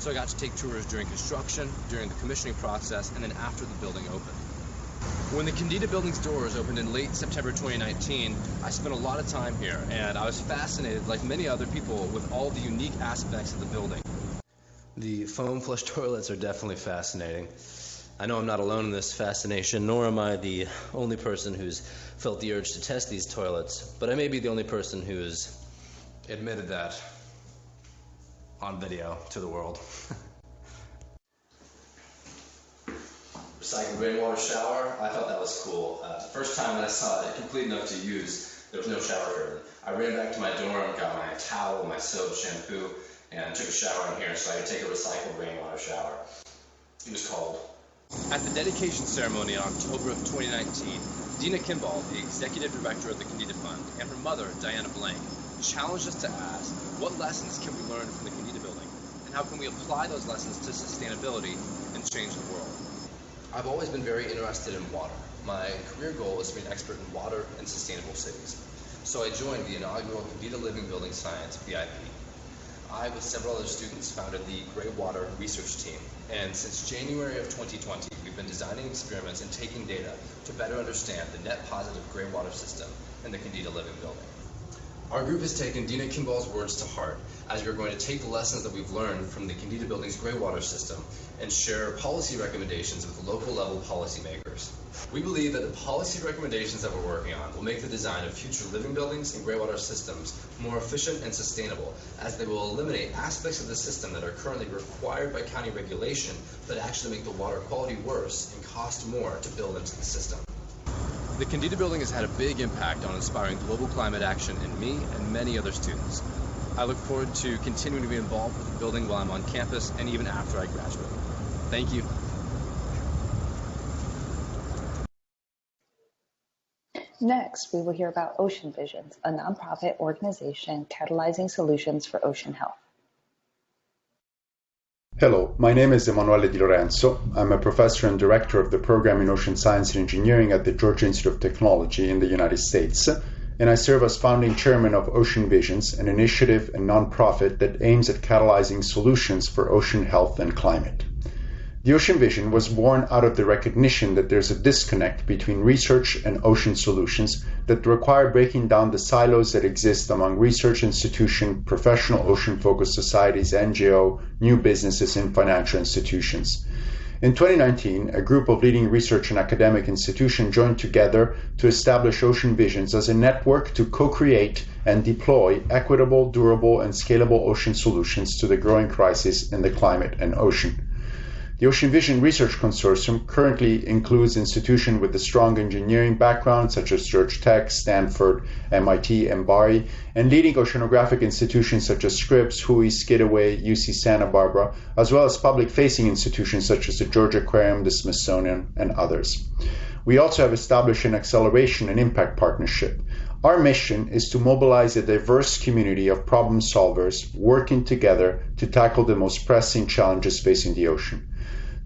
So I got to take tours during construction, during the commissioning process, and then after the building opened. When the Kendeda building's doors opened in late September 2019, I spent a lot of time here, and I was fascinated, like many other people, with all the unique aspects of the building. The foam flush toilets are definitely fascinating. I know I'm not alone in this fascination, nor am I the only person who's felt the urge to test these toilets, but I may be the only person who's admitted that on video to the world. Recycled rainwater shower, I thought that was cool. The first time that I saw it complete enough to use, There was no shower curtain. I ran back to my dorm, got my towel, my soap, shampoo, and took a shower in here so I could take a recycled rainwater shower. It was cold. At the dedication ceremony in October of 2019, Dina Kimball, the executive director of the Kendeda Fund, and her mother, Diana Blank, challenged us to ask, what lessons can we learn from the Kendeda building, and how can we apply those lessons to sustainability and change the world? I've always been very interested in water. My career goal is to be an expert in water and sustainable cities. So I joined the inaugural Kendeda Living Building Science VIP. I, with several other students, founded the Greywater research team, and since January of 2020, we've been designing experiments and taking data to better understand the net positive Greywater system in the Kendeda Living Building. Our group has taken Dina Kimball's words to heart, as we are going to take the lessons that we've learned from the Kendeda Building's Greywater system and share policy recommendations with local level policymakers. We believe that the policy recommendations that we're working on will make the design of future living buildings and Greywater systems more efficient and sustainable, as they will eliminate aspects of the system that are currently required by county regulation but actually make the water quality worse and cost more to build into the system. The Kendeda building has had a big impact on inspiring global climate action in me and many other students. I look forward to continuing to be involved with the building while I'm on campus and even after I graduate. Thank you. Next, we will hear about Ocean Visions, a nonprofit organization catalyzing solutions for ocean health. Hello, my name is Emanuele Di Lorenzo. I'm a professor and director of the program in Ocean Science and Engineering at the Georgia Institute of Technology in the United States, and I serve as founding chairman of Ocean Visions, an initiative and nonprofit that aims at catalyzing solutions for ocean health and climate. The Ocean Vision was born out of the recognition that there's a disconnect between research and ocean solutions that require breaking down the silos that exist among research institutions, professional ocean-focused societies, NGO, new businesses, and financial institutions. In 2019, a group of leading research and academic institutions joined together to establish Ocean Visions as a network to co-create and deploy equitable, durable, and scalable ocean solutions to the growing crisis in the climate and ocean. The Ocean Vision Research Consortium currently includes institutions with a strong engineering background such as Georgia Tech, Stanford, MIT, and Bari, and leading oceanographic institutions such as Scripps, Hui, Skidaway, UC Santa Barbara, as well as public-facing institutions such as the Georgia Aquarium, the Smithsonian, and others. We also have established an acceleration and impact partnership. Our mission is to mobilize a diverse community of problem solvers working together to tackle the most pressing challenges facing the ocean.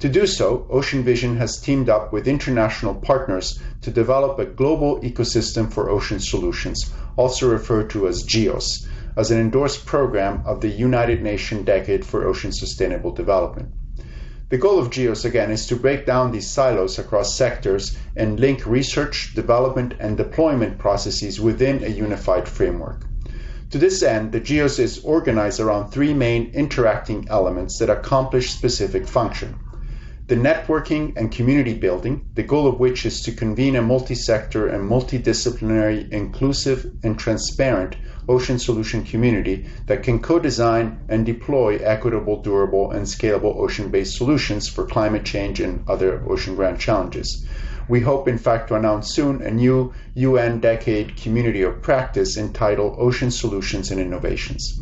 To do so, Ocean Vision has teamed up with international partners to develop a global ecosystem for ocean solutions, also referred to as GEOS, as an endorsed program of the United Nations Decade for Ocean Sustainable Development. The goal of GEOS, again, is to break down these silos across sectors and link research, development, and deployment processes within a unified framework. To this end, the GEOS is organized around three main interacting elements that accomplish specific function. The networking and community building, the goal of which is to convene a multi-sector and multidisciplinary, inclusive, and transparent ocean solution community that can co-design and deploy equitable, durable, and scalable ocean-based solutions for climate change and other ocean-grand challenges. We hope, in fact, to announce soon a new UN Decade Community of Practice entitled Ocean Solutions and Innovations.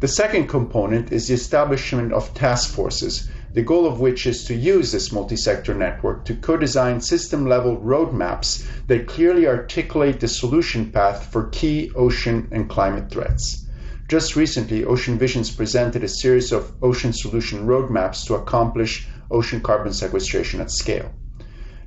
The second component is the establishment of task forces, the goal of which is to use this multi-sector network to co-design system-level roadmaps that clearly articulate the solution path for key ocean and climate threats. Just recently, Ocean Visions presented a series of ocean solution roadmaps to accomplish ocean carbon sequestration at scale.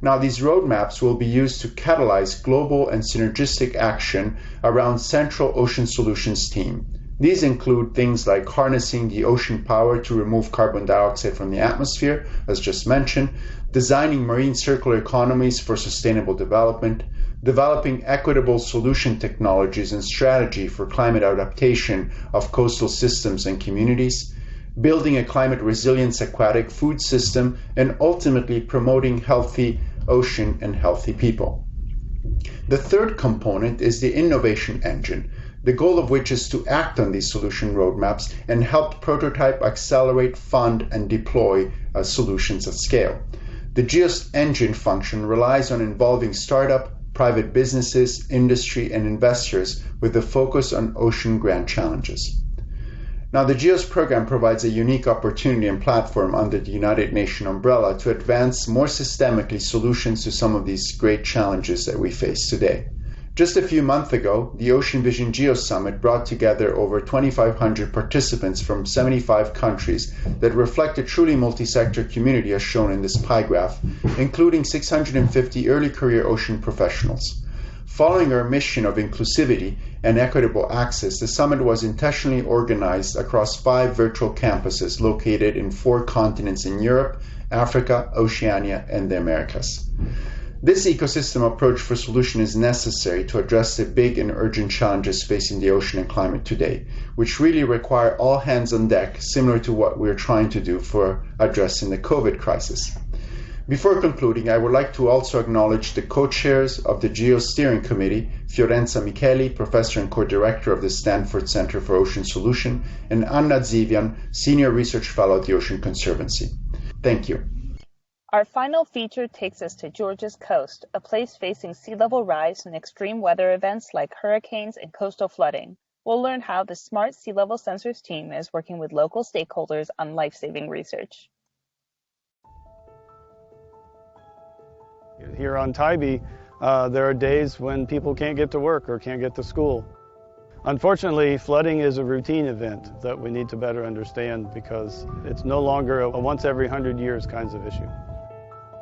Now, these roadmaps will be used to catalyze global and synergistic action around central ocean solutions team. These include things like harnessing the ocean power to remove carbon dioxide from the atmosphere, as just mentioned, designing marine circular economies for sustainable development, developing equitable solution technologies and strategy for climate adaptation of coastal systems and communities, building a climate resilience aquatic food system, and ultimately promoting healthy ocean and healthy people. The third component is the innovation engine, the goal of which is to act on these solution roadmaps and help prototype, accelerate, fund, and deploy solutions at scale. The GEOS engine function relies on involving startup, private businesses, industry, and investors with a focus on ocean grand challenges. Now, the GEOS program provides a unique opportunity and platform under the United Nations umbrella to advance more systemically solutions to some of these great challenges that we face today. Just a few months ago, the Ocean Vision GEOS Summit brought together over 2,500 participants from 75 countries that reflect a truly multi-sector community as shown in this pie graph, including 650 early career ocean professionals. Following our mission of inclusivity and equitable access, the summit was intentionally organized across 5 virtual campuses located in 4 continents in Europe, Africa, Oceania, and the Americas. This ecosystem approach for solution is necessary to address the big and urgent challenges facing the ocean and climate today, which really require all hands on deck, similar to what we're trying to do for addressing the COVID crisis. Before concluding, I would like to also acknowledge the co-chairs of the GEOS Steering Committee, Fiorenza Micheli, Professor and Co-Director of the Stanford Center for Ocean Solution, and Anna Zivian, Senior Research Fellow at the Ocean Conservancy. Thank you. Our final feature takes us to Georgia's coast, a place facing sea level rise and extreme weather events like hurricanes and coastal flooding. We'll learn how the Smart Sea Level Sensors team is working with local stakeholders on life-saving research. Here on Tybee, there are days when people can't get to work or can't get to school. Unfortunately, flooding is a routine event that we need to better understand because it's no longer a once every 100 years kinds of issue.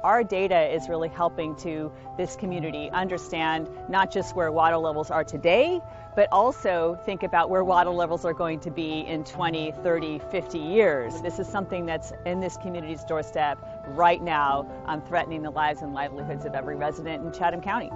Our data is really helping to this community understand not just where water levels are today, but also think about where water levels are going to be in 20, 30, 50 years. This is something that's in this community's doorstep right now, threatening the lives and livelihoods of every resident in Chatham County.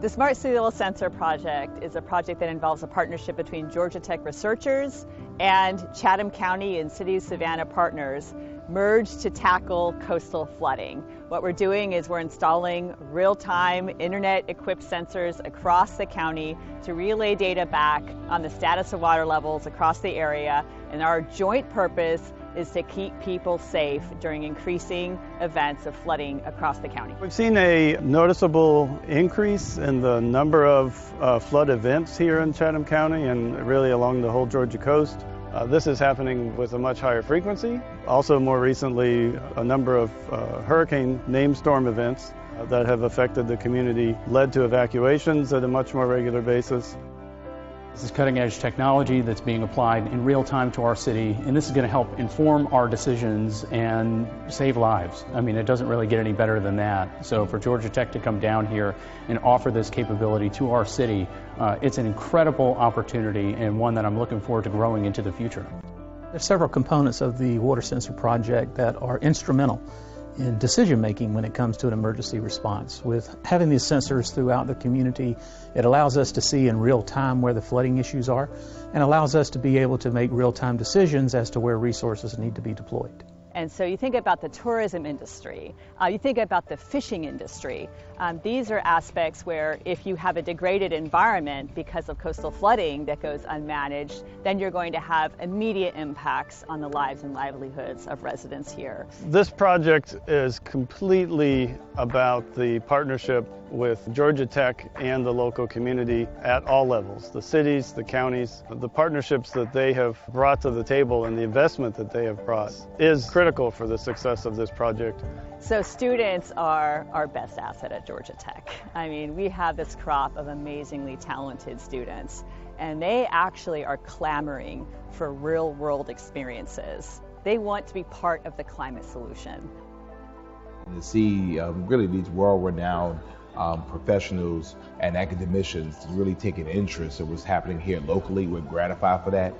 The Smart Sea Level Sensor project is a project that involves a partnership between Georgia Tech researchers and Chatham County and City of Savannah partners merged to tackle coastal flooding. What we're doing is we're installing real-time internet-equipped sensors across the county to relay data back on the status of water levels across the area, and our joint purpose is to keep people safe during increasing events of flooding across the county. We've seen a noticeable increase in the number of flood events here in Chatham County and really along the whole Georgia coast. This is happening with a much higher frequency. Also, more recently, a number of hurricane named storm events that have affected the community led to evacuations at a much more regular basis. This is cutting-edge technology that's being applied in real time to our city, and this is going to help inform our decisions and save lives. I mean, it doesn't really get any better than that. So for Georgia Tech to come down here and offer this capability to our city, it's an incredible opportunity and one that I'm looking forward to growing into the future. There's several components of the water sensor project that are instrumental in decision making when it comes to an emergency response. With having these sensors throughout the community, it allows us to see in real time where the flooding issues are and allows us to be able to make real time decisions as to where resources need to be deployed. And so you think about the tourism industry, you think about the fishing industry. These are aspects where if you have a degraded environment because of coastal flooding that goes unmanaged, then you're going to have immediate impacts on the lives and livelihoods of residents here. This project is completely about the partnership with Georgia Tech and the local community at all levels, the cities, the counties. The partnerships that they have brought to the table and the investment that they have brought is critical for the success of this project. So students are our best asset at Georgia Tech. I mean, we have this crop of amazingly talented students, and they actually are clamoring for real-world experiences. They want to be part of the climate solution. To see really these world-renowned professionals and academicians really taking interest in what's happening here locally, we're gratified for that.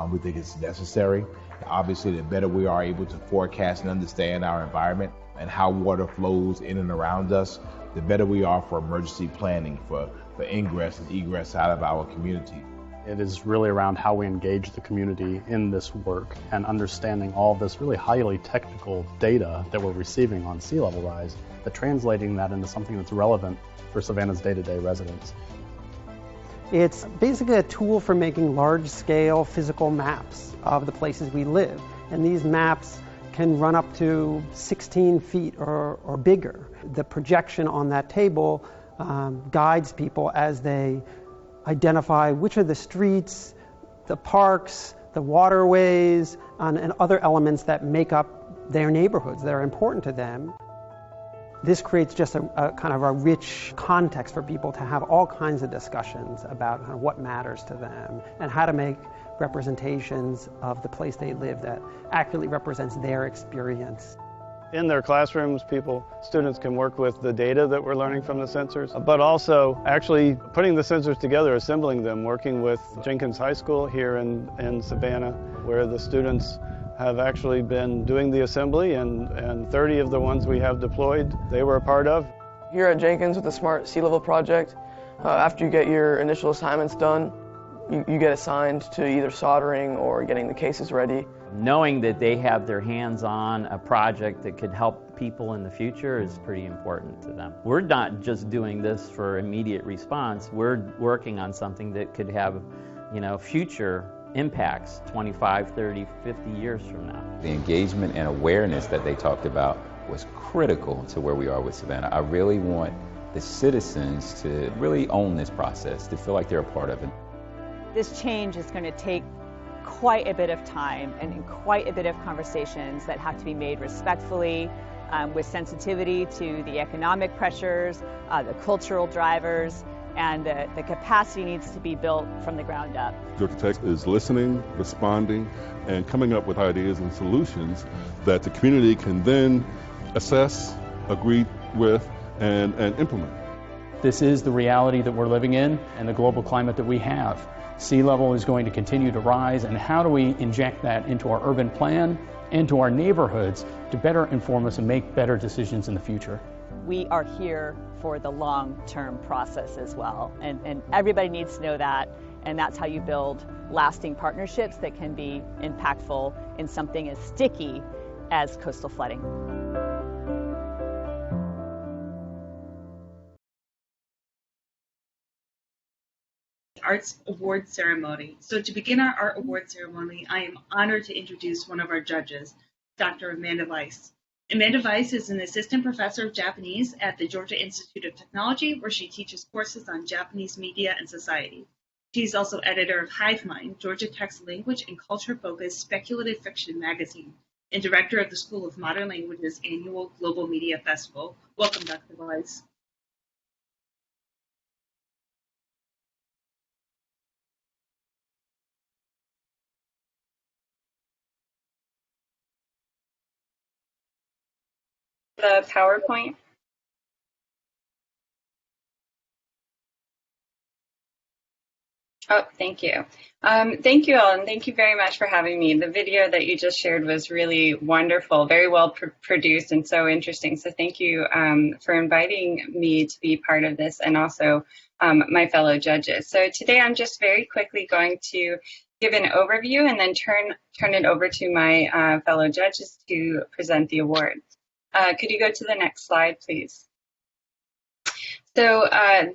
We think it's necessary. Obviously, the better we are able to forecast and understand our environment and how water flows in and around us, the better we are for emergency planning, for ingress and egress out of our community. It is really around how we engage the community in this work and understanding all this really highly technical data that we're receiving on sea level rise, but translating that into something that's relevant for Savannah's day-to-day residents. It's basically a tool for making large-scale physical maps of the places we live. And these maps can run up to 16 feet or bigger. The projection on that table guides people as they identify which are the streets, the parks, the waterways, and other elements that make up their neighborhoods that are important to them. This creates just a kind of a rich context for people to have all kinds of discussions about what matters to them and how to make representations of the place they live that accurately represents their experience. In their classrooms, students can work with the data that we're learning from the sensors, but also actually putting the sensors together, assembling them, working with Jenkins High School here in Savannah, where the students have actually been doing the assembly, and 30 of the ones we have deployed, they were a part of. Here at Jenkins with the Smart Sea Level Project, after you get your initial assignments done, you get assigned to either soldering or getting the cases ready. Knowing that they have their hands on a project that could help people in the future is pretty important to them. We're not just doing this for immediate response, we're working on something that could have, future impacts 25, 30, 50 years from now. The engagement and awareness that they talked about was critical to where we are with Savannah. I really want the citizens to really own this process, to feel like they're a part of it. This change is going to take quite a bit of time and quite a bit of conversations that have to be made respectfully, with sensitivity to the economic pressures, the cultural drivers, and the capacity needs to be built from the ground up. Georgia Tech is listening, responding, and coming up with ideas and solutions that the community can then assess, agree with, and implement. This is the reality that we're living in and the global climate that we have. Sea level is going to continue to rise, and how do we inject that into our urban plan, into our neighborhoods, to better inform us and make better decisions in the future? We are here for the long-term process as well, and everybody needs to know that, and that's how you build lasting partnerships that can be impactful in something as sticky as coastal flooding. Arts Award Ceremony. So to begin our Art Award Ceremony, I am honored to introduce one of our judges, Dr. Amanda Weiss. Amanda Weiss is an assistant professor of Japanese at the Georgia Institute of Technology, where she teaches courses on Japanese media and society. She's also editor of Hive Mind, Georgia Tech's language and culture-focused speculative fiction magazine, and director of the School of Modern Languages' annual Global Media Festival. Welcome, Dr. Weiss. The PowerPoint. Oh, thank you. Thank you all, and thank you very much for having me. The video that you just shared was really wonderful, very well produced and so interesting. So thank you for inviting me to be part of this, and also my fellow judges. So today I'm just very quickly going to give an overview and then turn it over to my fellow judges to present the awards. Could you go to the next slide, please? So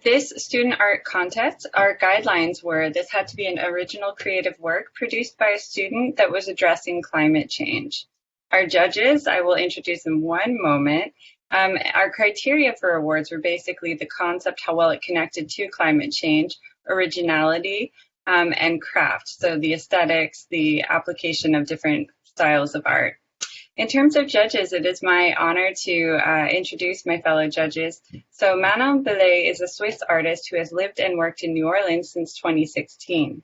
this student art contest, our guidelines were this had to be an original creative work produced by a student that was addressing climate change. Our judges, I will introduce in one moment. Our criteria for awards were basically the concept, how well it connected to climate change, originality, and craft. So the aesthetics, the application of different styles of art. In terms of judges, it is my honor to introduce my fellow judges. So Manon Bellet is a Swiss artist who has lived and worked in New Orleans since 2016.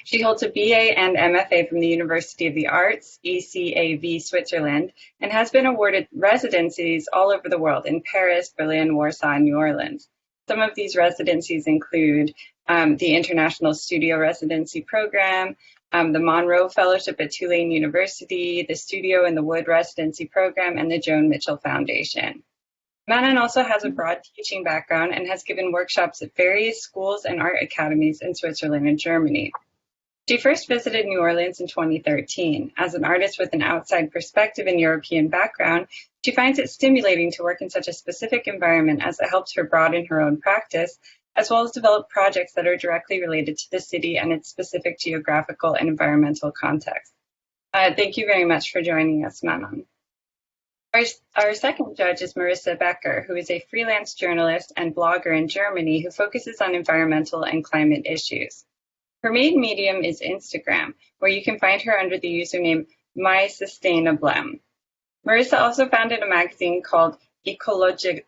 She holds a BA and MFA from the University of the Arts, ECAV, Switzerland, and has been awarded residencies all over the world in Paris, Berlin, Warsaw, and New Orleans. Some of these residencies include the International Studio Residency Program, the Monroe Fellowship at Tulane University, the Studio in the Wood Residency Program, and the Joan Mitchell Foundation. Manon also has a broad teaching background and has given workshops at various schools and art academies in Switzerland and Germany. She first visited New Orleans in 2013. As an artist with an outside perspective and European background, she finds it stimulating to work in such a specific environment as it helps her broaden her own practice, as well as develop projects that are directly related to the city and its specific geographical and environmental context. Thank you very much for joining us, Manon. Our second judge is Marisa Becker, who is a freelance journalist and blogger in Germany who focuses on environmental and climate issues. Her main medium is Instagram, where you can find her under the username MySustainablem. Marisa also founded a magazine called Ekologiska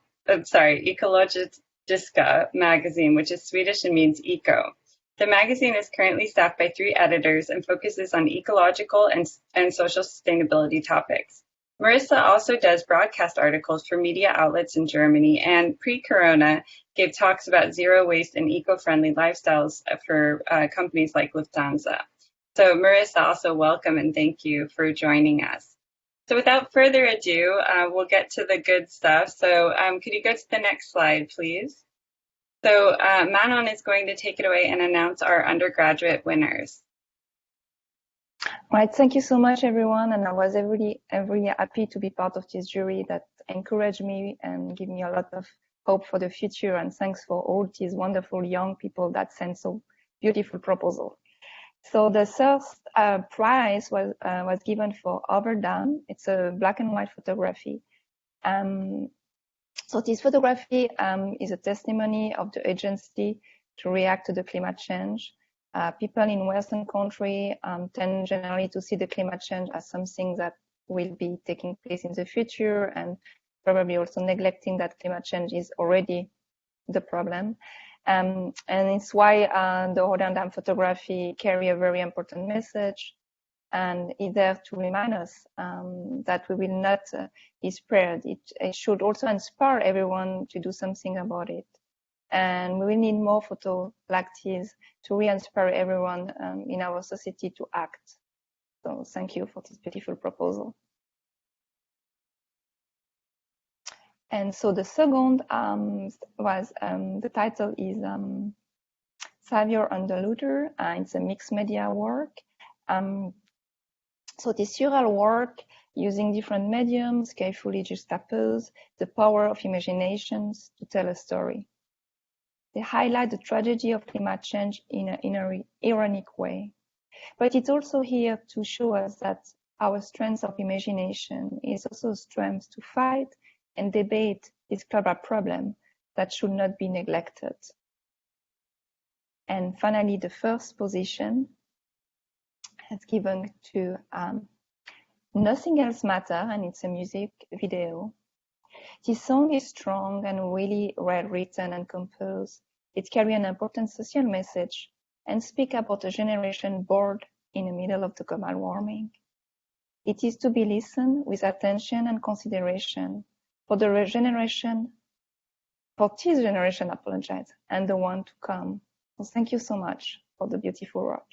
magazine, which is Swedish and means eco. The magazine is currently staffed by 3 editors and focuses on ecological and social sustainability topics. Marisa also does broadcast articles for media outlets in Germany and pre-corona gave talks about zero waste and eco-friendly lifestyles for companies like Lufthansa. So Marisa, also welcome and thank you for joining us. So without further ado, we'll get to the good stuff. So could you go to the next slide, please? So Manon is going to take it away and announce our undergraduate winners. Right, thank you so much, everyone. And I was really happy to be part of this jury that encouraged me and gave me a lot of hope for the future. And thanks for all these wonderful young people that sent so beautiful proposal. So the first prize was given for Pardaans. It's a black and white photography. So this photography is a testimony of the agency to react to the climate change. People in Western countries tend generally to see the climate change as something that will be taking place in the future and probably also neglecting that climate change is already the problem. And it's why the Pardaans photography carry a very important message and is there to remind us that we will not be spared. It should also inspire everyone to do something about it. And we will need more photos like this to re-inspire everyone in our society to act. So thank you for this beautiful proposal. And so the second was, the title is Savior Under Luther. It's a mixed media work. So this surreal work using different mediums carefully juxtapose the power of imaginations to tell a story. They highlight the tragedy of climate change in an ironic way. But it's also here to show us that our strength of imagination is also a strength to fight and debate this global problem that should not be neglected. And finally, the first position is given to Nothing Else Matters, and it's a music video. This song is strong and really well written and composed. It carries an important social message and speaks about a generation bored in the middle of the global warming. It is to be listened with attention and consideration for this generation, and the one to come. So thank you so much for the beautiful work.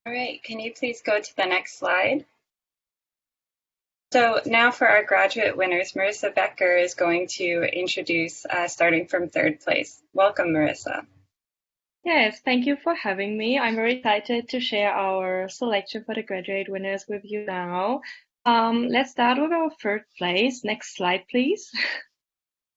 All right, can you please go to the next slide? So now for our graduate winners, Marisa Becker is going to introduce starting from 3rd place. Welcome, Marisa. Yes, thank you for having me. I'm very excited to share our selection for the graduate winners with you now. Let's start with our 3rd place. Next slide, please.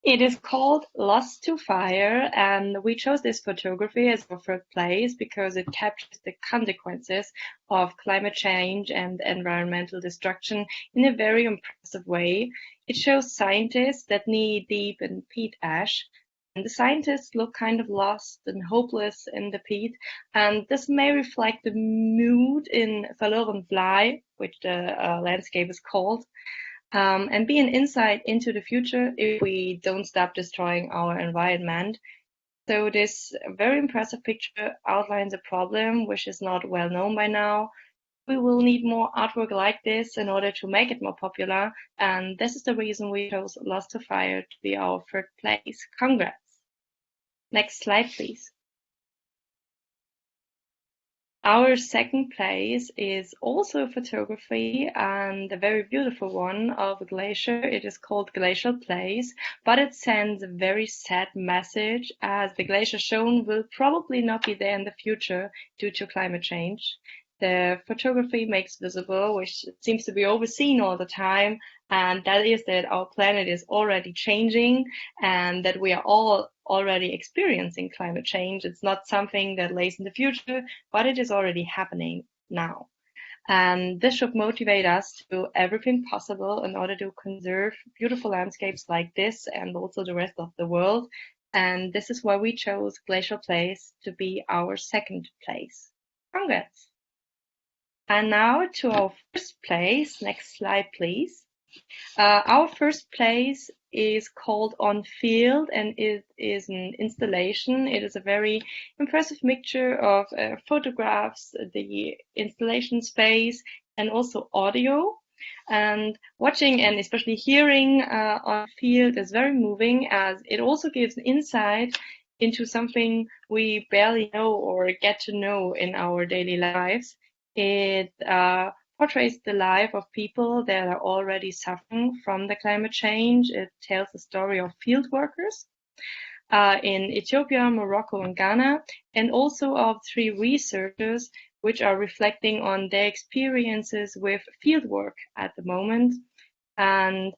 It is called Lost to Fire, and we chose this photography as our 3rd place because it captures the consequences of climate change and environmental destruction in a very impressive way. It shows scientists that knee deep in peat ash, and the scientists look kind of lost and hopeless in the peat, and this may reflect the mood in Verloren Vlaai, which the landscape is called. And be an insight into the future if we don't stop destroying our environment. So this very impressive picture outlines a problem which is not well known by now. We will need more artwork like this in order to make it more popular, and this is the reason we chose Lost to Fire to be our 3rd place. Congrats. Next slide, please. Our second place is also photography, and a very beautiful one of a glacier. It is called Glacial Place, but it sends a very sad message, as the glacier shown will probably not be there in the future due to climate change. The photography makes visible, which seems to be overseen all the time, and that is that our planet is already changing and that we are all already experiencing climate change. It's not something that lays in the future, but it is already happening now. And this should motivate us to do everything possible in order to conserve beautiful landscapes like this and also the rest of the world. And this is why we chose Glacial Place to be our second place. Congrats! And now to our first place. Next slide, please. Our first place is called On Field, and it is an installation. It is a very impressive mixture of photographs, the installation space, and also audio. And watching and especially hearing On Field is very moving, as it also gives an insight into something we barely know or get to know in our daily lives. It portrays the life of people that are already suffering from the climate change. It tells the story of field workers in Ethiopia, Morocco, and Ghana, and also of 3 researchers which are reflecting on their experiences with field work at the moment. And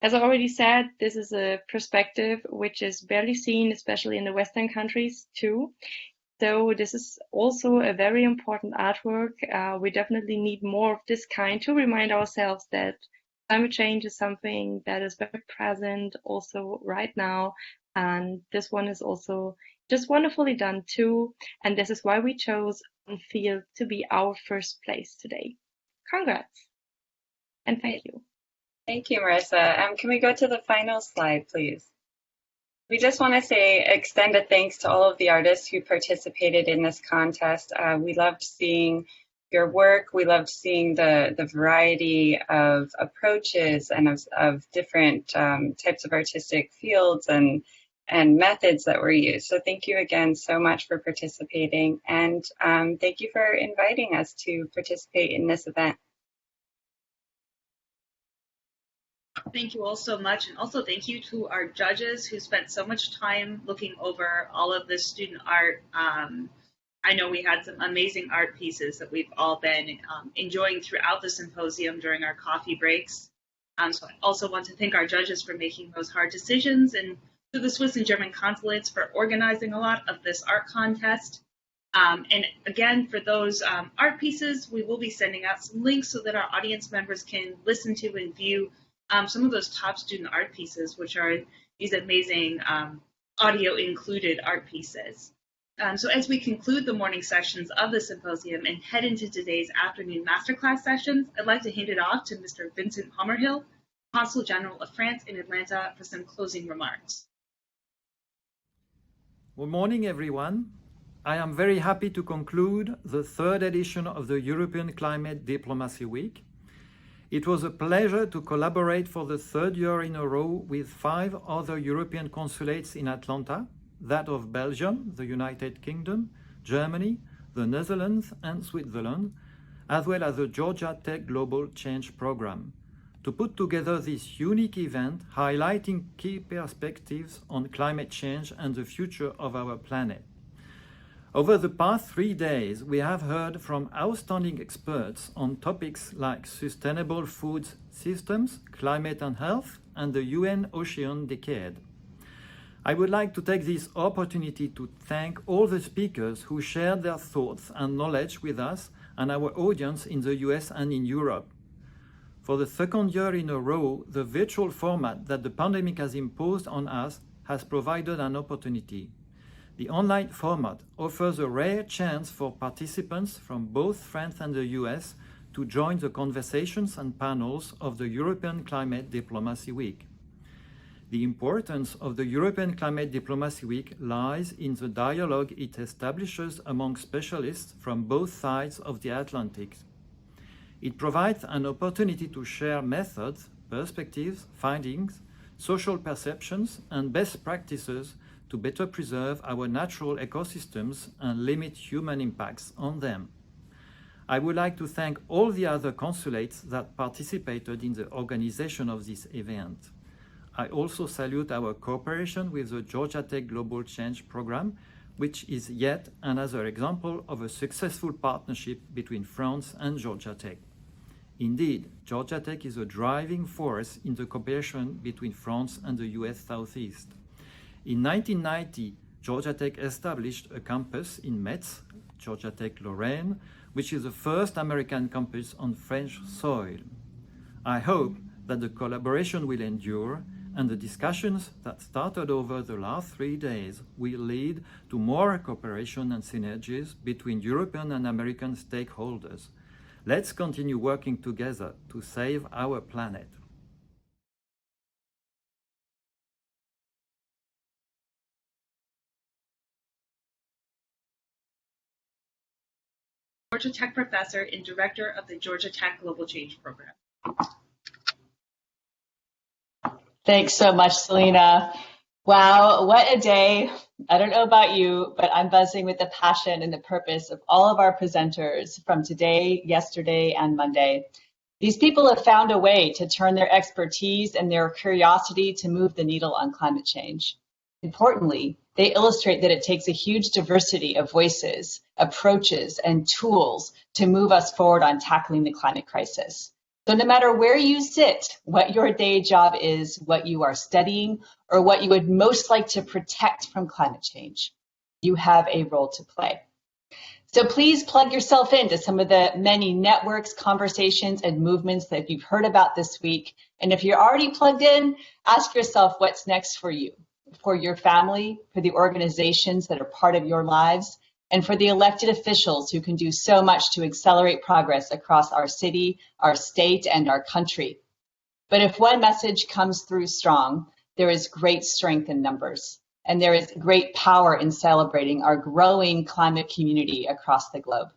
as I already said, this is a perspective which is barely seen, especially in the Western countries too. So this is also a very important artwork. We definitely need more of this kind to remind ourselves that climate change is something that is very present also right now. And this one is also just wonderfully done too. And this is why we chose On Field to be our first place today. Congrats. And thank you. Thank you, Marisa. Can we go to the final slide, please? We just want to extend a thanks to all of the artists who participated in this contest. We loved seeing your work. We loved seeing the variety of approaches and of different types of artistic fields and methods that were used. So thank you again so much for participating, and thank you for inviting us to participate in this event. Thank you all so much, and also thank you to our judges who spent so much time looking over all of this student art. I know we had some amazing art pieces that we've all been enjoying throughout the symposium during our coffee breaks. So I also want to thank our judges for making those hard decisions, and to the Swiss and German consulates for organizing a lot of this art contest. And again, for those art pieces, we will be sending out some links so that our audience members can listen to and view some of those top student art pieces, which are these amazing audio-included art pieces. So as we conclude the morning sessions of the symposium and head into today's afternoon masterclass sessions, I'd like to hand it off to Mr. Vincent Hommeril, Consul General of France in Atlanta, for some closing remarks. Good morning, everyone. I am very happy to conclude the 3rd edition of the European Climate Diplomacy Week. It was a pleasure to collaborate for the 3rd year in a row with 5 other European consulates in Atlanta, that of Belgium, the United Kingdom, Germany, the Netherlands, and Switzerland, as well as the Georgia Tech Global Change Program, to put together this unique event highlighting key perspectives on climate change and the future of our planet. Over the past 3 days, we have heard from outstanding experts on topics like sustainable food systems, climate and health, and the UN Ocean Decade. I would like to take this opportunity to thank all the speakers who shared their thoughts and knowledge with us and our audience in the US and in Europe. For the 2nd year in a row, the virtual format that the pandemic has imposed on us has provided an opportunity. The online format offers a rare chance for participants from both France and the US to join the conversations and panels of the European Climate Diplomacy Week. The importance of the European Climate Diplomacy Week lies in the dialogue it establishes among specialists from both sides of the Atlantic. It provides an opportunity to share methods, perspectives, findings, social perceptions, and best practices to better preserve our natural ecosystems and limit human impacts on them. I would like to thank all the other consulates that participated in the organization of this event. I also salute our cooperation with the Georgia Tech Global Change Program, which is yet another example of a successful partnership between France and Georgia Tech. Indeed, Georgia Tech is a driving force in the cooperation between France and the US Southeast. In 1990, Georgia Tech established a campus in Metz, Georgia Tech Lorraine, which is the first American campus on French soil. I hope that the collaboration will endure and the discussions that started over the last 3 days will lead to more cooperation and synergies between European and American stakeholders. Let's continue working together to save our planet. Georgia Tech professor and director of the Georgia Tech Global Change Program. Thanks so much, Selena. Wow, what a day. I don't know about you, but I'm buzzing with the passion and the purpose of all of our presenters from today, yesterday, and Monday. These people have found a way to turn their expertise and their curiosity to move the needle on climate change. Importantly, they illustrate that it takes a huge diversity of voices, approaches, and tools to move us forward on tackling the climate crisis. So no matter where you sit, what your day job is, what you are studying, or what you would most like to protect from climate change, you have a role to play. So please plug yourself into some of the many networks, conversations, and movements that you've heard about this week. And if you're already plugged in, ask yourself what's next for you, for your family, for the organizations that are part of your lives, and for the elected officials who can do so much to accelerate progress across our city, our state, and our country. But if one message comes through strong, there is great strength in numbers, and there is great power in celebrating our growing climate community across the globe.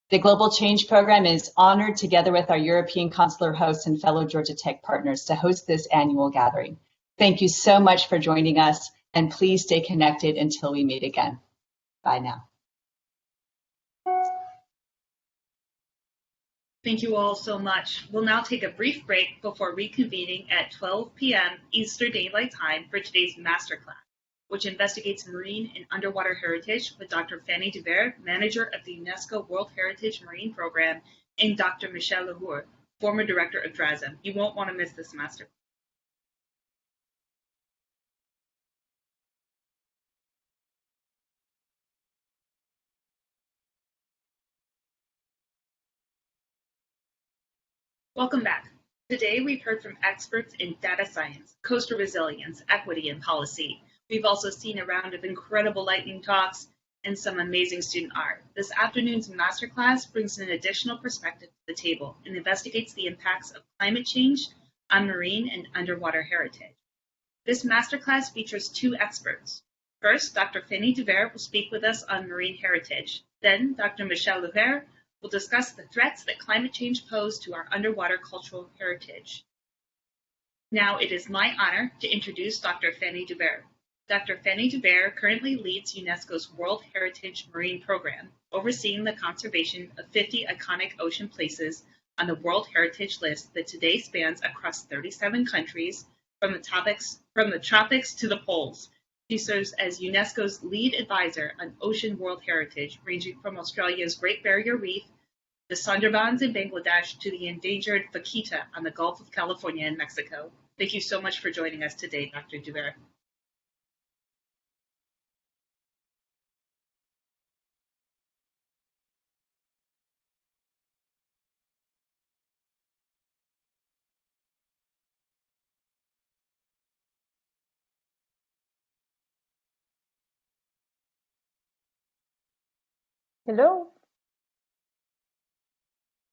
The Global Change Program is honored, together with our European consular hosts and fellow Georgia Tech partners, to host this annual gathering. Thank you so much for joining us, and please stay connected until we meet again. Bye now. Thank you all so much. We'll now take a brief break before reconvening at 12 p.m. Eastern Daylight Time for today's masterclass, which investigates marine and underwater heritage with Dr. Fanny Douvere, manager of the UNESCO World Heritage Marine Program, and Dr. Michel, former director of DRASM. You won't want to miss this masterclass. Welcome back. Today we've heard from experts in data science, coastal resilience, equity, and policy. We've also seen a round of incredible lightning talks and some amazing student art. This afternoon's masterclass brings an additional perspective to the table and investigates the impacts of climate change on marine and underwater heritage. This masterclass features two experts. First, Dr. Fanny Douvere will speak with us on marine heritage. Then, Dr. Michel will discuss the threats that climate change pose to our underwater cultural heritage. Now it is my honor to introduce Dr. Fanny Douvere. Dr. Fanny Douvere currently leads UNESCO's World Heritage Marine Program, overseeing the conservation of 50 iconic ocean places on the World Heritage List that today spans across 37 countries, from the tropics to the poles. She serves as UNESCO's lead advisor on ocean world heritage, ranging from Australia's Great Barrier Reef, the Sundarbans in Bangladesh, to the endangered vaquita on the Gulf of California and Mexico. Thank you so much for joining us today, Dr. Douvere. Hello.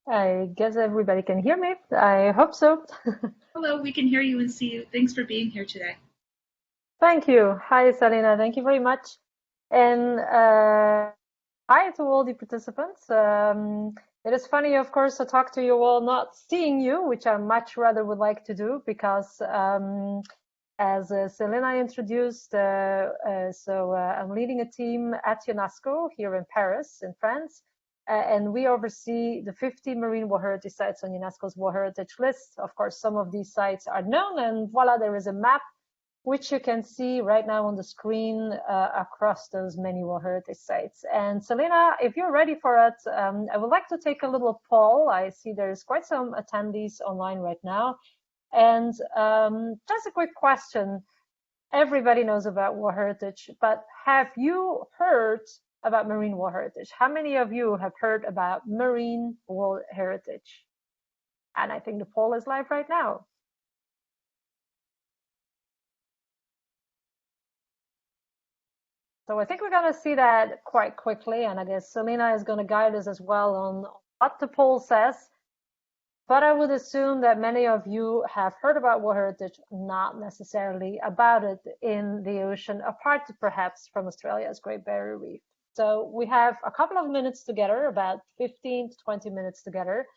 I guess everybody can hear me. I hope so. Hello, we can hear you and see you. Thanks for being here today. Thank you. Hi, Selena. Thank you very much. And hi to all the participants. It is funny, of course, to talk to you all, not seeing you, which I much rather would like to do, because as Selena introduced, I'm leading a team at UNESCO here in Paris, in France. and we oversee the 50 marine World Heritage sites on UNESCO's World Heritage list. Of course, some of these sites are known, and voila, there is a map which you can see right now on the screen across those many World Heritage sites. And Selena, if you're ready for it, I would like to take a little poll. I see there's quite some attendees online right now. And just a quick question. Everybody knows about World Heritage, but have you heard about Marine World Heritage? How many of you have heard about Marine World Heritage? And I think the poll is live right now. So I think we're going to see that quite quickly, and I guess Selena is going to guide us as well on what the poll says. But I would assume that many of you have heard about World Heritage, not necessarily about it in the ocean, apart perhaps from Australia's Great Barrier Reef. So we have a couple of minutes together, about 15 to 20 minutes together,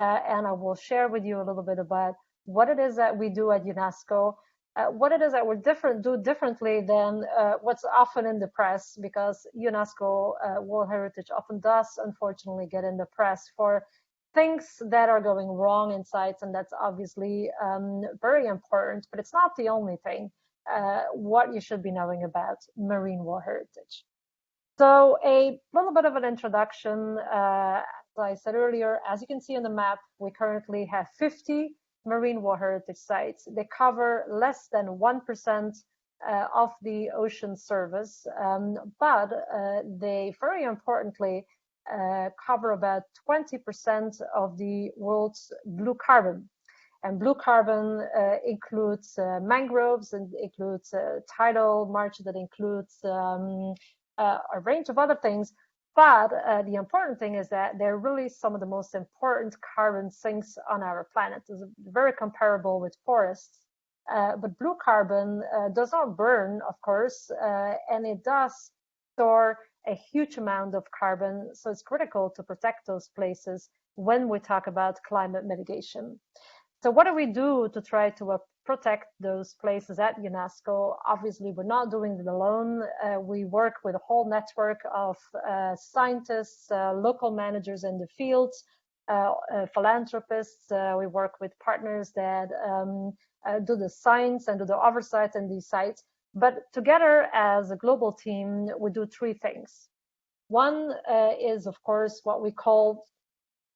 and I will share with you a little bit about what it is that we do at UNESCO, what it is that we do differently than what's often in the press, because UNESCO World Heritage often does, unfortunately, get in the press for things that are going wrong in sites, and that's obviously very important, but it's not the only thing what you should be knowing about Marine World Heritage. So a little bit of an introduction. As I said earlier, as you can see on the map, we currently have 50 Marine World Heritage sites. They cover less than 1% of the ocean surface, but they very importantly cover about 20% of the world's blue carbon. And blue carbon includes mangroves, and includes tidal marsh, that includes a range of other things. But the important thing is that they're really some of the most important carbon sinks on our planet. It's very comparable with forests. But blue carbon does not burn, of course, and it does store a huge amount of carbon. So it's critical to protect those places when we talk about climate mitigation. So what do we do to try to protect those places at UNESCO? Obviously, we're not doing it alone. We work with a whole network of scientists, local managers in the fields, philanthropists. We work with partners that do the science and do the oversight in these sites. But together as a global team, we do three things. One is, of course, what we call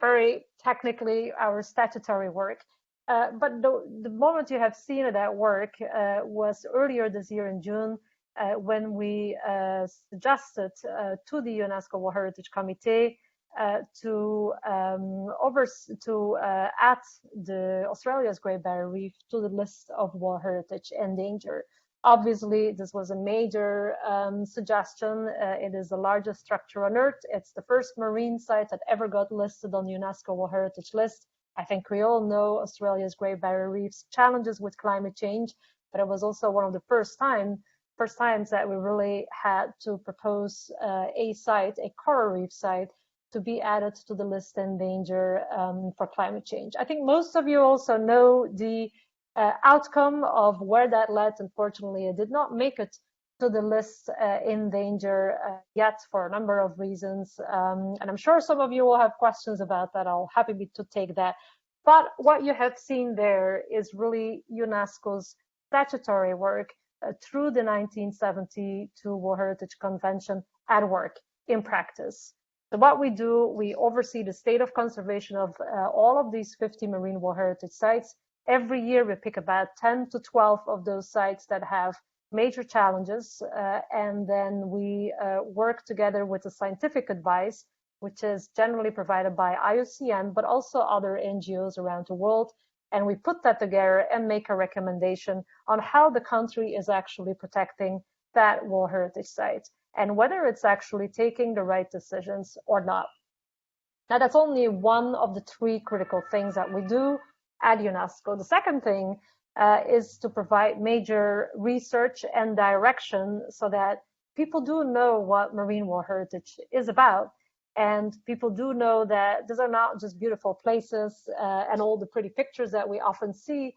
very technically our statutory work. But the moment you have seen it at work was earlier this year in June, when we suggested to the UNESCO World Heritage Committee to add the Australia's Great Barrier Reef to the list of World Heritage and danger. Obviously, this was a major suggestion. It is the largest structure on Earth. It's the first marine site that ever got listed on the UNESCO World Heritage list. I think we all know Australia's Great Barrier Reef's challenges with climate change, but it was also one of the first times that we really had to propose a site, a coral reef site, to be added to the list in danger for climate change. I think most of you also know the outcome of where that led. Unfortunately, it did not make it to the list in danger yet for a number of reasons. And I'm sure some of you will have questions about that. I'll happy to take that. But what you have seen there is really UNESCO's statutory work through the 1972 World Heritage Convention at work in practice. So what we do, we oversee the state of conservation of all of these 50 Marine World Heritage sites. Every year we pick about 10 to 12 of those sites that have major challenges, and then we work together with the scientific advice, which is generally provided by IUCN, but also other NGOs around the world. And we put that together and make a recommendation on how the country is actually protecting that World Heritage site, and whether it's actually taking the right decisions or not. Now, that's only one of the three critical things that we do at UNESCO. The second thing is to provide major research and direction so that people do know what Marine World Heritage is about. And people do know that these are not just beautiful places and all the pretty pictures that we often see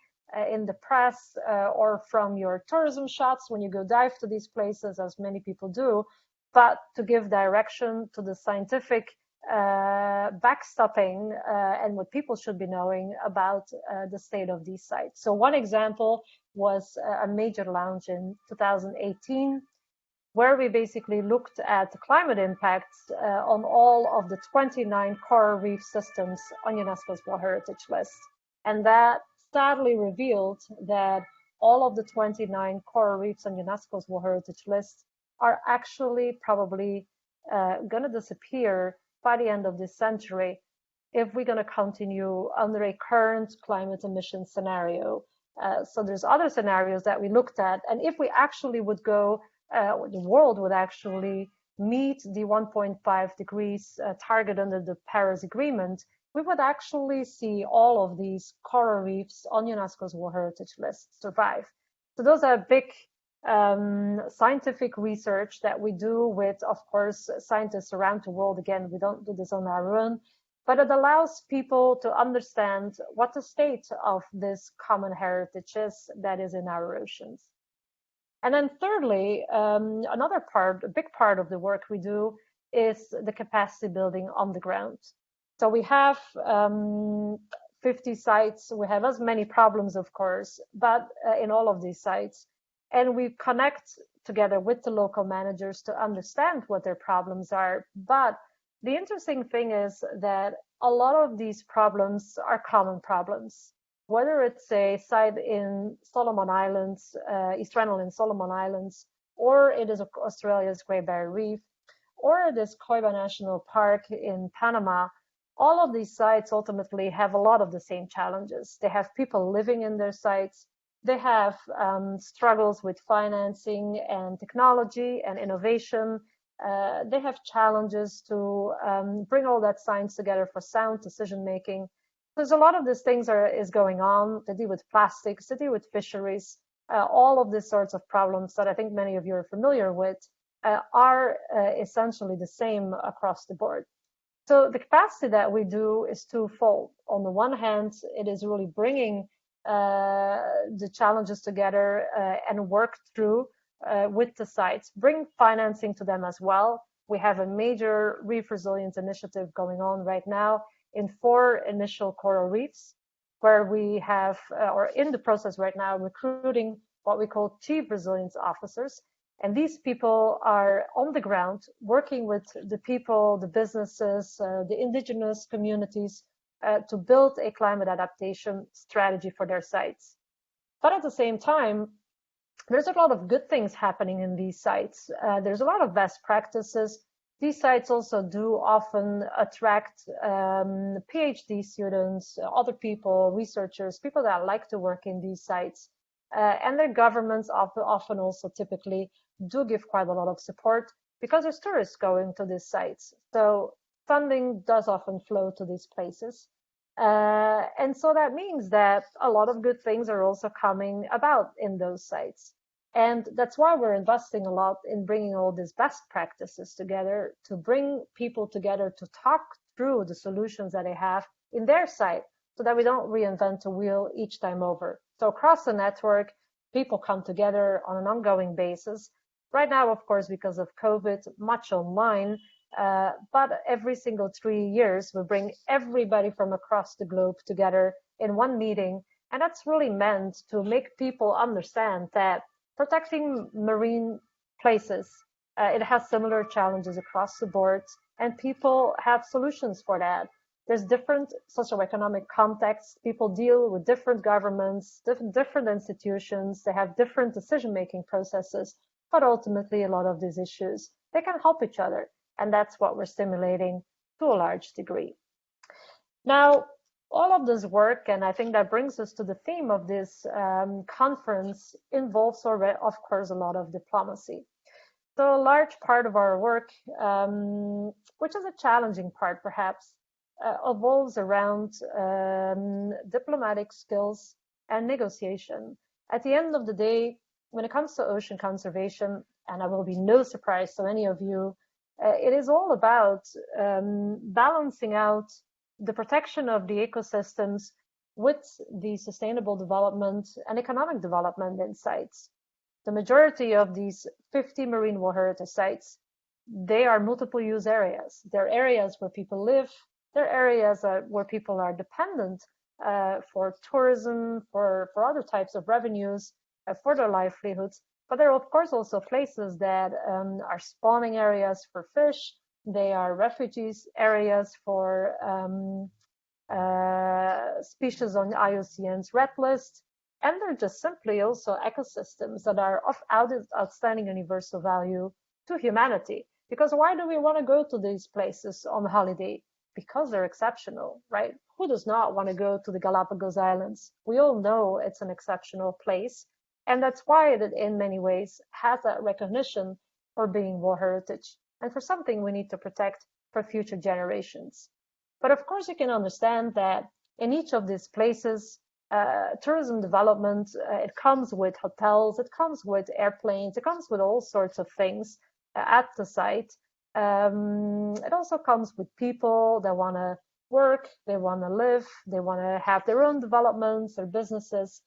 in the press or from your tourism shots when you go dive to these places, as many people do, but to give direction to the scientific backstopping and what people should be knowing about the state of these sites. So one example was a major launch in 2018, where we basically looked at the climate impacts on all of the 29 coral reef systems on UNESCO's World Heritage List. And that sadly revealed that all of the 29 coral reefs on UNESCO's World Heritage List are actually probably going to disappear by the end of this century if we're going to continue under a current climate emission scenario. So there's other scenarios that we looked at, and if we actually would go, the world would actually meet the 1.5 degrees target under the Paris Agreement, we would actually see all of these coral reefs on UNESCO's World Heritage List survive. So those are big scientific research that we do with, of course, scientists around the world. Again, we don't do this on our own, but it allows people to understand what the state of this common heritage is that is in our oceans. And then thirdly, another part, a big part of the work we do is the capacity building on the ground. So we have 50 sites, we have as many problems, of course, but in all of these sites, and we connect together with the local managers to understand what their problems are. But the interesting thing is that a lot of these problems are common problems. Whether it's a site in Solomon Islands, East Rennell in Solomon Islands, or it is Australia's Great Barrier Reef, or it is Coiba National Park in Panama, all of these sites ultimately have a lot of the same challenges. They have people living in their sites. They have struggles with financing and technology and innovation. They have challenges to bring all that science together for sound decision making. There's a lot of these things is going on. They deal with plastics, they deal with fisheries, all of these sorts of problems that I think many of you are familiar with are essentially the same across the board. So the capacity that we do is twofold. On the one hand, it is really bringing the challenges together and work through with the sites, bring financing to them as well. We have a major reef resilience initiative going on right now in 4 initial coral reefs, where we have, or in the process right now, recruiting what we call chief resilience officers. And these people are on the ground working with the people, the businesses, the indigenous communities to build a climate adaptation strategy for their sites. But at the same time, there's a lot of good things happening in these sites. There's a lot of best practices. These sites also do often attract PhD students, other people, researchers, people that like to work in these sites. And their governments often also typically do give quite a lot of support because there's tourists going to these sites. So funding does often flow to these places. And so that means that a lot of good things are also coming about in those sites. And that's why we're investing a lot in bringing all these best practices together, to bring people together to talk through the solutions that they have in their site so that we don't reinvent the wheel each time over. So across the network, people come together on an ongoing basis. Right now, of course, because of COVID, much online, but every single 3 years, we bring everybody from across the globe together in one meeting. And that's really meant to make people understand that protecting marine places, it has similar challenges across the board, and people have solutions for that. There's different socioeconomic contexts. People deal with different governments, different institutions. They have different decision-making processes, but ultimately a lot of these issues, they can help each other. And that's what we're stimulating to a large degree. Now, all of this work, and I think that brings us to the theme of this conference, involves, of course, a lot of diplomacy. So a large part of our work, which is a challenging part perhaps, evolves around diplomatic skills and negotiation. At the end of the day, when it comes to ocean conservation, and I will be no surprise to any of you, it is all about balancing out the protection of the ecosystems with the sustainable development and economic development in sites. The majority of these 50 marine world heritage sites, they are multiple use areas. They're areas where people live. They're areas where people are dependent for tourism, for other types of revenues, for their livelihoods. But there are, of course, also places that are spawning areas for fish. They are refugees areas for species on the IUCN's red list. And they're just simply also ecosystems that are of outstanding universal value to humanity. Because why do we want to go to these places on holiday? Because they're exceptional, right? Who does not want to go to the Galapagos Islands? We all know it's an exceptional place. And that's why it, in many ways, has that recognition for being World Heritage and for something we need to protect for future generations. But of course, you can understand that in each of these places, tourism development, it comes with hotels, it comes with airplanes, it comes with all sorts of things at the site. It also comes with people that want to work, they want to live, they want to have their own developments, their businesses.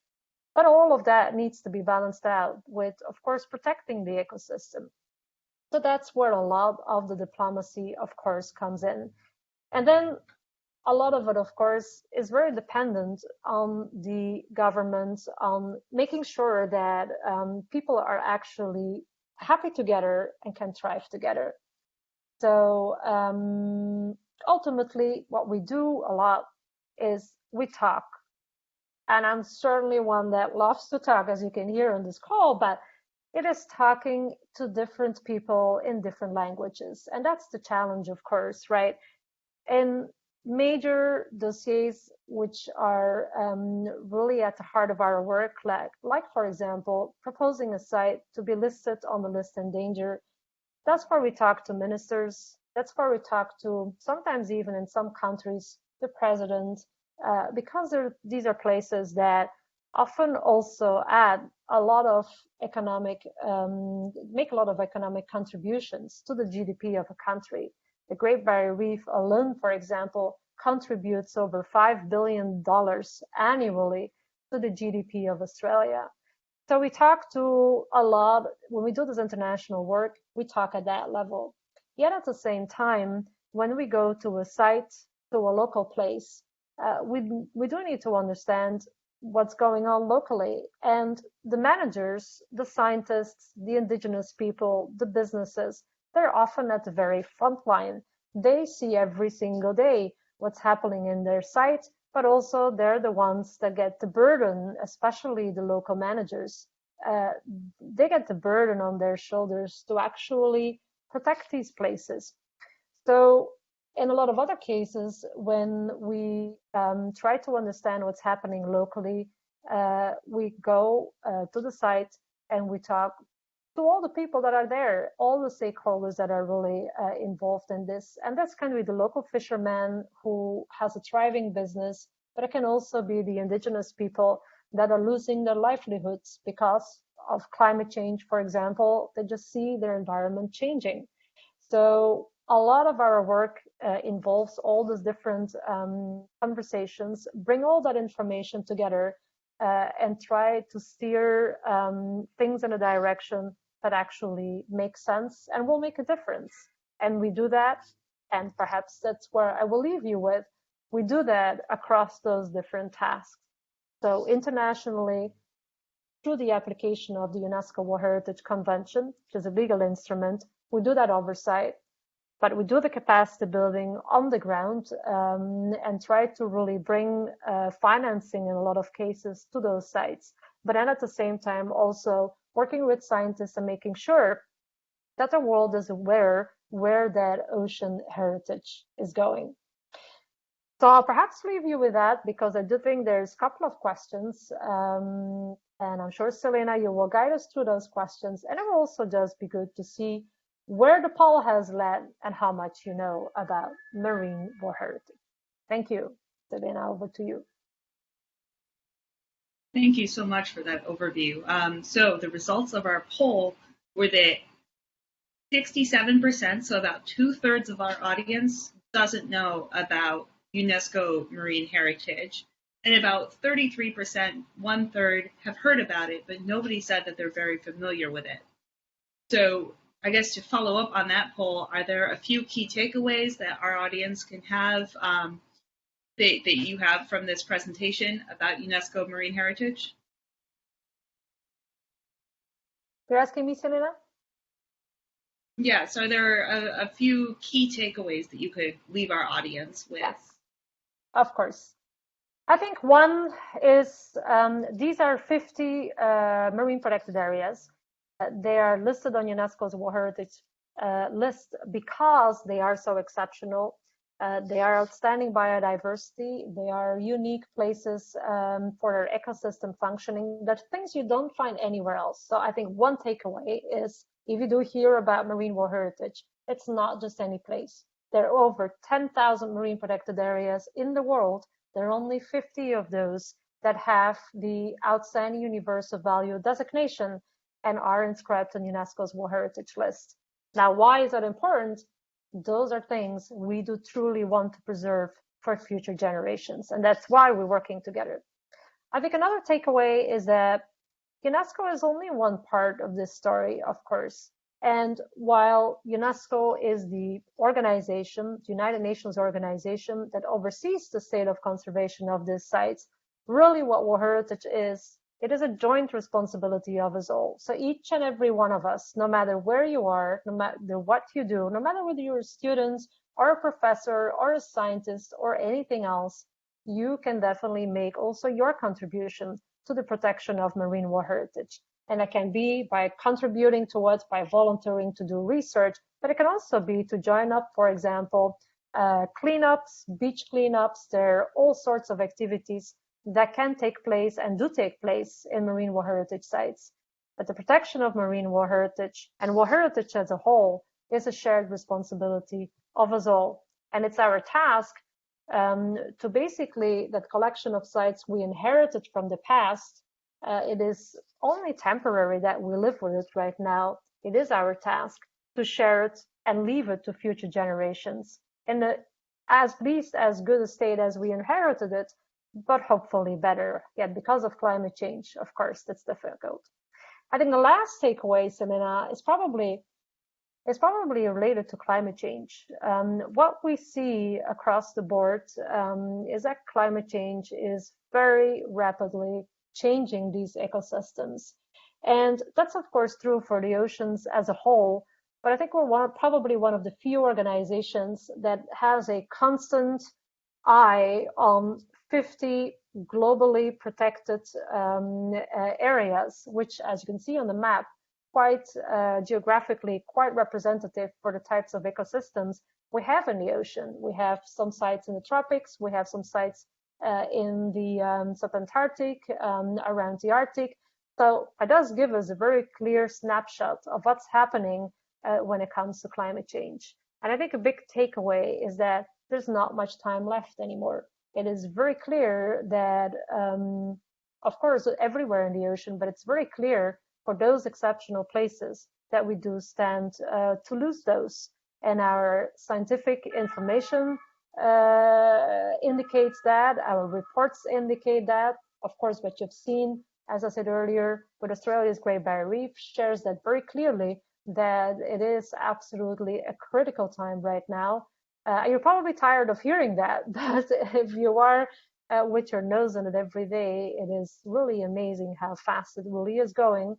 But all of that needs to be balanced out with, of course, protecting the ecosystem. So that's where a lot of the diplomacy, of course, comes in. And then a lot of it, of course, is very dependent on the government, on making sure that people are actually happy together and can thrive together. So ultimately, what we do a lot is we talk. And I'm certainly one that loves to talk, as you can hear on this call, but it is talking to different people in different languages. And that's the challenge, of course, right? In major dossiers which are really at the heart of our work, like for example, proposing a site to be listed on the list in danger, that's where we talk to ministers, that's where we talk to, sometimes even in some countries, the president, because these are places that often also add a lot of economic, make a lot of economic contributions to the GDP of a country. The Great Barrier Reef alone, for example, contributes over $5 billion annually to the GDP of Australia. So we talk to a lot, when we do this international work, we talk at that level. Yet at the same time, when we go to a site, to a local place, we do need to understand what's going on locally. And the managers, the scientists, the indigenous people, the businesses, they're often at the very front line. They see every single day what's happening in their site, but also they're the ones that get the burden, especially the local managers. They get the burden on their shoulders to actually protect these places. So in a lot of other cases, when we try to understand what's happening locally, we go to the site and we talk to all the people that are there, all the stakeholders that are really involved in this. And that's going to be the local fisherman who has a thriving business, but it can also be the indigenous people that are losing their livelihoods because of climate change, for example. They just see their environment changing. So a lot of our work involves all these different conversations, bring all that information together and try to steer things in a direction that actually makes sense and will make a difference. And we do that, and perhaps that's where I will leave you with, we do that across those different tasks. So internationally, through the application of the UNESCO World Heritage Convention, which is a legal instrument, we do that oversight, but we do the capacity building on the ground and try to really bring financing in a lot of cases to those sites. But then at the same time, also working with scientists and making sure that the world is aware where that ocean heritage is going. So I'll perhaps leave you with that, because I do think there's a couple of questions. And I'm sure, Selena, you will guide us through those questions. And it will also just be good to see where the poll has led and how much you know about marine world heritage. Thank you. Selena, over to you. Thank you so much for that overview. So the results of our poll were that 67%, so about 2/3 of our audience, doesn't know about UNESCO marine heritage, and about 33%, 1/3, have heard about it, but nobody said that they're very familiar with it. So I guess to follow up on that poll, are there a few key takeaways that our audience can have that you have from this presentation about UNESCO marine heritage? You're asking me, Selena? Yeah, so there are a few key takeaways that you could leave our audience with. Yes, of course. I think one is these are 50 marine protected areas. They are listed on UNESCO's World Heritage list because they are so exceptional. They are outstanding biodiversity. They are unique places for their ecosystem functioning. There's things you don't find anywhere else. So I think one takeaway is if you do hear about marine world heritage, it's not just any place. There are over 10,000 marine protected areas in the world. There are only 50 of those that have the outstanding universal value designation and are inscribed on UNESCO's World Heritage list. Now, why is that important? Those are things we do truly want to preserve for future generations, and that's why we're working together. I think another takeaway is that UNESCO is only one part of this story, of course. And while UNESCO is the organization, the United Nations organization that oversees the state of conservation of these sites, really what World Heritage is, it is a joint responsibility of us all. So each and every one of us, no matter where you are, no matter what you do, no matter whether you're a student or a professor or a scientist or anything else, you can definitely make also your contribution to the protection of marine world heritage. And it can be by contributing towards, by volunteering to do research, but it can also be to join up, for example, cleanups, beach cleanups. There are all sorts of activities that can take place and do take place in marine world heritage sites. But the protection of marine world heritage and world heritage as a whole is a shared responsibility of us all. And it's our task to basically, that collection of sites we inherited from the past, it is only temporary that we live with it right now. It is our task to share it and leave it to future generations in at least as good a state as we inherited it, but hopefully better. Yet because of climate change, of course, that's difficult. I think the last takeaway, Selena, is probably related to climate change. What we see across the board is that climate change is very rapidly changing these ecosystems. And that's, of course, true for the oceans as a whole. But I think we're probably one of the few organizations that has a constant eye on 50 globally protected areas, which, as you can see on the map, quite geographically quite representative for the types of ecosystems we have in the ocean. We have some sites in the tropics, we have some sites in the subantarctic, around the Arctic. So it does give us a very clear snapshot of what's happening when it comes to climate change. And I think a big takeaway is that there's not much time left anymore. It is very clear that, of course, everywhere in the ocean, but it's very clear for those exceptional places that we do stand to lose those. And our scientific information indicates that, our reports indicate that. Of course, what you've seen, as I said earlier, with Australia's Great Barrier Reef shares that very clearly, that it is absolutely a critical time right now. You're probably tired of hearing that, but if you are with your nose in it every day, it is really amazing how fast it really is going.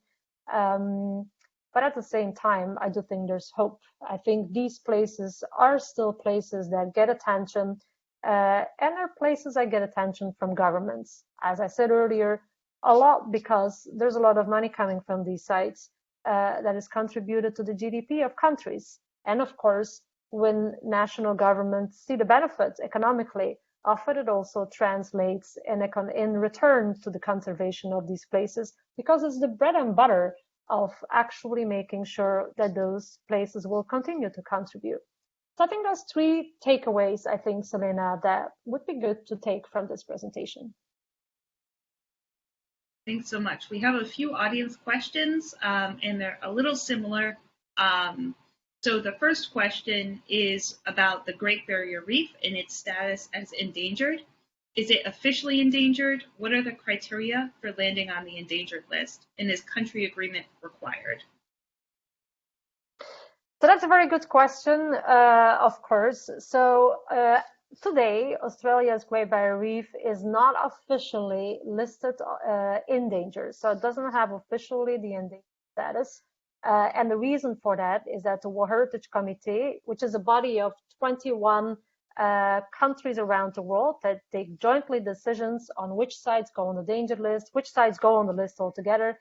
But at the same time, I do think there's hope. I think these places are still places that get attention, and are places that get attention from governments. As I said earlier, a lot because there's a lot of money coming from these sites that is contributed to the GDP of countries. And of course, when national governments see the benefits economically, often it also translates in return to the conservation of these places, because it's the bread and butter of actually making sure that those places will continue to contribute. So I think there's three takeaways, I think, Selena, that would be good to take from this presentation. Thanks so much. We have a few audience questions, and they're a little similar. So the first question is about the Great Barrier Reef and its status as endangered. Is it officially endangered? What are the criteria for landing on the endangered list? And is country agreement required? So that's a very good question, of course. So today, Australia's Great Barrier Reef is not officially listed in danger. So it doesn't have officially the endangered status. And the reason for that is that the World Heritage Committee, which is a body of 21 countries around the world that take jointly decisions on which sites go on the danger list, which sites go on the list altogether,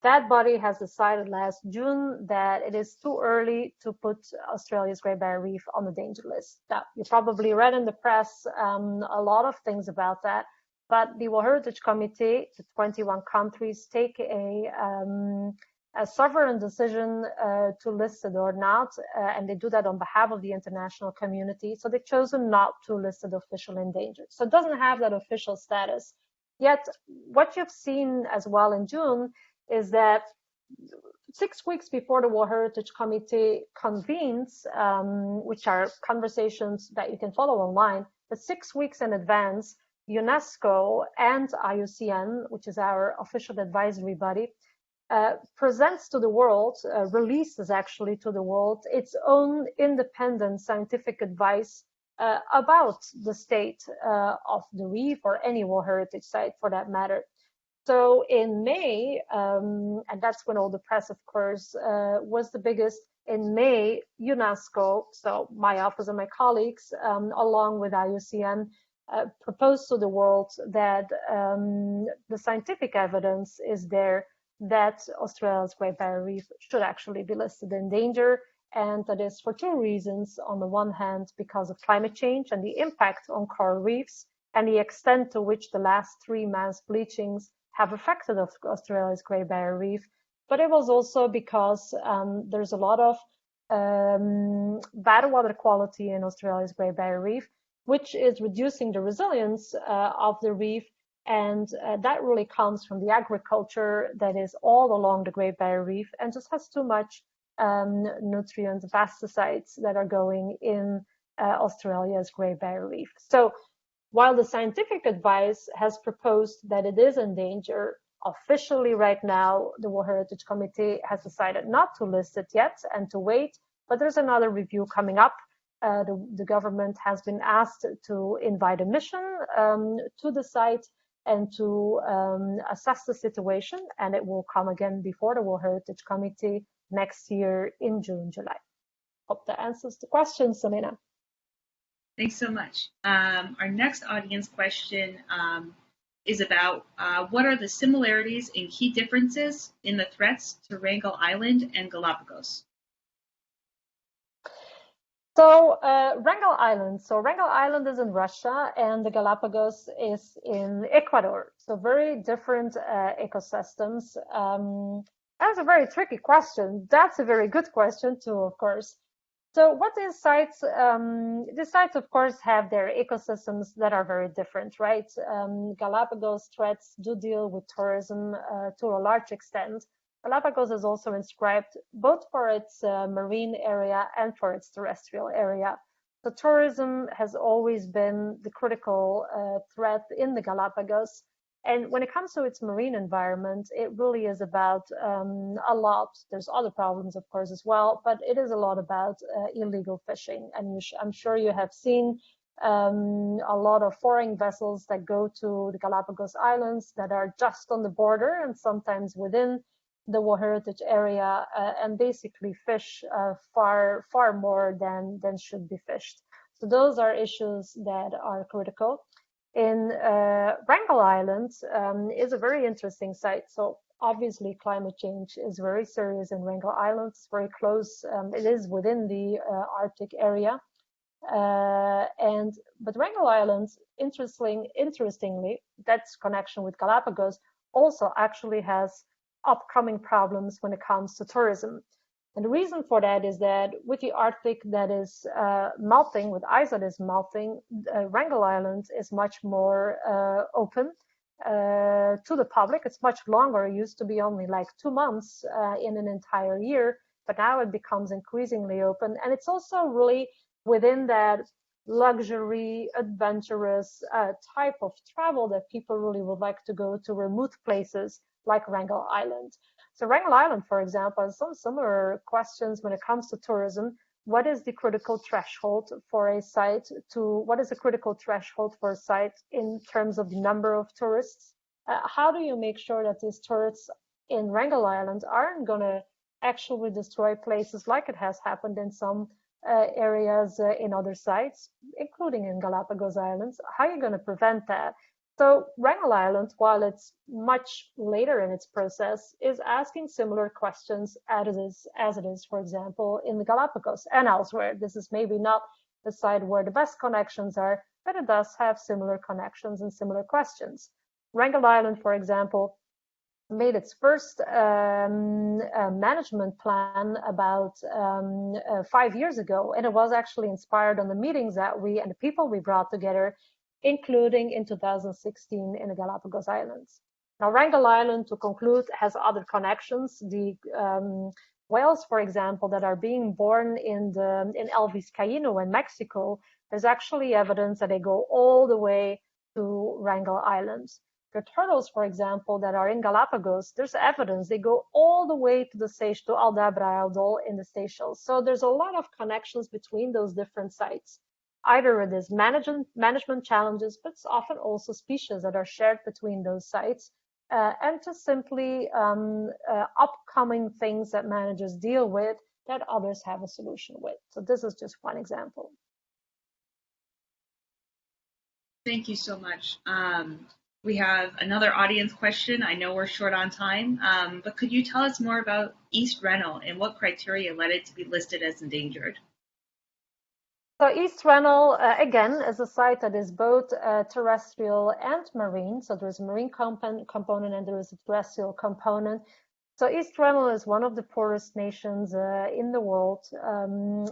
that body has decided last June that it is too early to put Australia's Great Barrier Reef on the danger list. Now, you probably read in the press a lot of things about that, but the World Heritage Committee, the 21 countries, take a sovereign decision to list it or not, and they do that on behalf of the international community. So they've chosen not to list it officially endangered. So it doesn't have that official status. Yet, what you've seen as well in June is that 6 weeks before the World Heritage Committee convenes, which are conversations that you can follow online, but 6 weeks in advance, UNESCO and IUCN, which is our official advisory body, presents to the world, releases actually to the world, its own independent scientific advice about the state of the reef or any World Heritage site for that matter. So in May, and that's when all the press, of course, was the biggest. In May, UNESCO, so my office and my colleagues, along with IUCN, proposed to the world that the scientific evidence is there that Australia's Great Barrier Reef should actually be listed in danger. And that is for two reasons. On the one hand, because of climate change and the impact on coral reefs and the extent to which the last 3 mass bleachings have affected Australia's Great Barrier Reef, but it was also because there's a lot of bad water quality in Australia's Great Barrier Reef, which is reducing the resilience of the reef, and that really comes from the agriculture that is all along the Great Barrier Reef and just has too much nutrients, pesticides that are going in Australia's Great Barrier Reef. So while the scientific advice has proposed that it is in danger, officially right now, the World Heritage Committee has decided not to list it yet and to wait, but there's another review coming up. The government has been asked to invite a mission to the site and to assess the situation, and it will come again before the World Heritage Committee next year in June, July. Hope that answers the question, Selena. Thanks so much. Our next audience question is about what are the similarities and key differences in the threats to Wrangel Island and Galapagos? So Wrangel Island. So Wrangel Island is in Russia and the Galapagos is in Ecuador. So very different ecosystems. That's a very tricky question. That's a very good question too, of course. So what these sites, of course, have their ecosystems that are very different, right? Galapagos threats do deal with tourism to a large extent. Galapagos is also inscribed both for its marine area and for its terrestrial area. So tourism has always been the critical threat in the Galapagos. And when it comes to its marine environment, it really is about a lot. There's other problems, of course, as well, but it is a lot about illegal fishing. And I'm sure you have seen a lot of foreign vessels that go to the Galapagos Islands that are just on the border and sometimes within the World Heritage area and basically fish far more than should be fished. So those are issues that are critical. In Wrangel Island is a very interesting site. So obviously climate change is very serious in Wrangel Island. It's very close. It is within the Arctic area. But Wrangel Island, interestingly, that's connection with Galapagos, also actually has upcoming problems when it comes to tourism. And the reason for that is that with the Arctic that is melting, with ice that is melting, Wrangel Island is much more open to the public. It's much longer. It used to be only like 2 months in an entire year, but now it becomes increasingly open. And it's also really within that luxury, adventurous type of travel that people really would like to go to remote places like Wrangel Island. So Wrangel Island, for example, has some similar questions when it comes to tourism. What is the critical threshold for a site what is the critical threshold for a site in terms of the number of tourists? How do you make sure that these tourists in Wrangel Island aren't going to actually destroy places like it has happened in some areas in other sites, including in Galapagos Islands? How are you going to prevent that? So Wrangel Island, while it's much later in its process, is asking similar questions as it is, for example, in the Galapagos and elsewhere. This is maybe not the site where the best connections are, but it does have similar connections and similar questions. Wrangel Island, for example, made its first management plan about 5 years ago, and it was actually inspired on the meetings that we and the people we brought together, including in 2016 in the Galapagos Islands. Now, Wrangel Island, to conclude, has other connections. The whales, for example, that are being born in El Vizcaíno in Mexico, there's actually evidence that they go all the way to Wrangel Island. The turtles, for example, that are in Galapagos, there's evidence they go all the way to the to Aldabra Atoll in the Seychelles. So there's a lot of connections between those different sites. Either it is management challenges, but it's often also species that are shared between those sites, and just simply upcoming things that managers deal with that others have a solution with. So this is just one example. Thank you so much. We have another audience question. I know we're short on time, but could you tell us more about East Rennell and what criteria led it to be listed as endangered? So East Rennell, again, is a site that is both terrestrial and marine. So there's a marine component and there is a terrestrial component. So East Rennell is one of the poorest nations in the world.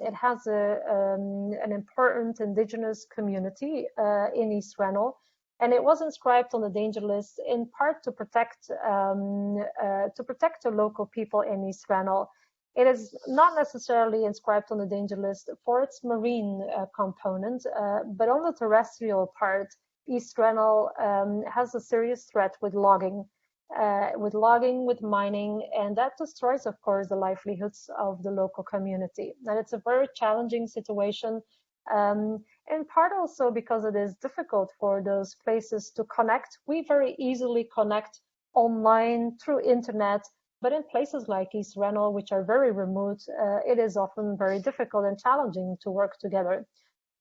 It has an important indigenous community in East Rennell, and it was inscribed on the danger list in part to protect the local people in East Rennell. It is not necessarily inscribed on the danger list for its marine component, but on the terrestrial part, East Rennell has a serious threat with logging, with mining, and that destroys, of course, the livelihoods of the local community. And it's a very challenging situation, in part also because it is difficult for those places to connect. We very easily connect online through internet, but in places like East Rennell, which are very remote, it is often very difficult and challenging to work together.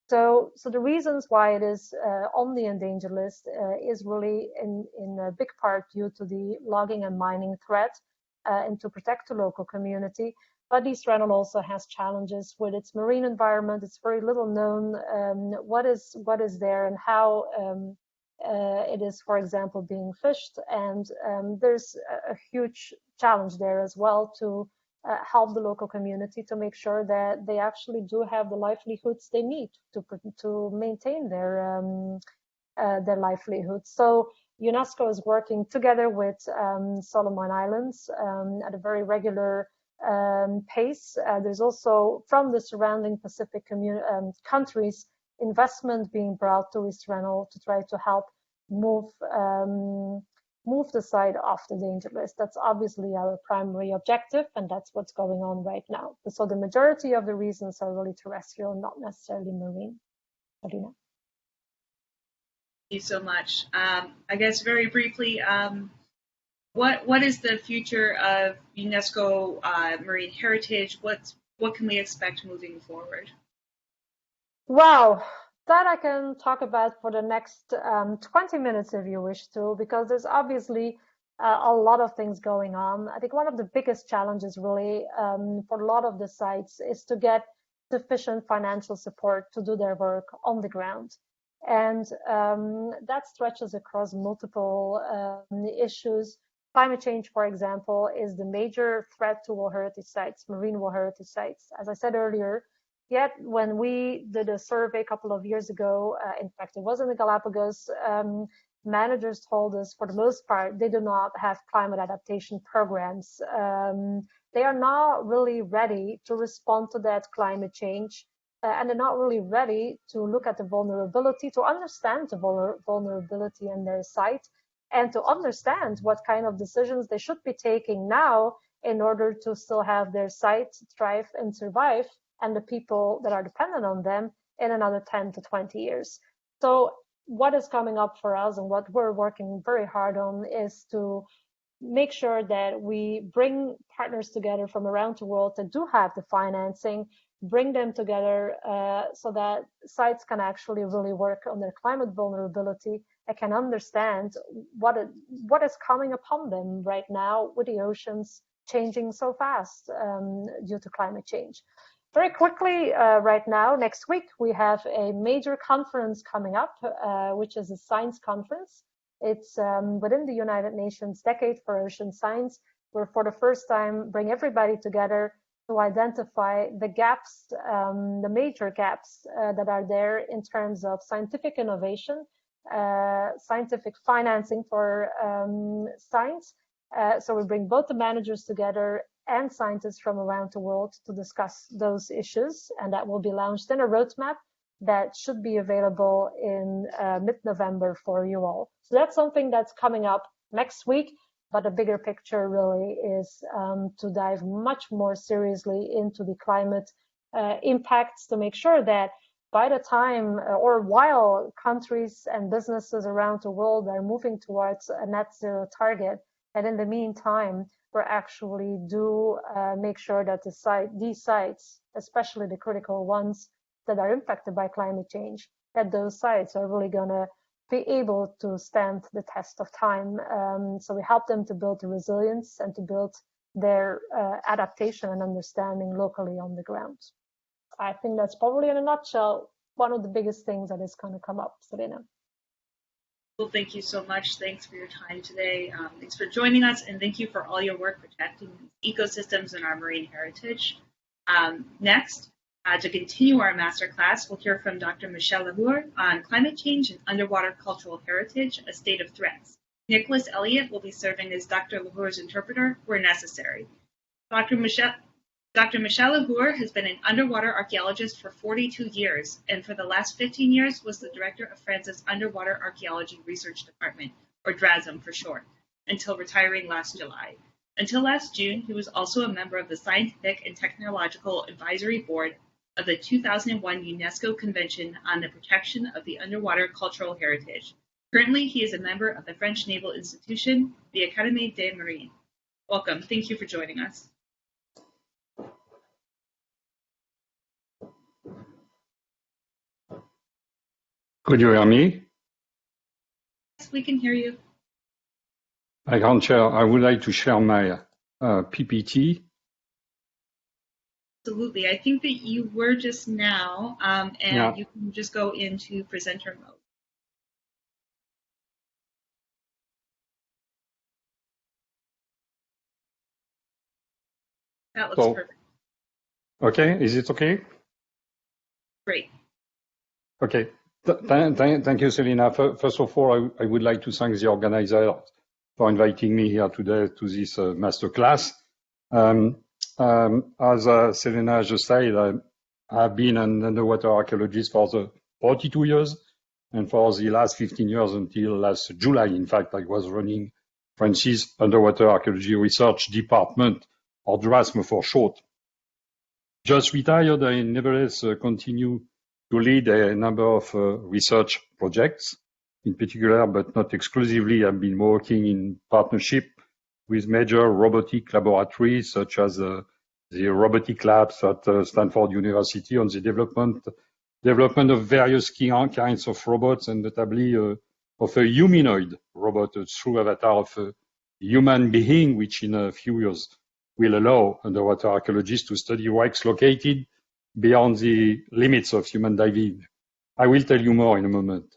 So the reasons why it is on the endangered list is really in a big part due to the logging and mining threat and to protect the local community. But East Rennell also has challenges with its marine environment. It's very little known what is there and how it is, for example, being fished. And there's a huge challenge there as well to help the local community to make sure that they actually do have the livelihoods they need to maintain their livelihoods. So UNESCO is working together with Solomon Islands at a very regular pace. There's also from the surrounding Pacific countries investment being brought to East Rennell to try to help move the site off the danger list. That's obviously our primary objective, and that's what's going on right now. So the majority of the reasons are really terrestrial, not necessarily marine. Adina. Thank you so much. I guess very briefly, what is the future of UNESCO marine heritage? What can we expect moving forward? Wow. That I can talk about for the next 20 minutes if you wish to, because there's obviously a lot of things going on. I think one of the biggest challenges really for a lot of the sites is to get sufficient financial support to do their work on the ground. And that stretches across multiple issues. Climate change, for example, is the major threat to World Heritage Sites, marine World Heritage Sites. As I said earlier, yet when we did a survey a couple of years ago, in fact, it was in the Galapagos, managers told us for the most part, they do not have climate adaptation programs. They are not really ready to respond to that climate change. And they're not really ready to look at the vulnerability, to understand the vulnerability in their site, and to understand what kind of decisions they should be taking now in order to still have their site thrive and survive, and the people that are dependent on them in another 10 to 20 years. So what is coming up for us and what we're working very hard on is to make sure that we bring partners together from around the world that do have the financing, bring them together so that sites can actually really work on their climate vulnerability and can understand what is coming upon them right now with the oceans changing so fast due to climate change. Very quickly, right now, next week, we have a major conference coming up, which is a science conference. It's within the United Nations Decade for Ocean Science, where for the first time bring everybody together to identify the gaps, the major gaps that are there in terms of scientific innovation, scientific financing for science. So we bring both the managers together and scientists from around the world to discuss those issues, and that will be launched in a roadmap that should be available in mid-November for you all. So that's something that's coming up next week, but the bigger picture really is to dive much more seriously into the climate impacts to make sure that by the time or while countries and businesses around the world are moving towards a net zero target, and in the meantime, we're actually do make sure that these sites, especially the critical ones that are impacted by climate change, that those sites are really going to be able to stand the test of time. So we help them to build the resilience and to build their adaptation and understanding locally on the ground. I think that's probably in a nutshell one of the biggest things that is going to come up, Selena. Well, thank you so much. Thanks for your time today. Thanks for joining us, and thank you for all your work protecting ecosystems and our marine heritage. Next, to continue our masterclass, we'll hear from Dr. Michel on climate change and underwater cultural heritage, a state of threats. Nicholas Elliott will be serving as Dr. Lahour's interpreter where necessary. Dr. Michel Lahour has been an underwater archaeologist for 42 years, and for the last 15 years was the director of France's Underwater Archaeology Research Department, or DRASM for short, until retiring last July. Until last June, he was also a member of the Scientific and Technological Advisory Board of the 2001 UNESCO Convention on the Protection of the Underwater Cultural Heritage. Currently, he is a member of the French Naval Institution, the Académie des Marines. Welcome. Thank you for joining us. Could you hear me? Yes, we can hear you. I can share. I would like to share my PPT. Absolutely. I think that you were just now, and Yeah. you can just go into presenter mode. That looks perfect. Okay, is it okay? Great. Okay. Thank you, Selena. First of all, I would like to thank the organizer for inviting me here today to this masterclass. As Selena just said, I've been an underwater archaeologist for 42 years, and for the last 15 years until last July, in fact, I was running France's Underwater Archaeology Research Department, or DRASM for short. Just retired, I nevertheless continue to lead a number of research projects. In particular, but not exclusively, I've been working in partnership with major robotic laboratories, such as the robotic labs at Stanford University on the development of various kinds of robots, and notably of a humanoid robot, a true avatar of a human being, which in a few years will allow underwater archaeologists to study wrecks located beyond the limits of human diving. I will tell you more in a moment.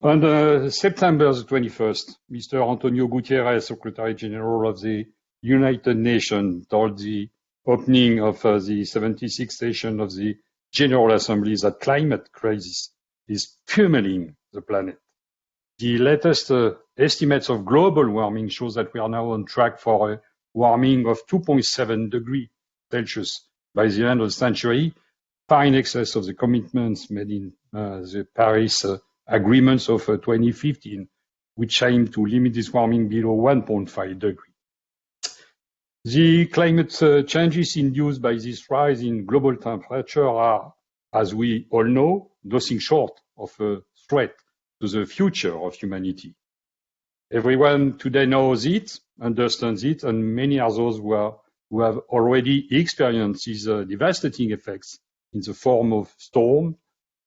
On September the 21st, Mr. Antonio Guterres, Secretary General of the United Nations, told the opening of the 76th session of the General Assembly that climate crisis is pummeling the planet. The latest estimates of global warming shows that we are now on track for a warming of 2.7 degrees Celsius by the end of the century, far in excess of the commitments made in the Paris agreements of 2015, which aim to limit this warming below 1.5 degrees. The climate changes induced by this rise in global temperature are, as we all know, nothing short of a threat to the future of humanity. Everyone today knows it, understands it, and many are those who have already experienced these devastating effects in the form of storm,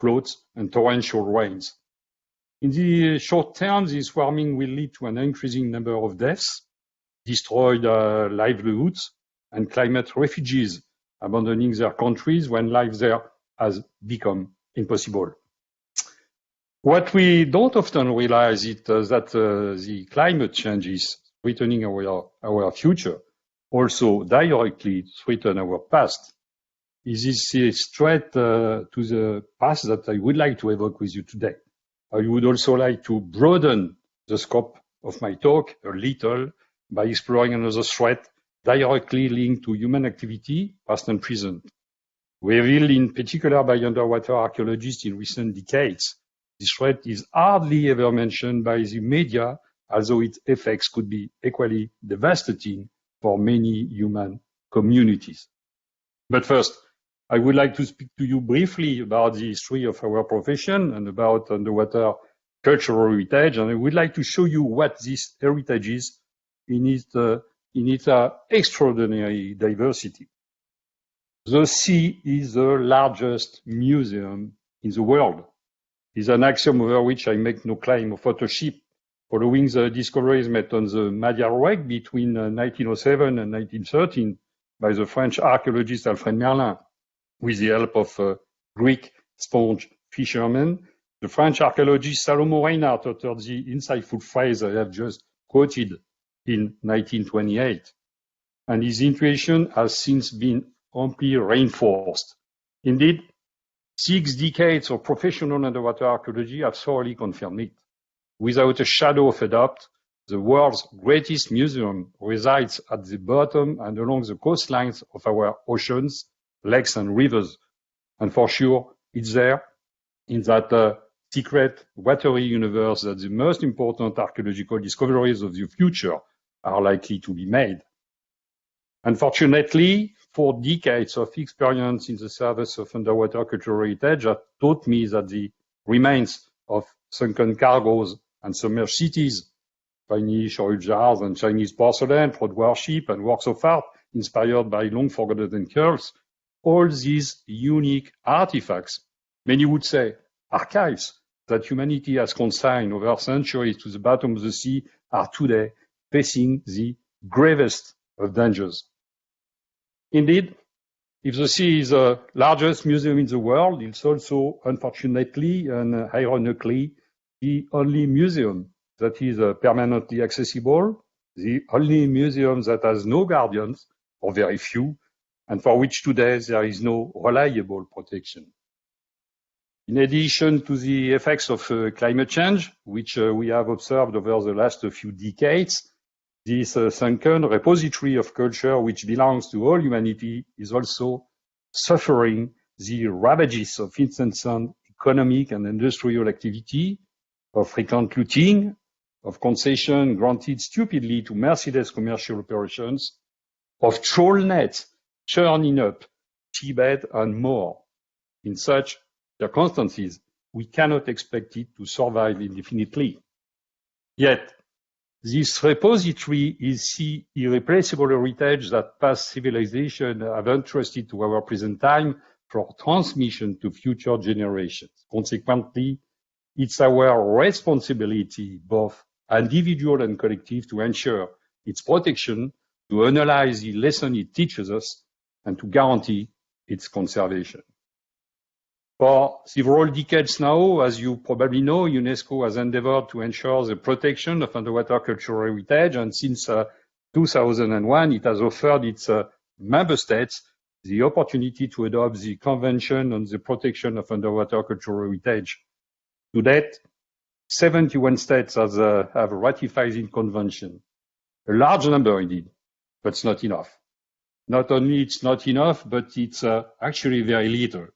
floods, and torrential rains. In the short term, this warming will lead to an increasing number of deaths, destroyed livelihoods, and climate refugees abandoning their countries when life there has become impossible. What we don't often realize is that the climate changes threatening our future also directly threaten our past. This is a threat to the past that I would like to evoke with you today. I would also like to broaden the scope of my talk a little by exploring another threat directly linked to human activity, past and present. Revealed in particular by underwater archaeologists in recent decades, this threat is hardly ever mentioned by the media, although its effects could be equally devastating for many human communities. But first, I would like to speak to you briefly about the history of our profession and about underwater cultural heritage, and I would like to show you what this heritage is in its extraordinary diversity. The sea is the largest museum in the world. It's an axiom over which I make no claim of authorship. Following the discoveries made on the Madia wreck between 1907 and 1913 by the French archaeologist Alfred Merlin, with the help of Greek sponge fishermen, the French archaeologist Salomon Reinhardt uttered the insightful phrase I have just quoted in 1928. And his intuition has since been amply reinforced. Indeed, 6 decades of professional underwater archaeology have thoroughly confirmed it. Without a shadow of a doubt, the world's greatest museum resides at the bottom and along the coastlines of our oceans, lakes and rivers. And for sure, it's there, in that secret, watery universe, that the most important archaeological discoveries of the future are likely to be made. Unfortunately, 4 decades of experience in the service of underwater cultural heritage have taught me that the remains of sunken cargoes and submerged cities, tiny shoal jars and Chinese porcelain, fraud warship and works of art inspired by long-forgotten cults, all these unique artifacts, many would say archives, that humanity has consigned over centuries to the bottom of the sea, are today facing the gravest of dangers. Indeed, if the sea is the largest museum in the world, it's also, unfortunately and ironically, the only museum that is permanently accessible, the only museum that has no guardians, or very few, and for which today there is no reliable protection. In addition to the effects of climate change, which we have observed over the last few decades, this sunken repository of culture which belongs to all humanity is also suffering the ravages of incessant economic and industrial activity, of frequent looting, of concession granted stupidly to merciless commercial operations, of trawl nets churning up seabed and more. In such circumstances, we cannot expect it to survive indefinitely. Yet, this repository is the irreplaceable heritage that past civilization have entrusted to our present time for transmission to future generations. Consequently, it's our responsibility, both individual and collective, to ensure its protection, to analyze the lesson it teaches us, and to guarantee its conservation. For several decades now, as you probably know, UNESCO has endeavored to ensure the protection of underwater cultural heritage, and since 2001, it has offered its member states the opportunity to adopt the Convention on the Protection of Underwater Cultural Heritage. To date, 71 states have ratified the convention. A large number indeed, but it's not enough. Not only it's not enough, but it's actually very little.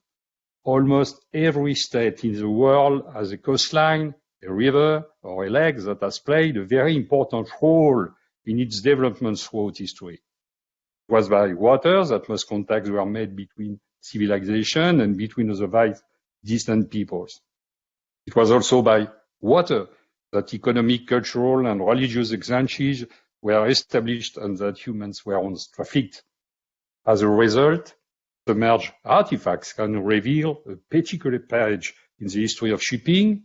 Almost every state in the world has a coastline, a river or a lake that has played a very important role in its development throughout history. It was by water that most contacts were made between civilization and between otherwise distant peoples. It was also by water that economic, cultural, and religious exchanges were established and that humans were once trafficked. As a result, submerged artifacts can reveal a particular page in the history of shipping,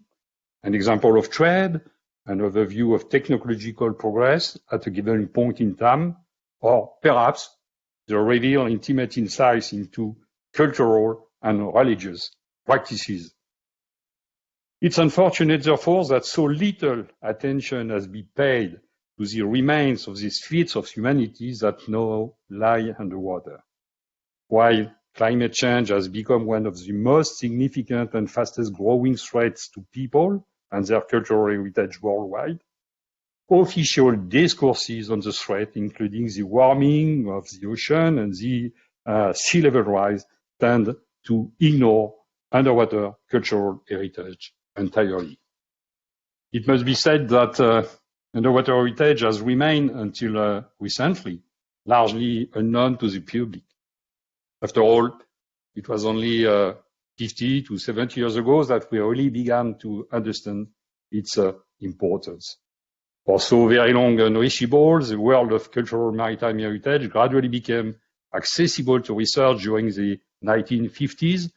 an example of trade, an overview of technological progress at a given point in time, or perhaps they reveal intimate insights into cultural and religious practices. It's unfortunate, therefore, that so little attention has been paid to the remains of these feats of humanity that now lie underwater. While climate change has become one of the most significant and fastest growing threats to people and their cultural heritage worldwide, official discourses on the threat, including the warming of the ocean and the sea level rise, tend to ignore underwater cultural heritage entirely. It must be said that underwater heritage has remained until recently largely unknown to the public. After all, it was only 50 to 70 years ago that we really began to understand its importance. For so very long unreachable, the world of cultural maritime heritage gradually became accessible to research during the 1950s,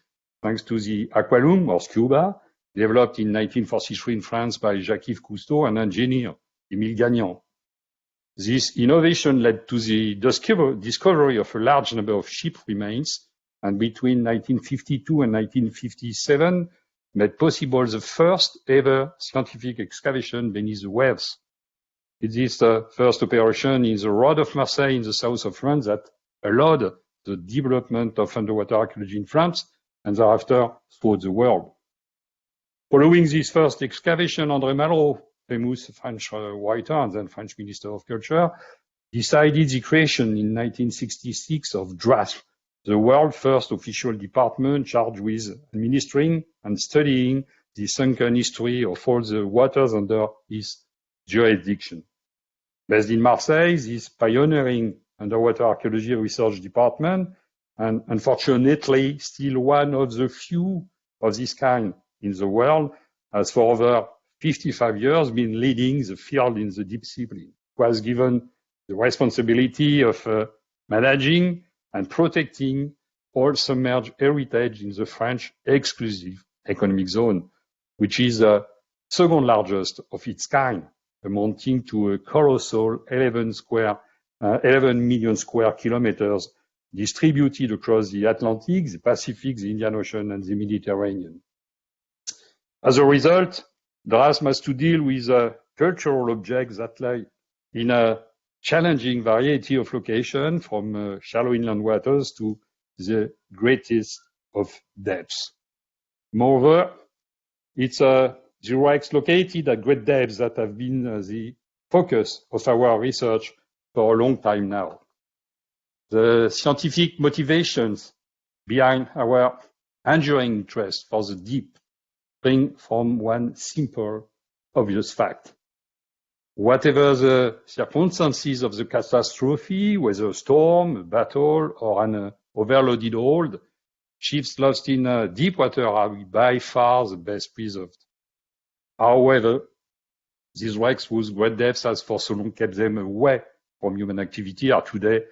thanks to the aquarium or scuba, developed in 1943 in France by Jacques-Yves Cousteau and engineer Émile Gagnan. This innovation led to the discovery of a large number of ship remains, and between 1952 and 1957 made possible the first ever scientific excavation beneath the waves. It is the first operation in the Road of Marseille in the south of France that allowed the development of underwater archaeology in France and thereafter throughout the world. Following this first excavation, André Malraux, famous French writer and then French Minister of Culture, decided the creation in 1966 of DRASP, the world's first official department charged with administering and studying the sunken history of all the waters under its jurisdiction. Based in Marseille, this pioneering underwater archaeology research department, and unfortunately still one of the few of this kind in the world, has for over 55 years been leading the field in the discipline. It was given the responsibility of managing and protecting all submerged heritage in the French exclusive economic zone, which is the second largest of its kind, amounting to a colossal 11 million square kilometers distributed across the Atlantic, the Pacific, the Indian Ocean, and the Mediterranean. As a result, DRASP has to deal with cultural objects that lie in a challenging variety of locations, from shallow inland waters to the greatest of depths. Moreover, it's the wrecks located at great depths that have been the focus of our research for a long time now. The scientific motivations behind our enduring interest for the deep spring from one simple, obvious fact. Whatever the circumstances of the catastrophe, whether a storm, a battle, or an overloaded hold, ships lost in deep water are by far the best preserved. However, these wrecks whose great depths has for so long kept them away from human activity are today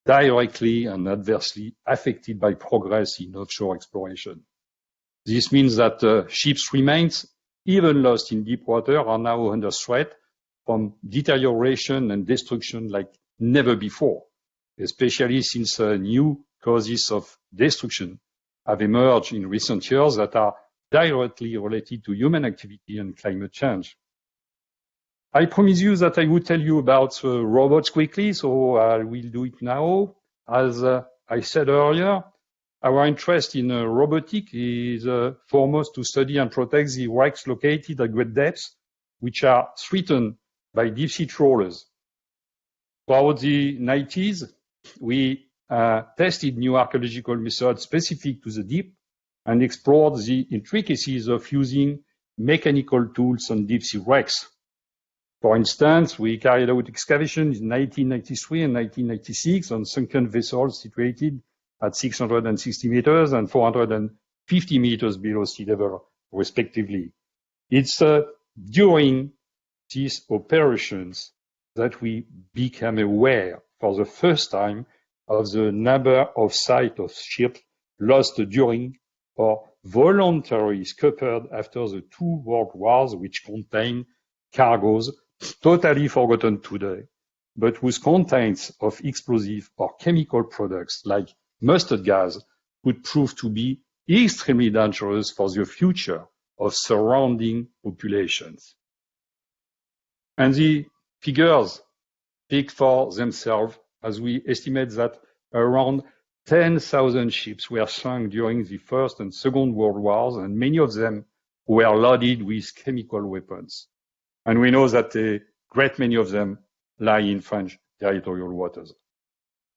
directly and adversely affected by progress in offshore exploration. This means that ships' remains, even lost in deep water, are now under threat from deterioration and destruction like never before, especially since new causes of destruction have emerged in recent years that are directly related to human activity and climate change. I promised you that I would tell you about robots quickly, so I will do it now. As I said earlier, our interest in robotics is foremost to study and protect the wrecks located at great depths, which are threatened by deep-sea trawlers. Throughout the 90s, we tested new archaeological methods specific to the deep and explored the intricacies of using mechanical tools on deep sea wrecks. For instance, we carried out excavations in 1993 and 1996 on sunken vessels situated at 660 meters and 450 meters below sea level, respectively. It's during these operations that we became aware for the first time of the number of sites of ships lost during or voluntarily scuppered after the two world wars, which contain cargoes totally forgotten today, but whose contents of explosive or chemical products like mustard gas could prove to be extremely dangerous for the future of surrounding populations. And the figures speak for themselves, as we estimate that around 10,000 ships were sunk during the First and Second World Wars, and many of them were loaded with chemical weapons. And we know that a great many of them lie in French territorial waters.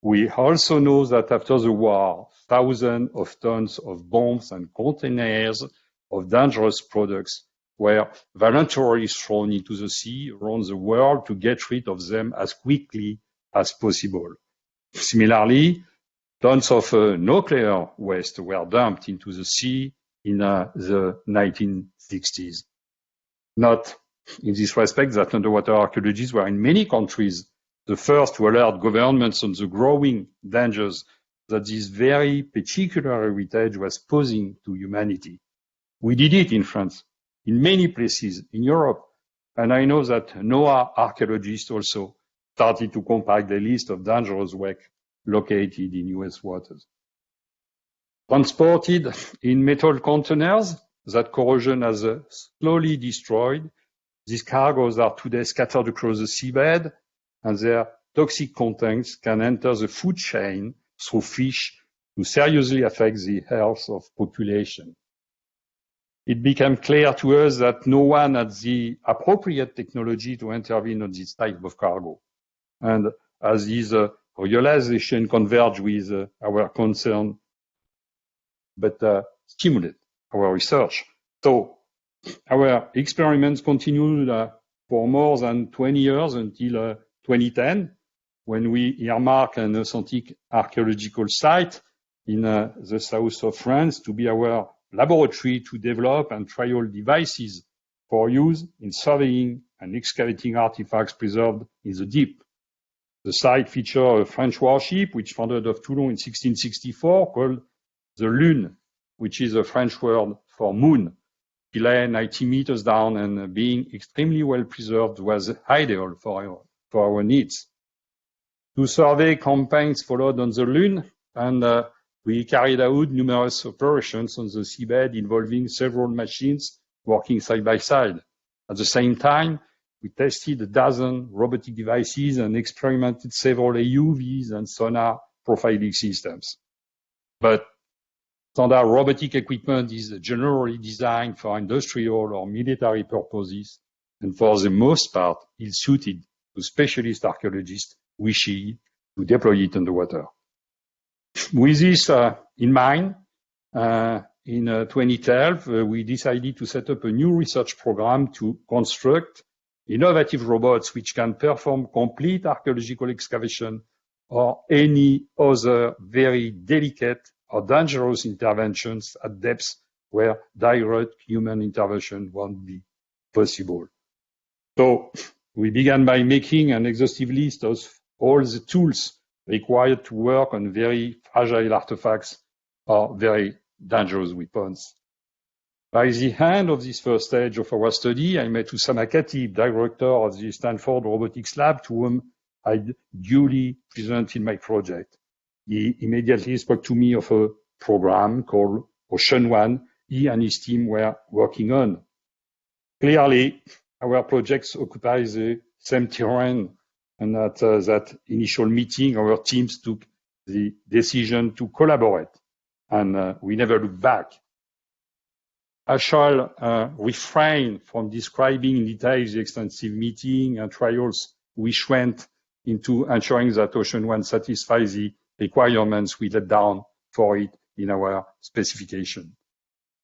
We also know that after the war, thousands of tons of bombs and containers of dangerous products were voluntarily thrown into the sea around the world to get rid of them as quickly as possible. Similarly, tons of nuclear waste were dumped into the sea in the 1960s. Not in this respect that underwater archaeologists were in many countries the first to alert governments on the growing dangers that this very particular heritage was posing to humanity. We did it in France, in many places in Europe, and I know that NOAA archaeologists also started to compile the list of dangerous wrecks located in US waters. Transported in metal containers that corrosion has slowly destroyed, these cargoes are today scattered across the seabed, and their toxic contents can enter the food chain through fish to seriously affect the health of population. It became clear to us that no one had the appropriate technology to intervene on this type of cargo. And as this realization converged with our concern, but stimulated our research. So our experiments continued for more than 20 years until 2010, when we earmarked an authentic archaeological site in the south of France to be our laboratory to develop and trial devices for use in surveying and excavating artifacts preserved in the deep. The site features a French warship which founded off Toulon in 1664 called the Lune, which is a French word for moon. It lay 90 meters down, and being extremely well preserved was ideal for our needs. Two survey campaigns followed on the Lune, and we carried out numerous operations on the seabed involving several machines working side by side. At the same time, we tested a dozen robotic devices and experimented several AUVs and sonar profiling systems. But standard robotic equipment is generally designed for industrial or military purposes, and for the most part, ill-suited to specialist archaeologists wishing to deploy it underwater. With this in mind, in 2012, we decided to set up a new research program to construct innovative robots which can perform complete archaeological excavation or any other very delicate or dangerous interventions at depths where direct human intervention won't be possible. So we began by making an exhaustive list of all the tools required to work on very fragile artifacts or very dangerous weapons. By the end of this first stage of our study, I met Usama Khatib, director of the Stanford Robotics Lab, to whom I duly presented my project. He immediately spoke to me of a program called Ocean One he and his team were working on. Clearly, our projects occupy the same terrain, and at that initial meeting, our teams took the decision to collaborate, and we never looked back. I shall refrain from describing in detail the extensive meeting and trials which went into ensuring that Ocean One satisfies the requirements we laid down for it in our specification.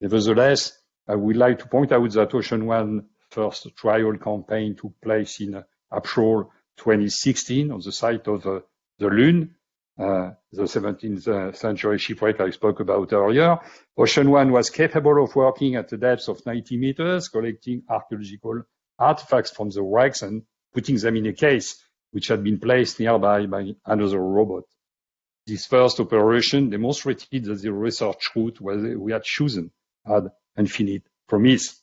Nevertheless, I would like to point out that Ocean One first trial campaign took place in April 2016 on the site of the Lune, the 17th century shipwreck I spoke about earlier. Ocean One was capable of working at a depth of 90 meters, collecting archaeological artifacts from the wrecks and putting them in a case which had been placed nearby by another robot. This first operation demonstrated that the research route we had chosen had infinite promise.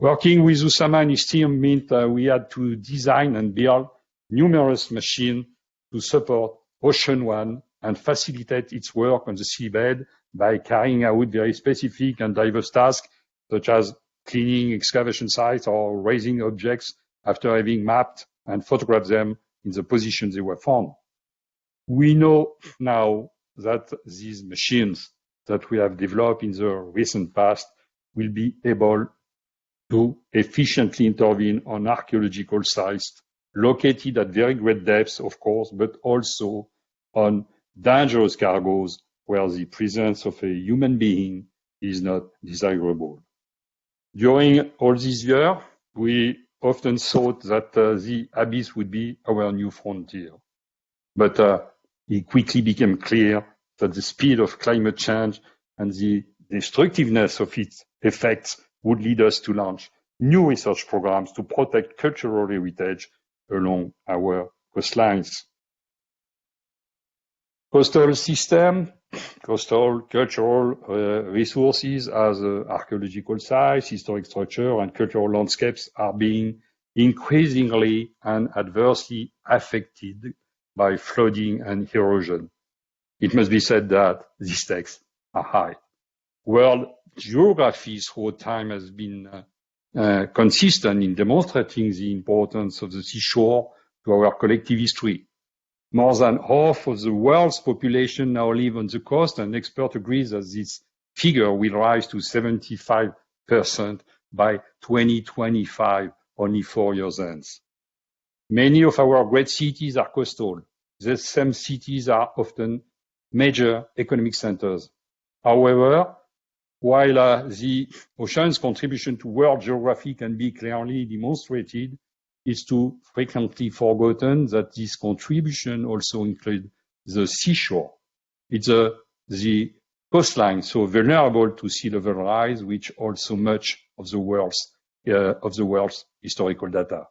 Working with Usama and his team meant we had to design and build numerous machines to support Ocean One and facilitate its work on the seabed by carrying out very specific and diverse tasks, such as cleaning excavation sites or raising objects after having mapped and photographed them in the position they were found. We know now that these machines that we have developed in the recent past will be able to efficiently intervene on archaeological sites located at very great depths, of course, but also on dangerous cargoes where the presence of a human being is not desirable. During all these years, we often thought that the abyss would be our new frontier. But it quickly became clear that the speed of climate change and the destructiveness of its effects would lead us to launch new research programs to protect cultural heritage along our coastlines. Coastal system, coastal cultural resources as archaeological sites, historic structure, and cultural landscapes are being increasingly and adversely affected by flooding and erosion. It must be said that these stakes are high. World geography through time has been consistent in demonstrating the importance of the seashore to our collective history. More than half of the world's population now live on the coast, and experts agree that this figure will rise to 75% by 2025, only 4 years hence. Many of our great cities are coastal. These same cities are often major economic centers. However, while the ocean's contribution to world geography can be clearly demonstrated, it's too frequently forgotten that this contribution also includes the seashore. It's the coastline, so vulnerable to sea level rise, which also much of the world's historical data.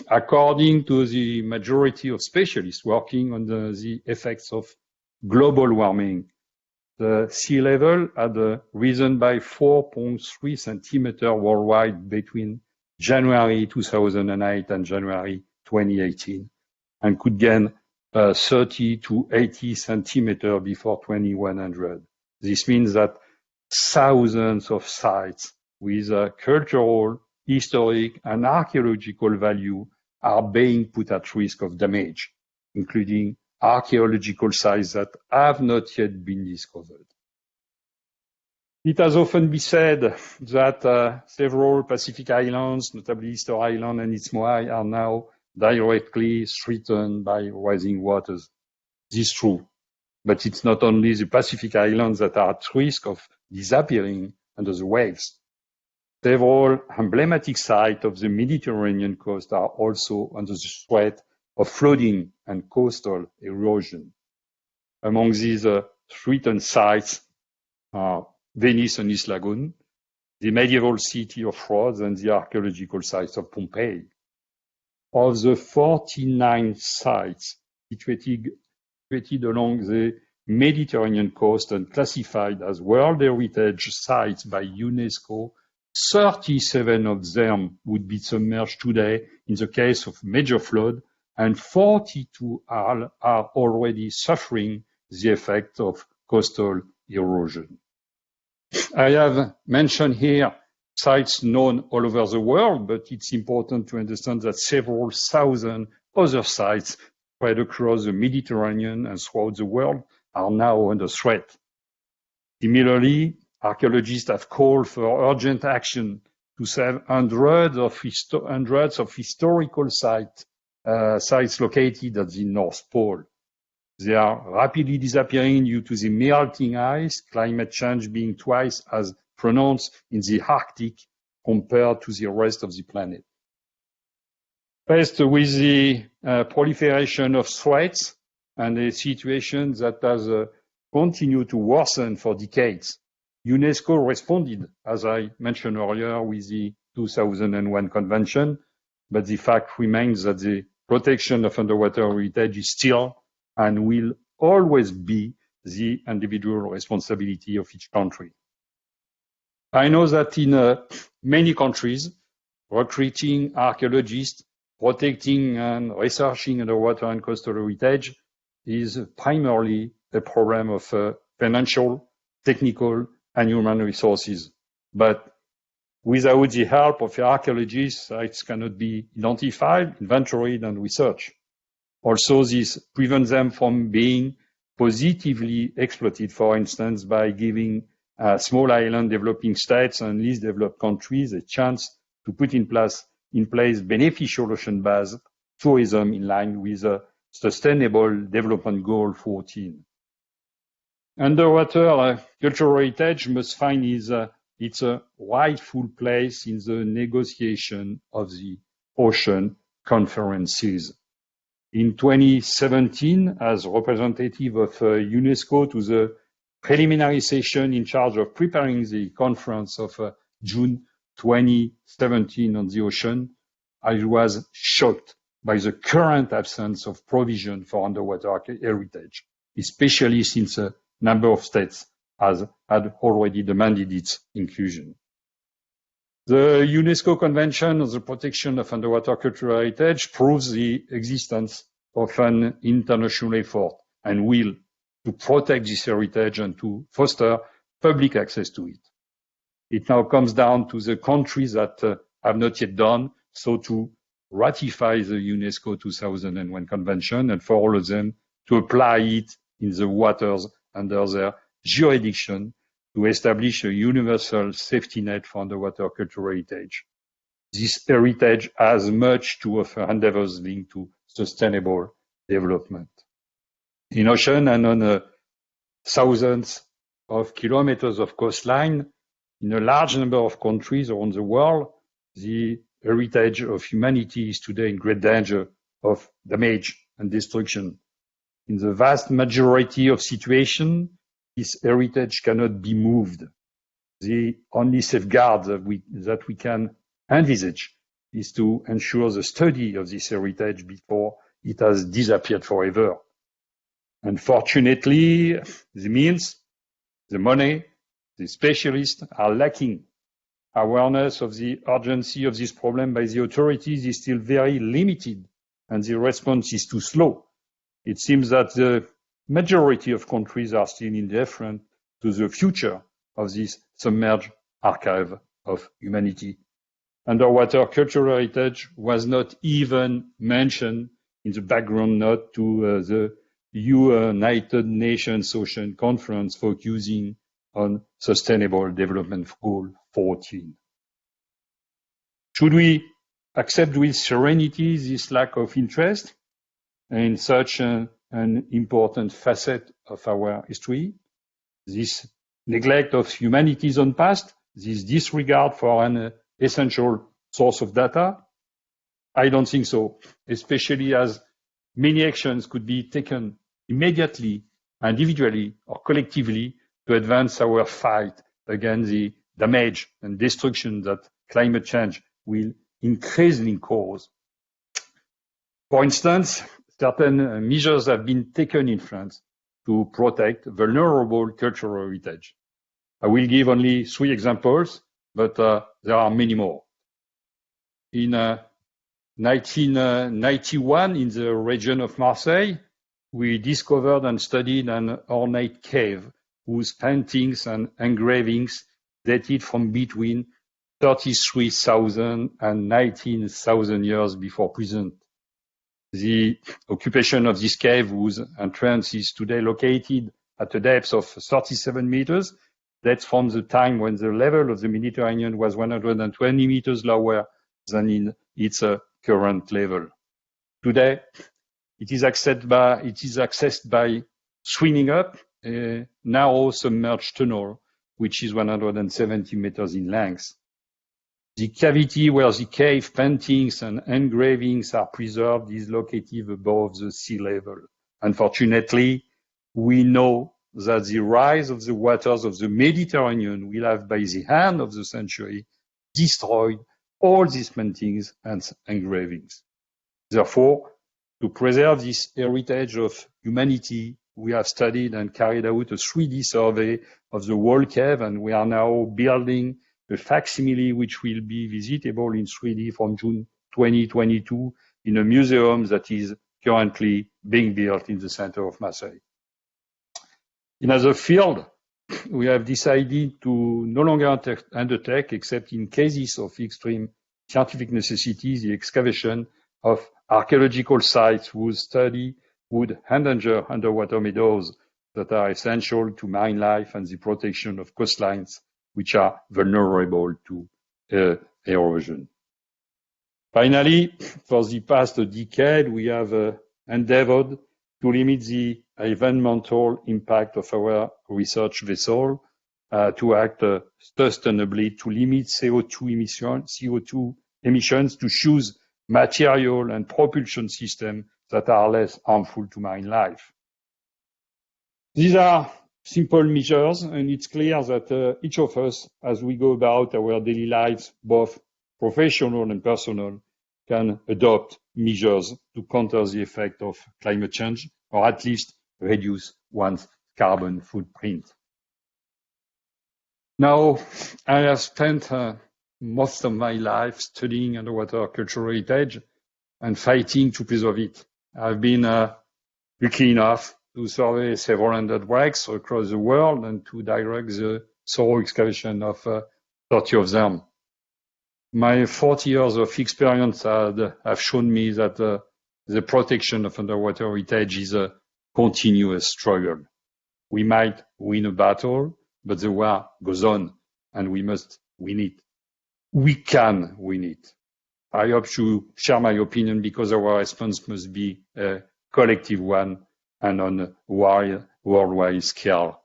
According to the majority of specialists working on the effects of global warming, the sea level had risen by 4.3 centimeters worldwide between January 2008 and January 2018, and could gain 30 to 80 centimeters before 2100. This means that thousands of sites with cultural, historic, and archaeological value are being put at risk of damage, including archaeological sites that have not yet been discovered. It has often been said that several Pacific islands, notably Easter Island and its Moai, are now directly threatened by rising waters. This is true, but it's not only the Pacific islands that are at risk of disappearing under the waves. Several emblematic sites of the Mediterranean coast are also under the threat of flooding and coastal erosion. Among these threatened sites are Venice and East Lagoon, the medieval city of Rhodes, and the archaeological sites of Pompeii. Of the 49 sites situated along the Mediterranean coast and classified as World Heritage Sites by UNESCO, 37 of them would be submerged today in the case of major flood, and 42 are already suffering the effect of coastal erosion. I have mentioned here sites known all over the world, but it's important to understand that several thousand other sites spread across the Mediterranean and throughout the world are now under threat. Similarly, archaeologists have called for urgent action to save hundreds of historical sites located at the North Pole. They are rapidly disappearing due to the melting ice, climate change being twice as pronounced in the Arctic compared to the rest of the planet. Faced with the proliferation of threats and a situation that has continued to worsen for decades, UNESCO responded, as I mentioned earlier, with the 2001 Convention, but the fact remains that the protection of underwater heritage is still and will always be the individual responsibility of each country. I know that in many countries, recruiting archaeologists, protecting and researching underwater and coastal heritage is primarily a problem of financial, technical, and human resources. But without the help of archaeologists, sites cannot be identified, inventoried, and researched. Also, this prevents them from being positively exploited, for instance, by giving small island developing states and least developed countries a chance to put in place beneficial ocean-based tourism in line with Sustainable Development Goal 14. Underwater cultural heritage must find its rightful place in the negotiation of the ocean conferences. In 2017, as representative of UNESCO to the preliminary session in charge of preparing the conference of June 2017 on the ocean, I was shocked by the current absence of provision for underwater heritage, especially since a number of states had already demanded its inclusion. The UNESCO Convention on the Protection of Underwater Cultural Heritage proves the existence of an international effort and will to protect this heritage and to foster public access to it. It now comes down to the countries that have not yet done so to ratify the UNESCO 2001 Convention and for all of them to apply it in the waters under their jurisdiction to establish a universal safety net for underwater cultural heritage. This heritage has much to offer endeavors linked to sustainable development. In ocean and on thousands of kilometers of coastline, in a large number of countries around the world, the heritage of humanity is today in great danger of damage and destruction. In the vast majority of situations, this heritage cannot be moved. The only safeguard that we can envisage is to ensure the study of this heritage before it has disappeared forever. Unfortunately, the means, the money, the specialists are lacking. Awareness of the urgency of this problem by the authorities is still very limited, and the response is too slow. It seems that the majority of countries are still indifferent to the future of this submerged archive of humanity. Underwater cultural heritage was not even mentioned in the background note to the United Nations Ocean Conference focusing on Sustainable Development Goal 14. Should we accept with serenity this lack of interest in such an important facet of our history, this neglect of humanity's own past, this disregard for an essential source of data? I don't think so, especially as many actions could be taken immediately, individually, or collectively to advance our fight against the damage and destruction that climate change will increasingly cause. For instance, certain measures have been taken in France to protect vulnerable cultural heritage. I will give only 3 examples, but there are many more. In 1991, in the region of Marseille, we discovered and studied an ornate cave whose paintings and engravings dated from between 33,000 and 19,000 years before present. The occupation of this cave, whose entrance is today located at a depth of 37 meters, dates from the time when the level of the Mediterranean was 120 meters lower than in its current level. Today, it is accessed by swimming up a narrow submerged tunnel which is 170 meters in length. The cavity where the cave paintings and engravings are preserved is located above the sea level. Unfortunately, we know that the rise of the waters of the Mediterranean will have, by the end of the century, destroyed all these paintings and engravings. Therefore, to preserve this heritage of humanity, we have studied and carried out a 3D survey of the whole cave, and we are now building a facsimile which will be visitable in 3D from June 2022 in a museum that is currently being built in the center of Marseille. In other field, we have decided to no longer undertake, except in cases of extreme scientific necessity, the excavation of archaeological sites whose study would endanger underwater meadows that are essential to marine life and the protection of coastlines, which are vulnerable to erosion. Finally, for the past decade, we have endeavored to limit the environmental impact of our research vessel, to act sustainably, to limit CO2 emissions, to choose material and propulsion systems that are less harmful to marine life. These are simple measures, and it's clear that each of us, as we go about our daily lives, both professional and personal, can adopt measures to counter the effect of climate change, or at least reduce one's carbon footprint. Now, I have spent most of my life studying underwater cultural heritage and fighting to preserve it. I've been lucky enough to survey several hundred wrecks across the world and to direct the thorough excavation of 30 of them. My 40 years of experience have shown me that the protection of underwater heritage is a continuous struggle. We might win a battle, but the war goes on, and we must win it. We can win it. I hope you share my opinion, because our response must be a collective one and on a worldwide scale.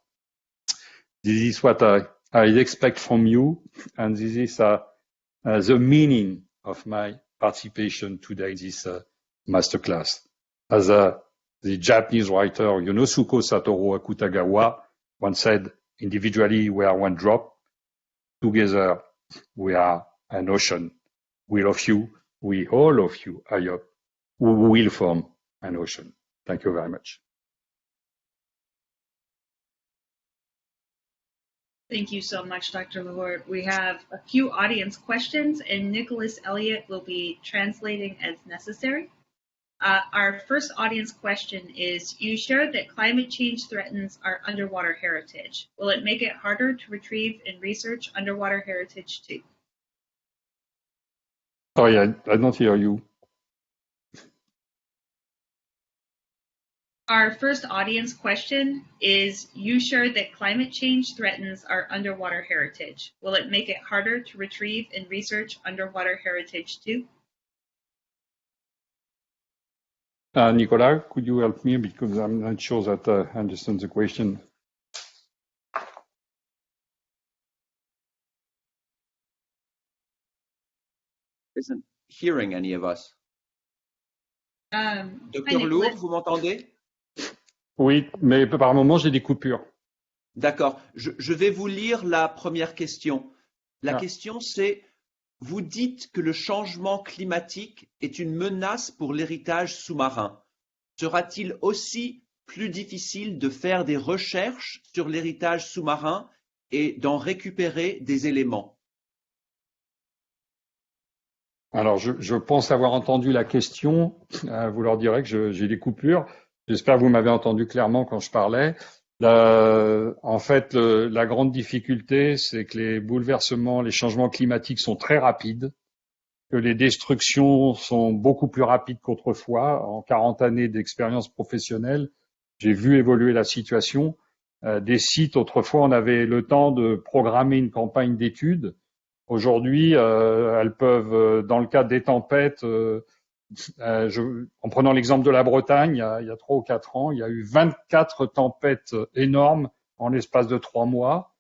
This is what I expect from you, and this is the meaning of my participation today in this masterclass. As the Japanese writer Yonosuke Satoru Akutagawa once said, individually we are one drop, together we are an ocean. We love you, we all love you, I hope, we will form an ocean. Thank you very much. Thank you so much, Dr. Lehort. We have a few audience questions, and Nicholas Elliott will be translating as necessary. Our first audience question is, you shared that climate change threatens our underwater heritage. Will it make it harder to retrieve and research underwater heritage too? Sorry, I don't hear you. Our first audience question is, you shared that climate change threatens our underwater heritage. Will it make it harder to retrieve and research underwater heritage too? Nicolas, could you help me, because I'm not sure that I understand the question. Isn't hearing any of us. Docteur Lourdes, vous m'entendez? Oui, mais par moment j'ai des coupures. D'accord. Je vais vous lire la première question. La question c'est, vous dites que le changement climatique est une menace pour l'héritage sous-marin. Sera-t-il aussi plus difficile de faire des recherches sur l'héritage sous-marin et d'en récupérer des éléments? Alors, je pense avoir entendu la question. Vous leur direz que j'ai des coupures. J'espère que vous m'avez entendu clairement quand je parlais. En fait, la grande difficulté, c'est que les bouleversements, les changements climatiques sont très rapides, que les destructions sont beaucoup plus rapides qu'autrefois. En 40 années d'expérience professionnelle, j'ai vu évoluer la situation. Des sites, autrefois, on avait le temps de programmer une campagne d'études. Aujourd'hui, elles peuvent, dans le cas des tempêtes, en prenant l'exemple de la Bretagne, il y a 3 ou 4 ans, il y a eu 24 tempêtes énormes en l'espace de 3 mois.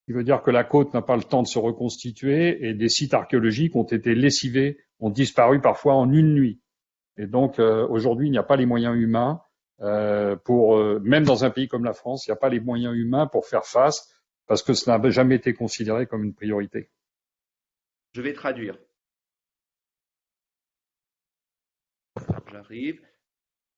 qui veut dire que la côte n'a pas le temps de se reconstituer et des sites archéologiques ont été lessivés, ont disparu parfois en une nuit. Et donc aujourd'hui, il n'y a pas les moyens humains même dans un pays comme la France, il n'y a pas les moyens humains pour faire face parce que cela n'a jamais été considéré comme une priorité. Je vais traduire. J'arrive.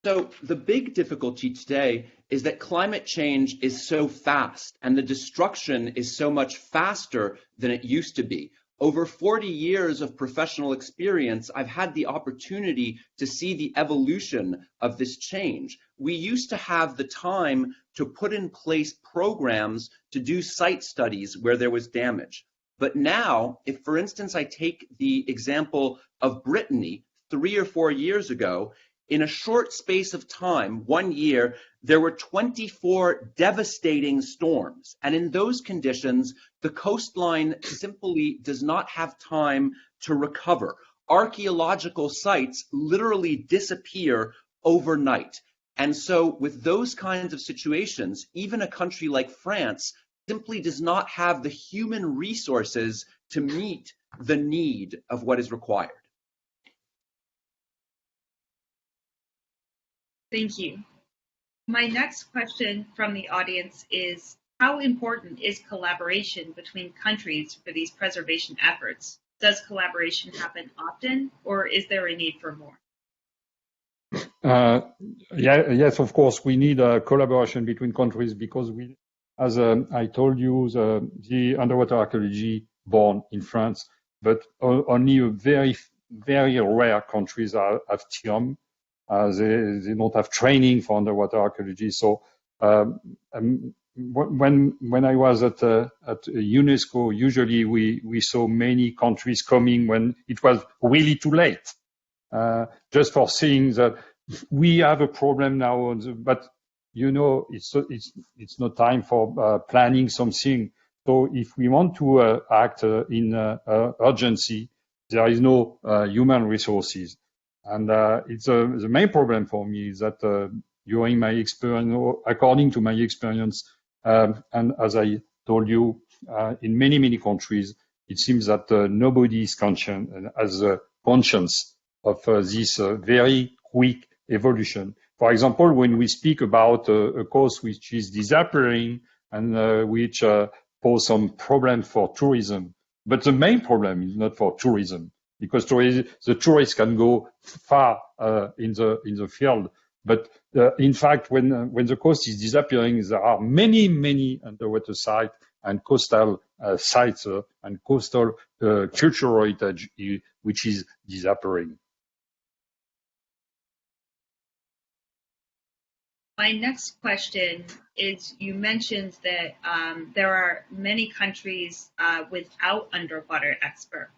So the big difficulty today is that climate change is so fast and the destruction is so much faster than it used to be. Over 40 years of professional experience, I've had the opportunity to see the evolution of this change. We used to have the time to put in place programs to do site studies where there was damage. But now, if for instance I take the example of Brittany 3 or 4 years ago, in a short space of time, 1 year, there were 24 devastating storms. And in those conditions, the coastline simply does not have time to recover. Archaeological sites literally disappear overnight. And so with those kinds of situations, even a country like France simply does not have the human resources to meet the need of what is required. Thank you. My next question from the audience is, how important is collaboration between countries for these preservation efforts? Does collaboration happen often, or is there a need for more? Yes, of course, we need a collaboration between countries because as I told you, the underwater archaeology born in France, but only a very, very rare countries have TIRM. They don't have training for underwater archaeology. So when I was at UNESCO, usually we saw many countries coming when it was really too late, just for seeing that we have a problem now. But you know, it's not time for planning something. So if we want to act in urgency, there is no human resources. And it's the main problem for me is that during my experience, according to my experience, and as I told you, in many, many countries, it seems that nobody is has a conscience of this very quick evolution. For example, when we speak about a coast which is disappearing and which pose some problem for tourism, but the main problem is not for tourism. Because the tourists can go far in the field, but in fact, when the coast is disappearing, there are many, many underwater sites and coastal sites and coastal cultural heritage which is disappearing. My next question is: you mentioned that there are many countries without underwater experts.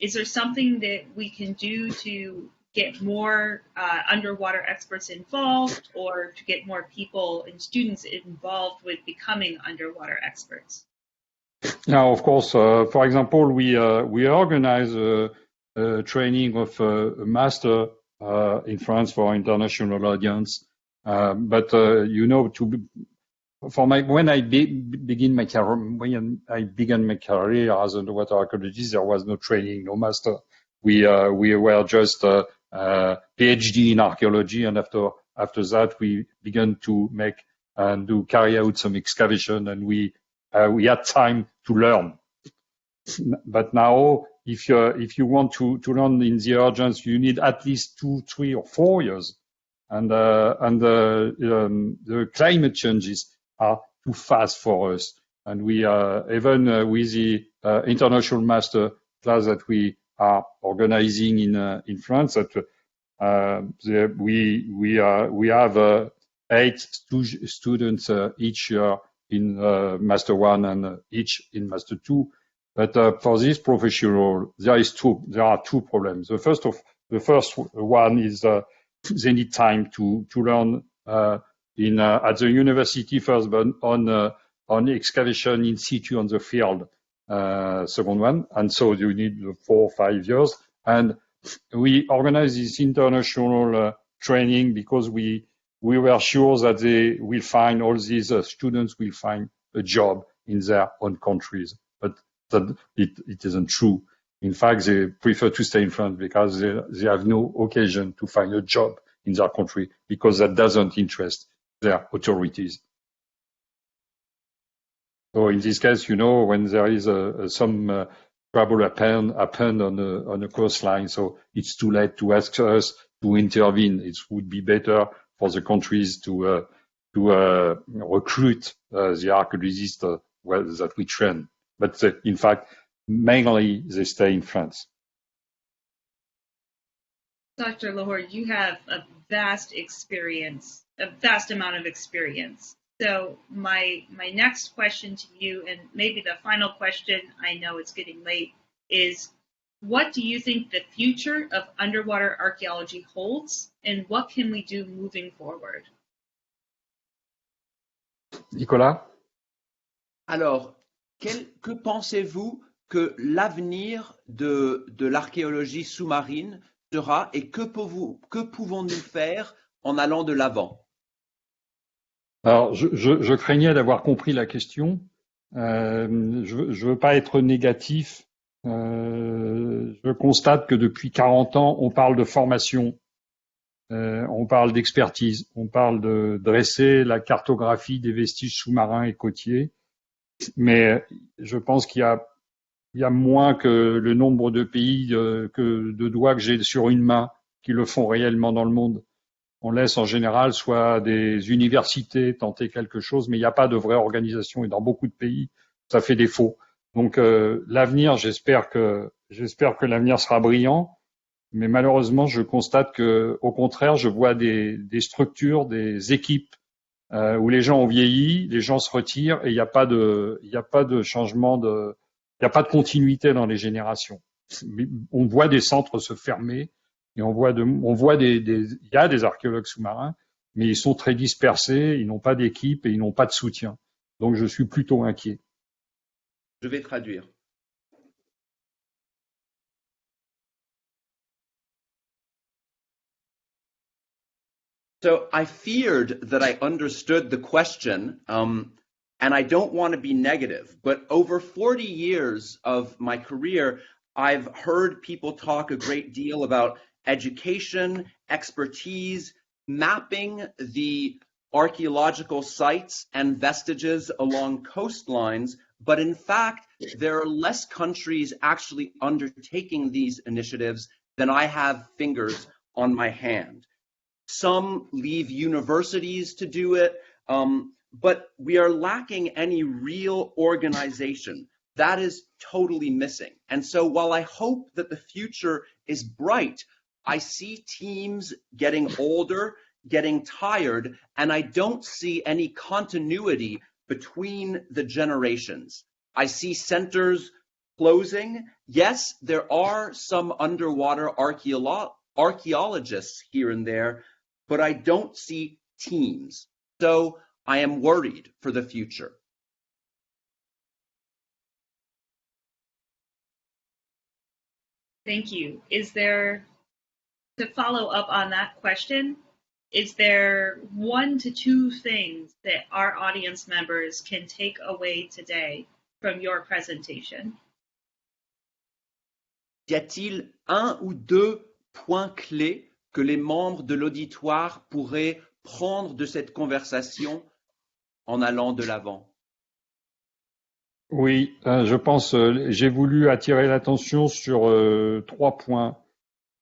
Is there something that we can do to get more underwater experts involved, or to get more people and students involved with becoming underwater experts? Now, of course, for example, we organize a training of a master in France for international audience. But you know, when I began my career as an underwater archaeologist, there was no training, no master. We were just PhD in archaeology, and after that, we began to carry out some excavation, and we had time to learn. But now, if you want to learn in the urgence, you need at least 2, 3, or 4 years, and the climate changes are too fast for us. And we even with the international master class that we are organizing in France, that we have 8 students each year in Master 1 and each in Master 2. But for this professional, there are 2 problems. The first one is they need time to learn at the university first, but on excavation in situ on the field, second one. And so you need 4 or 5 years. And we organize this international training because we were sure that all these students will find a job in their own countries. But it isn't true. In fact, they prefer to stay in France because they have no occasion to find a job in their country because that doesn't interest their authorities. So in this case, when there is some trouble happen on a coastline, so it's too late to ask us to intervene. It would be better for the countries to recruit the archaeologists that we train. But in fact, mainly they stay in France. Dr. Lahore, you have a vast amount of experience. So my next question to you, and maybe the final question, I know it's getting late, is what do you think the future of underwater archaeology holds, and what can we do moving forward? Nicolas? Alors, que pensez-vous que l'avenir de l'archéologie sous-marine sera et que pouvons-nous faire en allant de l'avant? Alors, je craignais d'avoir compris la question. Je veux pas être négatif. Je constate que depuis 40 ans, on parle de formation, on parle d'expertise, on parle de dresser la cartographie des vestiges sous-marins et côtiers. Mais je pense qu'il y a moins que le nombre de pays que de doigts que j'ai sur une main qui le font réellement dans le monde. On laisse en général soit des universités tenter quelque chose, mais il n'y a pas de vraie organisation et dans beaucoup de pays, ça fait défaut. Donc l'avenir, j'espère que l'avenir sera brillant, mais malheureusement, je constate que, au contraire, je vois des structures, des équipes où les gens ont vieilli, les gens se retirent et il n'y a pas de changement il n'y a pas de continuité dans les générations. On voit des centres se fermer. Et il y a des archéologues sous-marins, mais ils sont très dispersés, ils n'ont pas d'équipe et ils n'ont pas de soutien. Donc je suis plutôt inquiet. Je vais traduire. So I feared that I understood the question, and I don't want to be negative, but over 40 years of my career, I've heard people talk a great deal about education, expertise, mapping the archaeological sites and vestiges along coastlines, but in fact, there are less countries actually undertaking these initiatives than I have fingers on my hand. Some leave universities to do it, but we are lacking any real organization. That is totally missing. And so while I hope that the future is bright, I see teams getting older, getting tired, and I don't see any continuity between the generations. I see centers closing. Yes, there are some underwater archaeologists here and there, but I don't see teams. So I am worried for the future. Thank you. To follow up on that question, is there 1 to 2 things that our audience members can take away today from your presentation? Y a-t-il 1 ou 2 points clés que les membres de l'auditoire pourraient prendre de cette conversation en allant de l'avant? Oui, je pense, j'ai voulu attirer l'attention sur 3 points.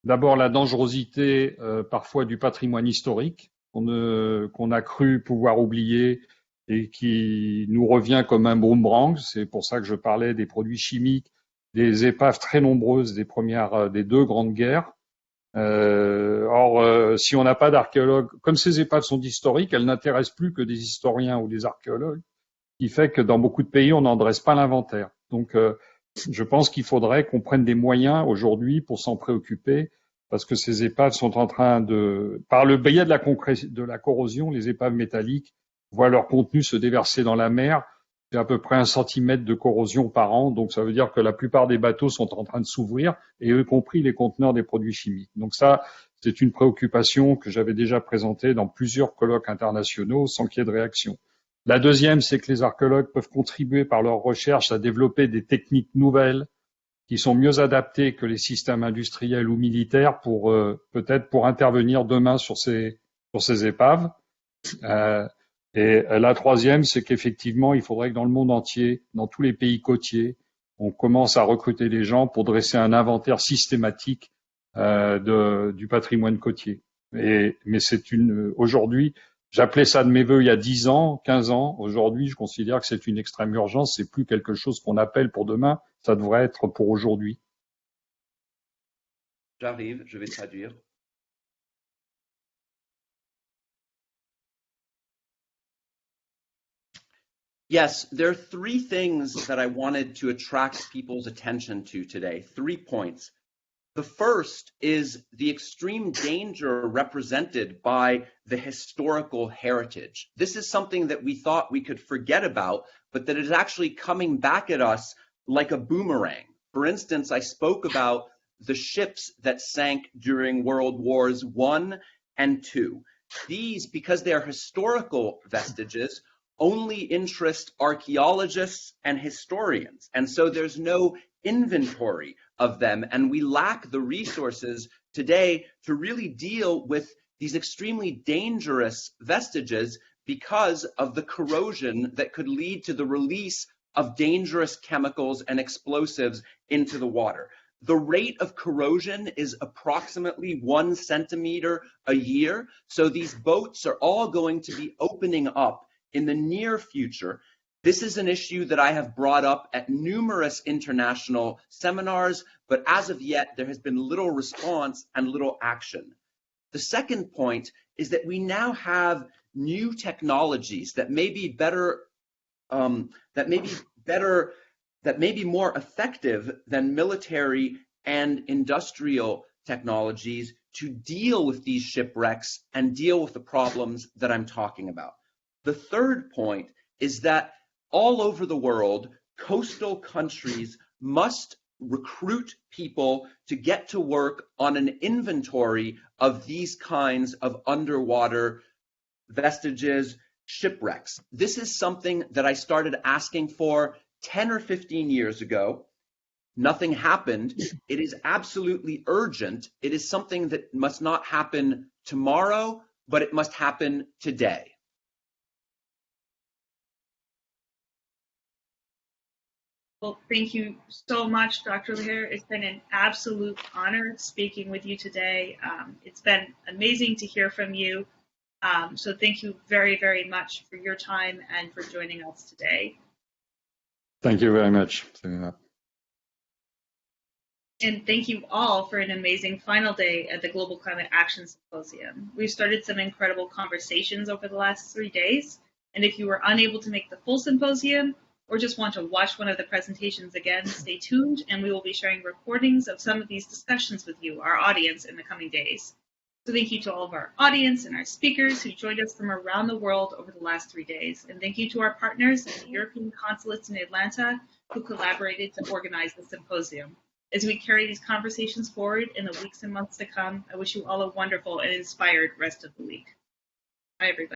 D'abord, la dangerosité parfois du patrimoine historique qu'on a cru pouvoir oublier et qui nous revient comme un boomerang. C'est pour ça que je parlais des produits chimiques, des épaves très nombreuses des 2 grandes guerres. Si on n'a pas d'archéologues, comme ces épaves sont historiques, elles n'intéressent plus que des historiens ou des archéologues, ce qui fait que dans beaucoup de pays, on n'en dresse pas l'inventaire. Donc, je pense qu'il faudrait qu'on prenne des moyens aujourd'hui pour s'en préoccuper, parce que ces épaves sont en train par le biais de la corrosion, les épaves métalliques voient leur contenu se déverser dans la mer. C'est à peu près 1 centimètre de corrosion par an, donc ça veut dire que la plupart des bateaux sont en train de s'ouvrir, et y compris les conteneurs des produits chimiques. Donc ça, c'est une préoccupation que j'avais déjà présentée dans plusieurs colloques internationaux sans qu'il y ait de réaction. La deuxième, c'est que les archéologues peuvent contribuer par leurs recherches à développer des techniques nouvelles qui sont mieux adaptées que les systèmes industriels ou militaires pour peut-être pour intervenir demain sur ces épaves. Et la troisième, c'est qu'effectivement, il faudrait que dans le monde entier, dans tous les pays côtiers, on commence à recruter des gens pour dresser un inventaire systématique du patrimoine côtier. Mais c'est aujourd'hui, j'appelais ça de mes voeux il y a 10 ans, 15 ans. Aujourd'hui, je considère que c'est une extrême urgence. C'est plus quelque chose qu'on appelle pour demain. Ça devrait être pour aujourd'hui. J'arrive, je vais traduire. Yes, there are three things that I wanted to attract people's attention to today. 3 points. The first is the extreme danger represented by the historical heritage. This is something that we thought we could forget about, but that is actually coming back at us like a boomerang. For instance, I spoke about the ships that sank during World Wars I and II. These, because they are historical vestiges, only interest archaeologists and historians. And so there's no inventory of them, and we lack the resources today to really deal with these extremely dangerous vestiges because of the corrosion that could lead to the release of dangerous chemicals and explosives into the water. The rate of corrosion is approximately 1 centimeter a year, so these boats are all going to be opening up in the near future. This is an issue that I have brought up at numerous international seminars, but as of yet, there has been little response and little action. The second point is that we now have new technologies that may be better, that may be more effective than military and industrial technologies to deal with these shipwrecks and deal with the problems that I'm talking about. The third point is that all over the world, coastal countries must recruit people to get to work on an inventory of these kinds of underwater vestiges, shipwrecks. This is something that I started asking for 10 or 15 years ago. Nothing happened. It is absolutely urgent. It is something that must not happen tomorrow, but it must happen today. Well, thank you so much, Dr. Douvere. It's been an absolute honor speaking with you today. It's been amazing to hear from you. So thank you very, very much for your time and for joining us today. Thank you very much, Selena. And thank you all for an amazing final day at the Global Climate Action Symposium. We've started some incredible conversations over the last 3 days. And if you were unable to make the full symposium, or just want to watch one of the presentations again, stay tuned, and we will be sharing recordings of some of these discussions with you, our audience, in the coming days. So thank you to all of our audience and our speakers who joined us from around the world over the last 3 days. And thank you to our partners at the European Consulates in Atlanta who collaborated to organize the symposium. As we carry these conversations forward in the weeks and months to come, I wish you all a wonderful and inspired rest of the week. Bye, everybody.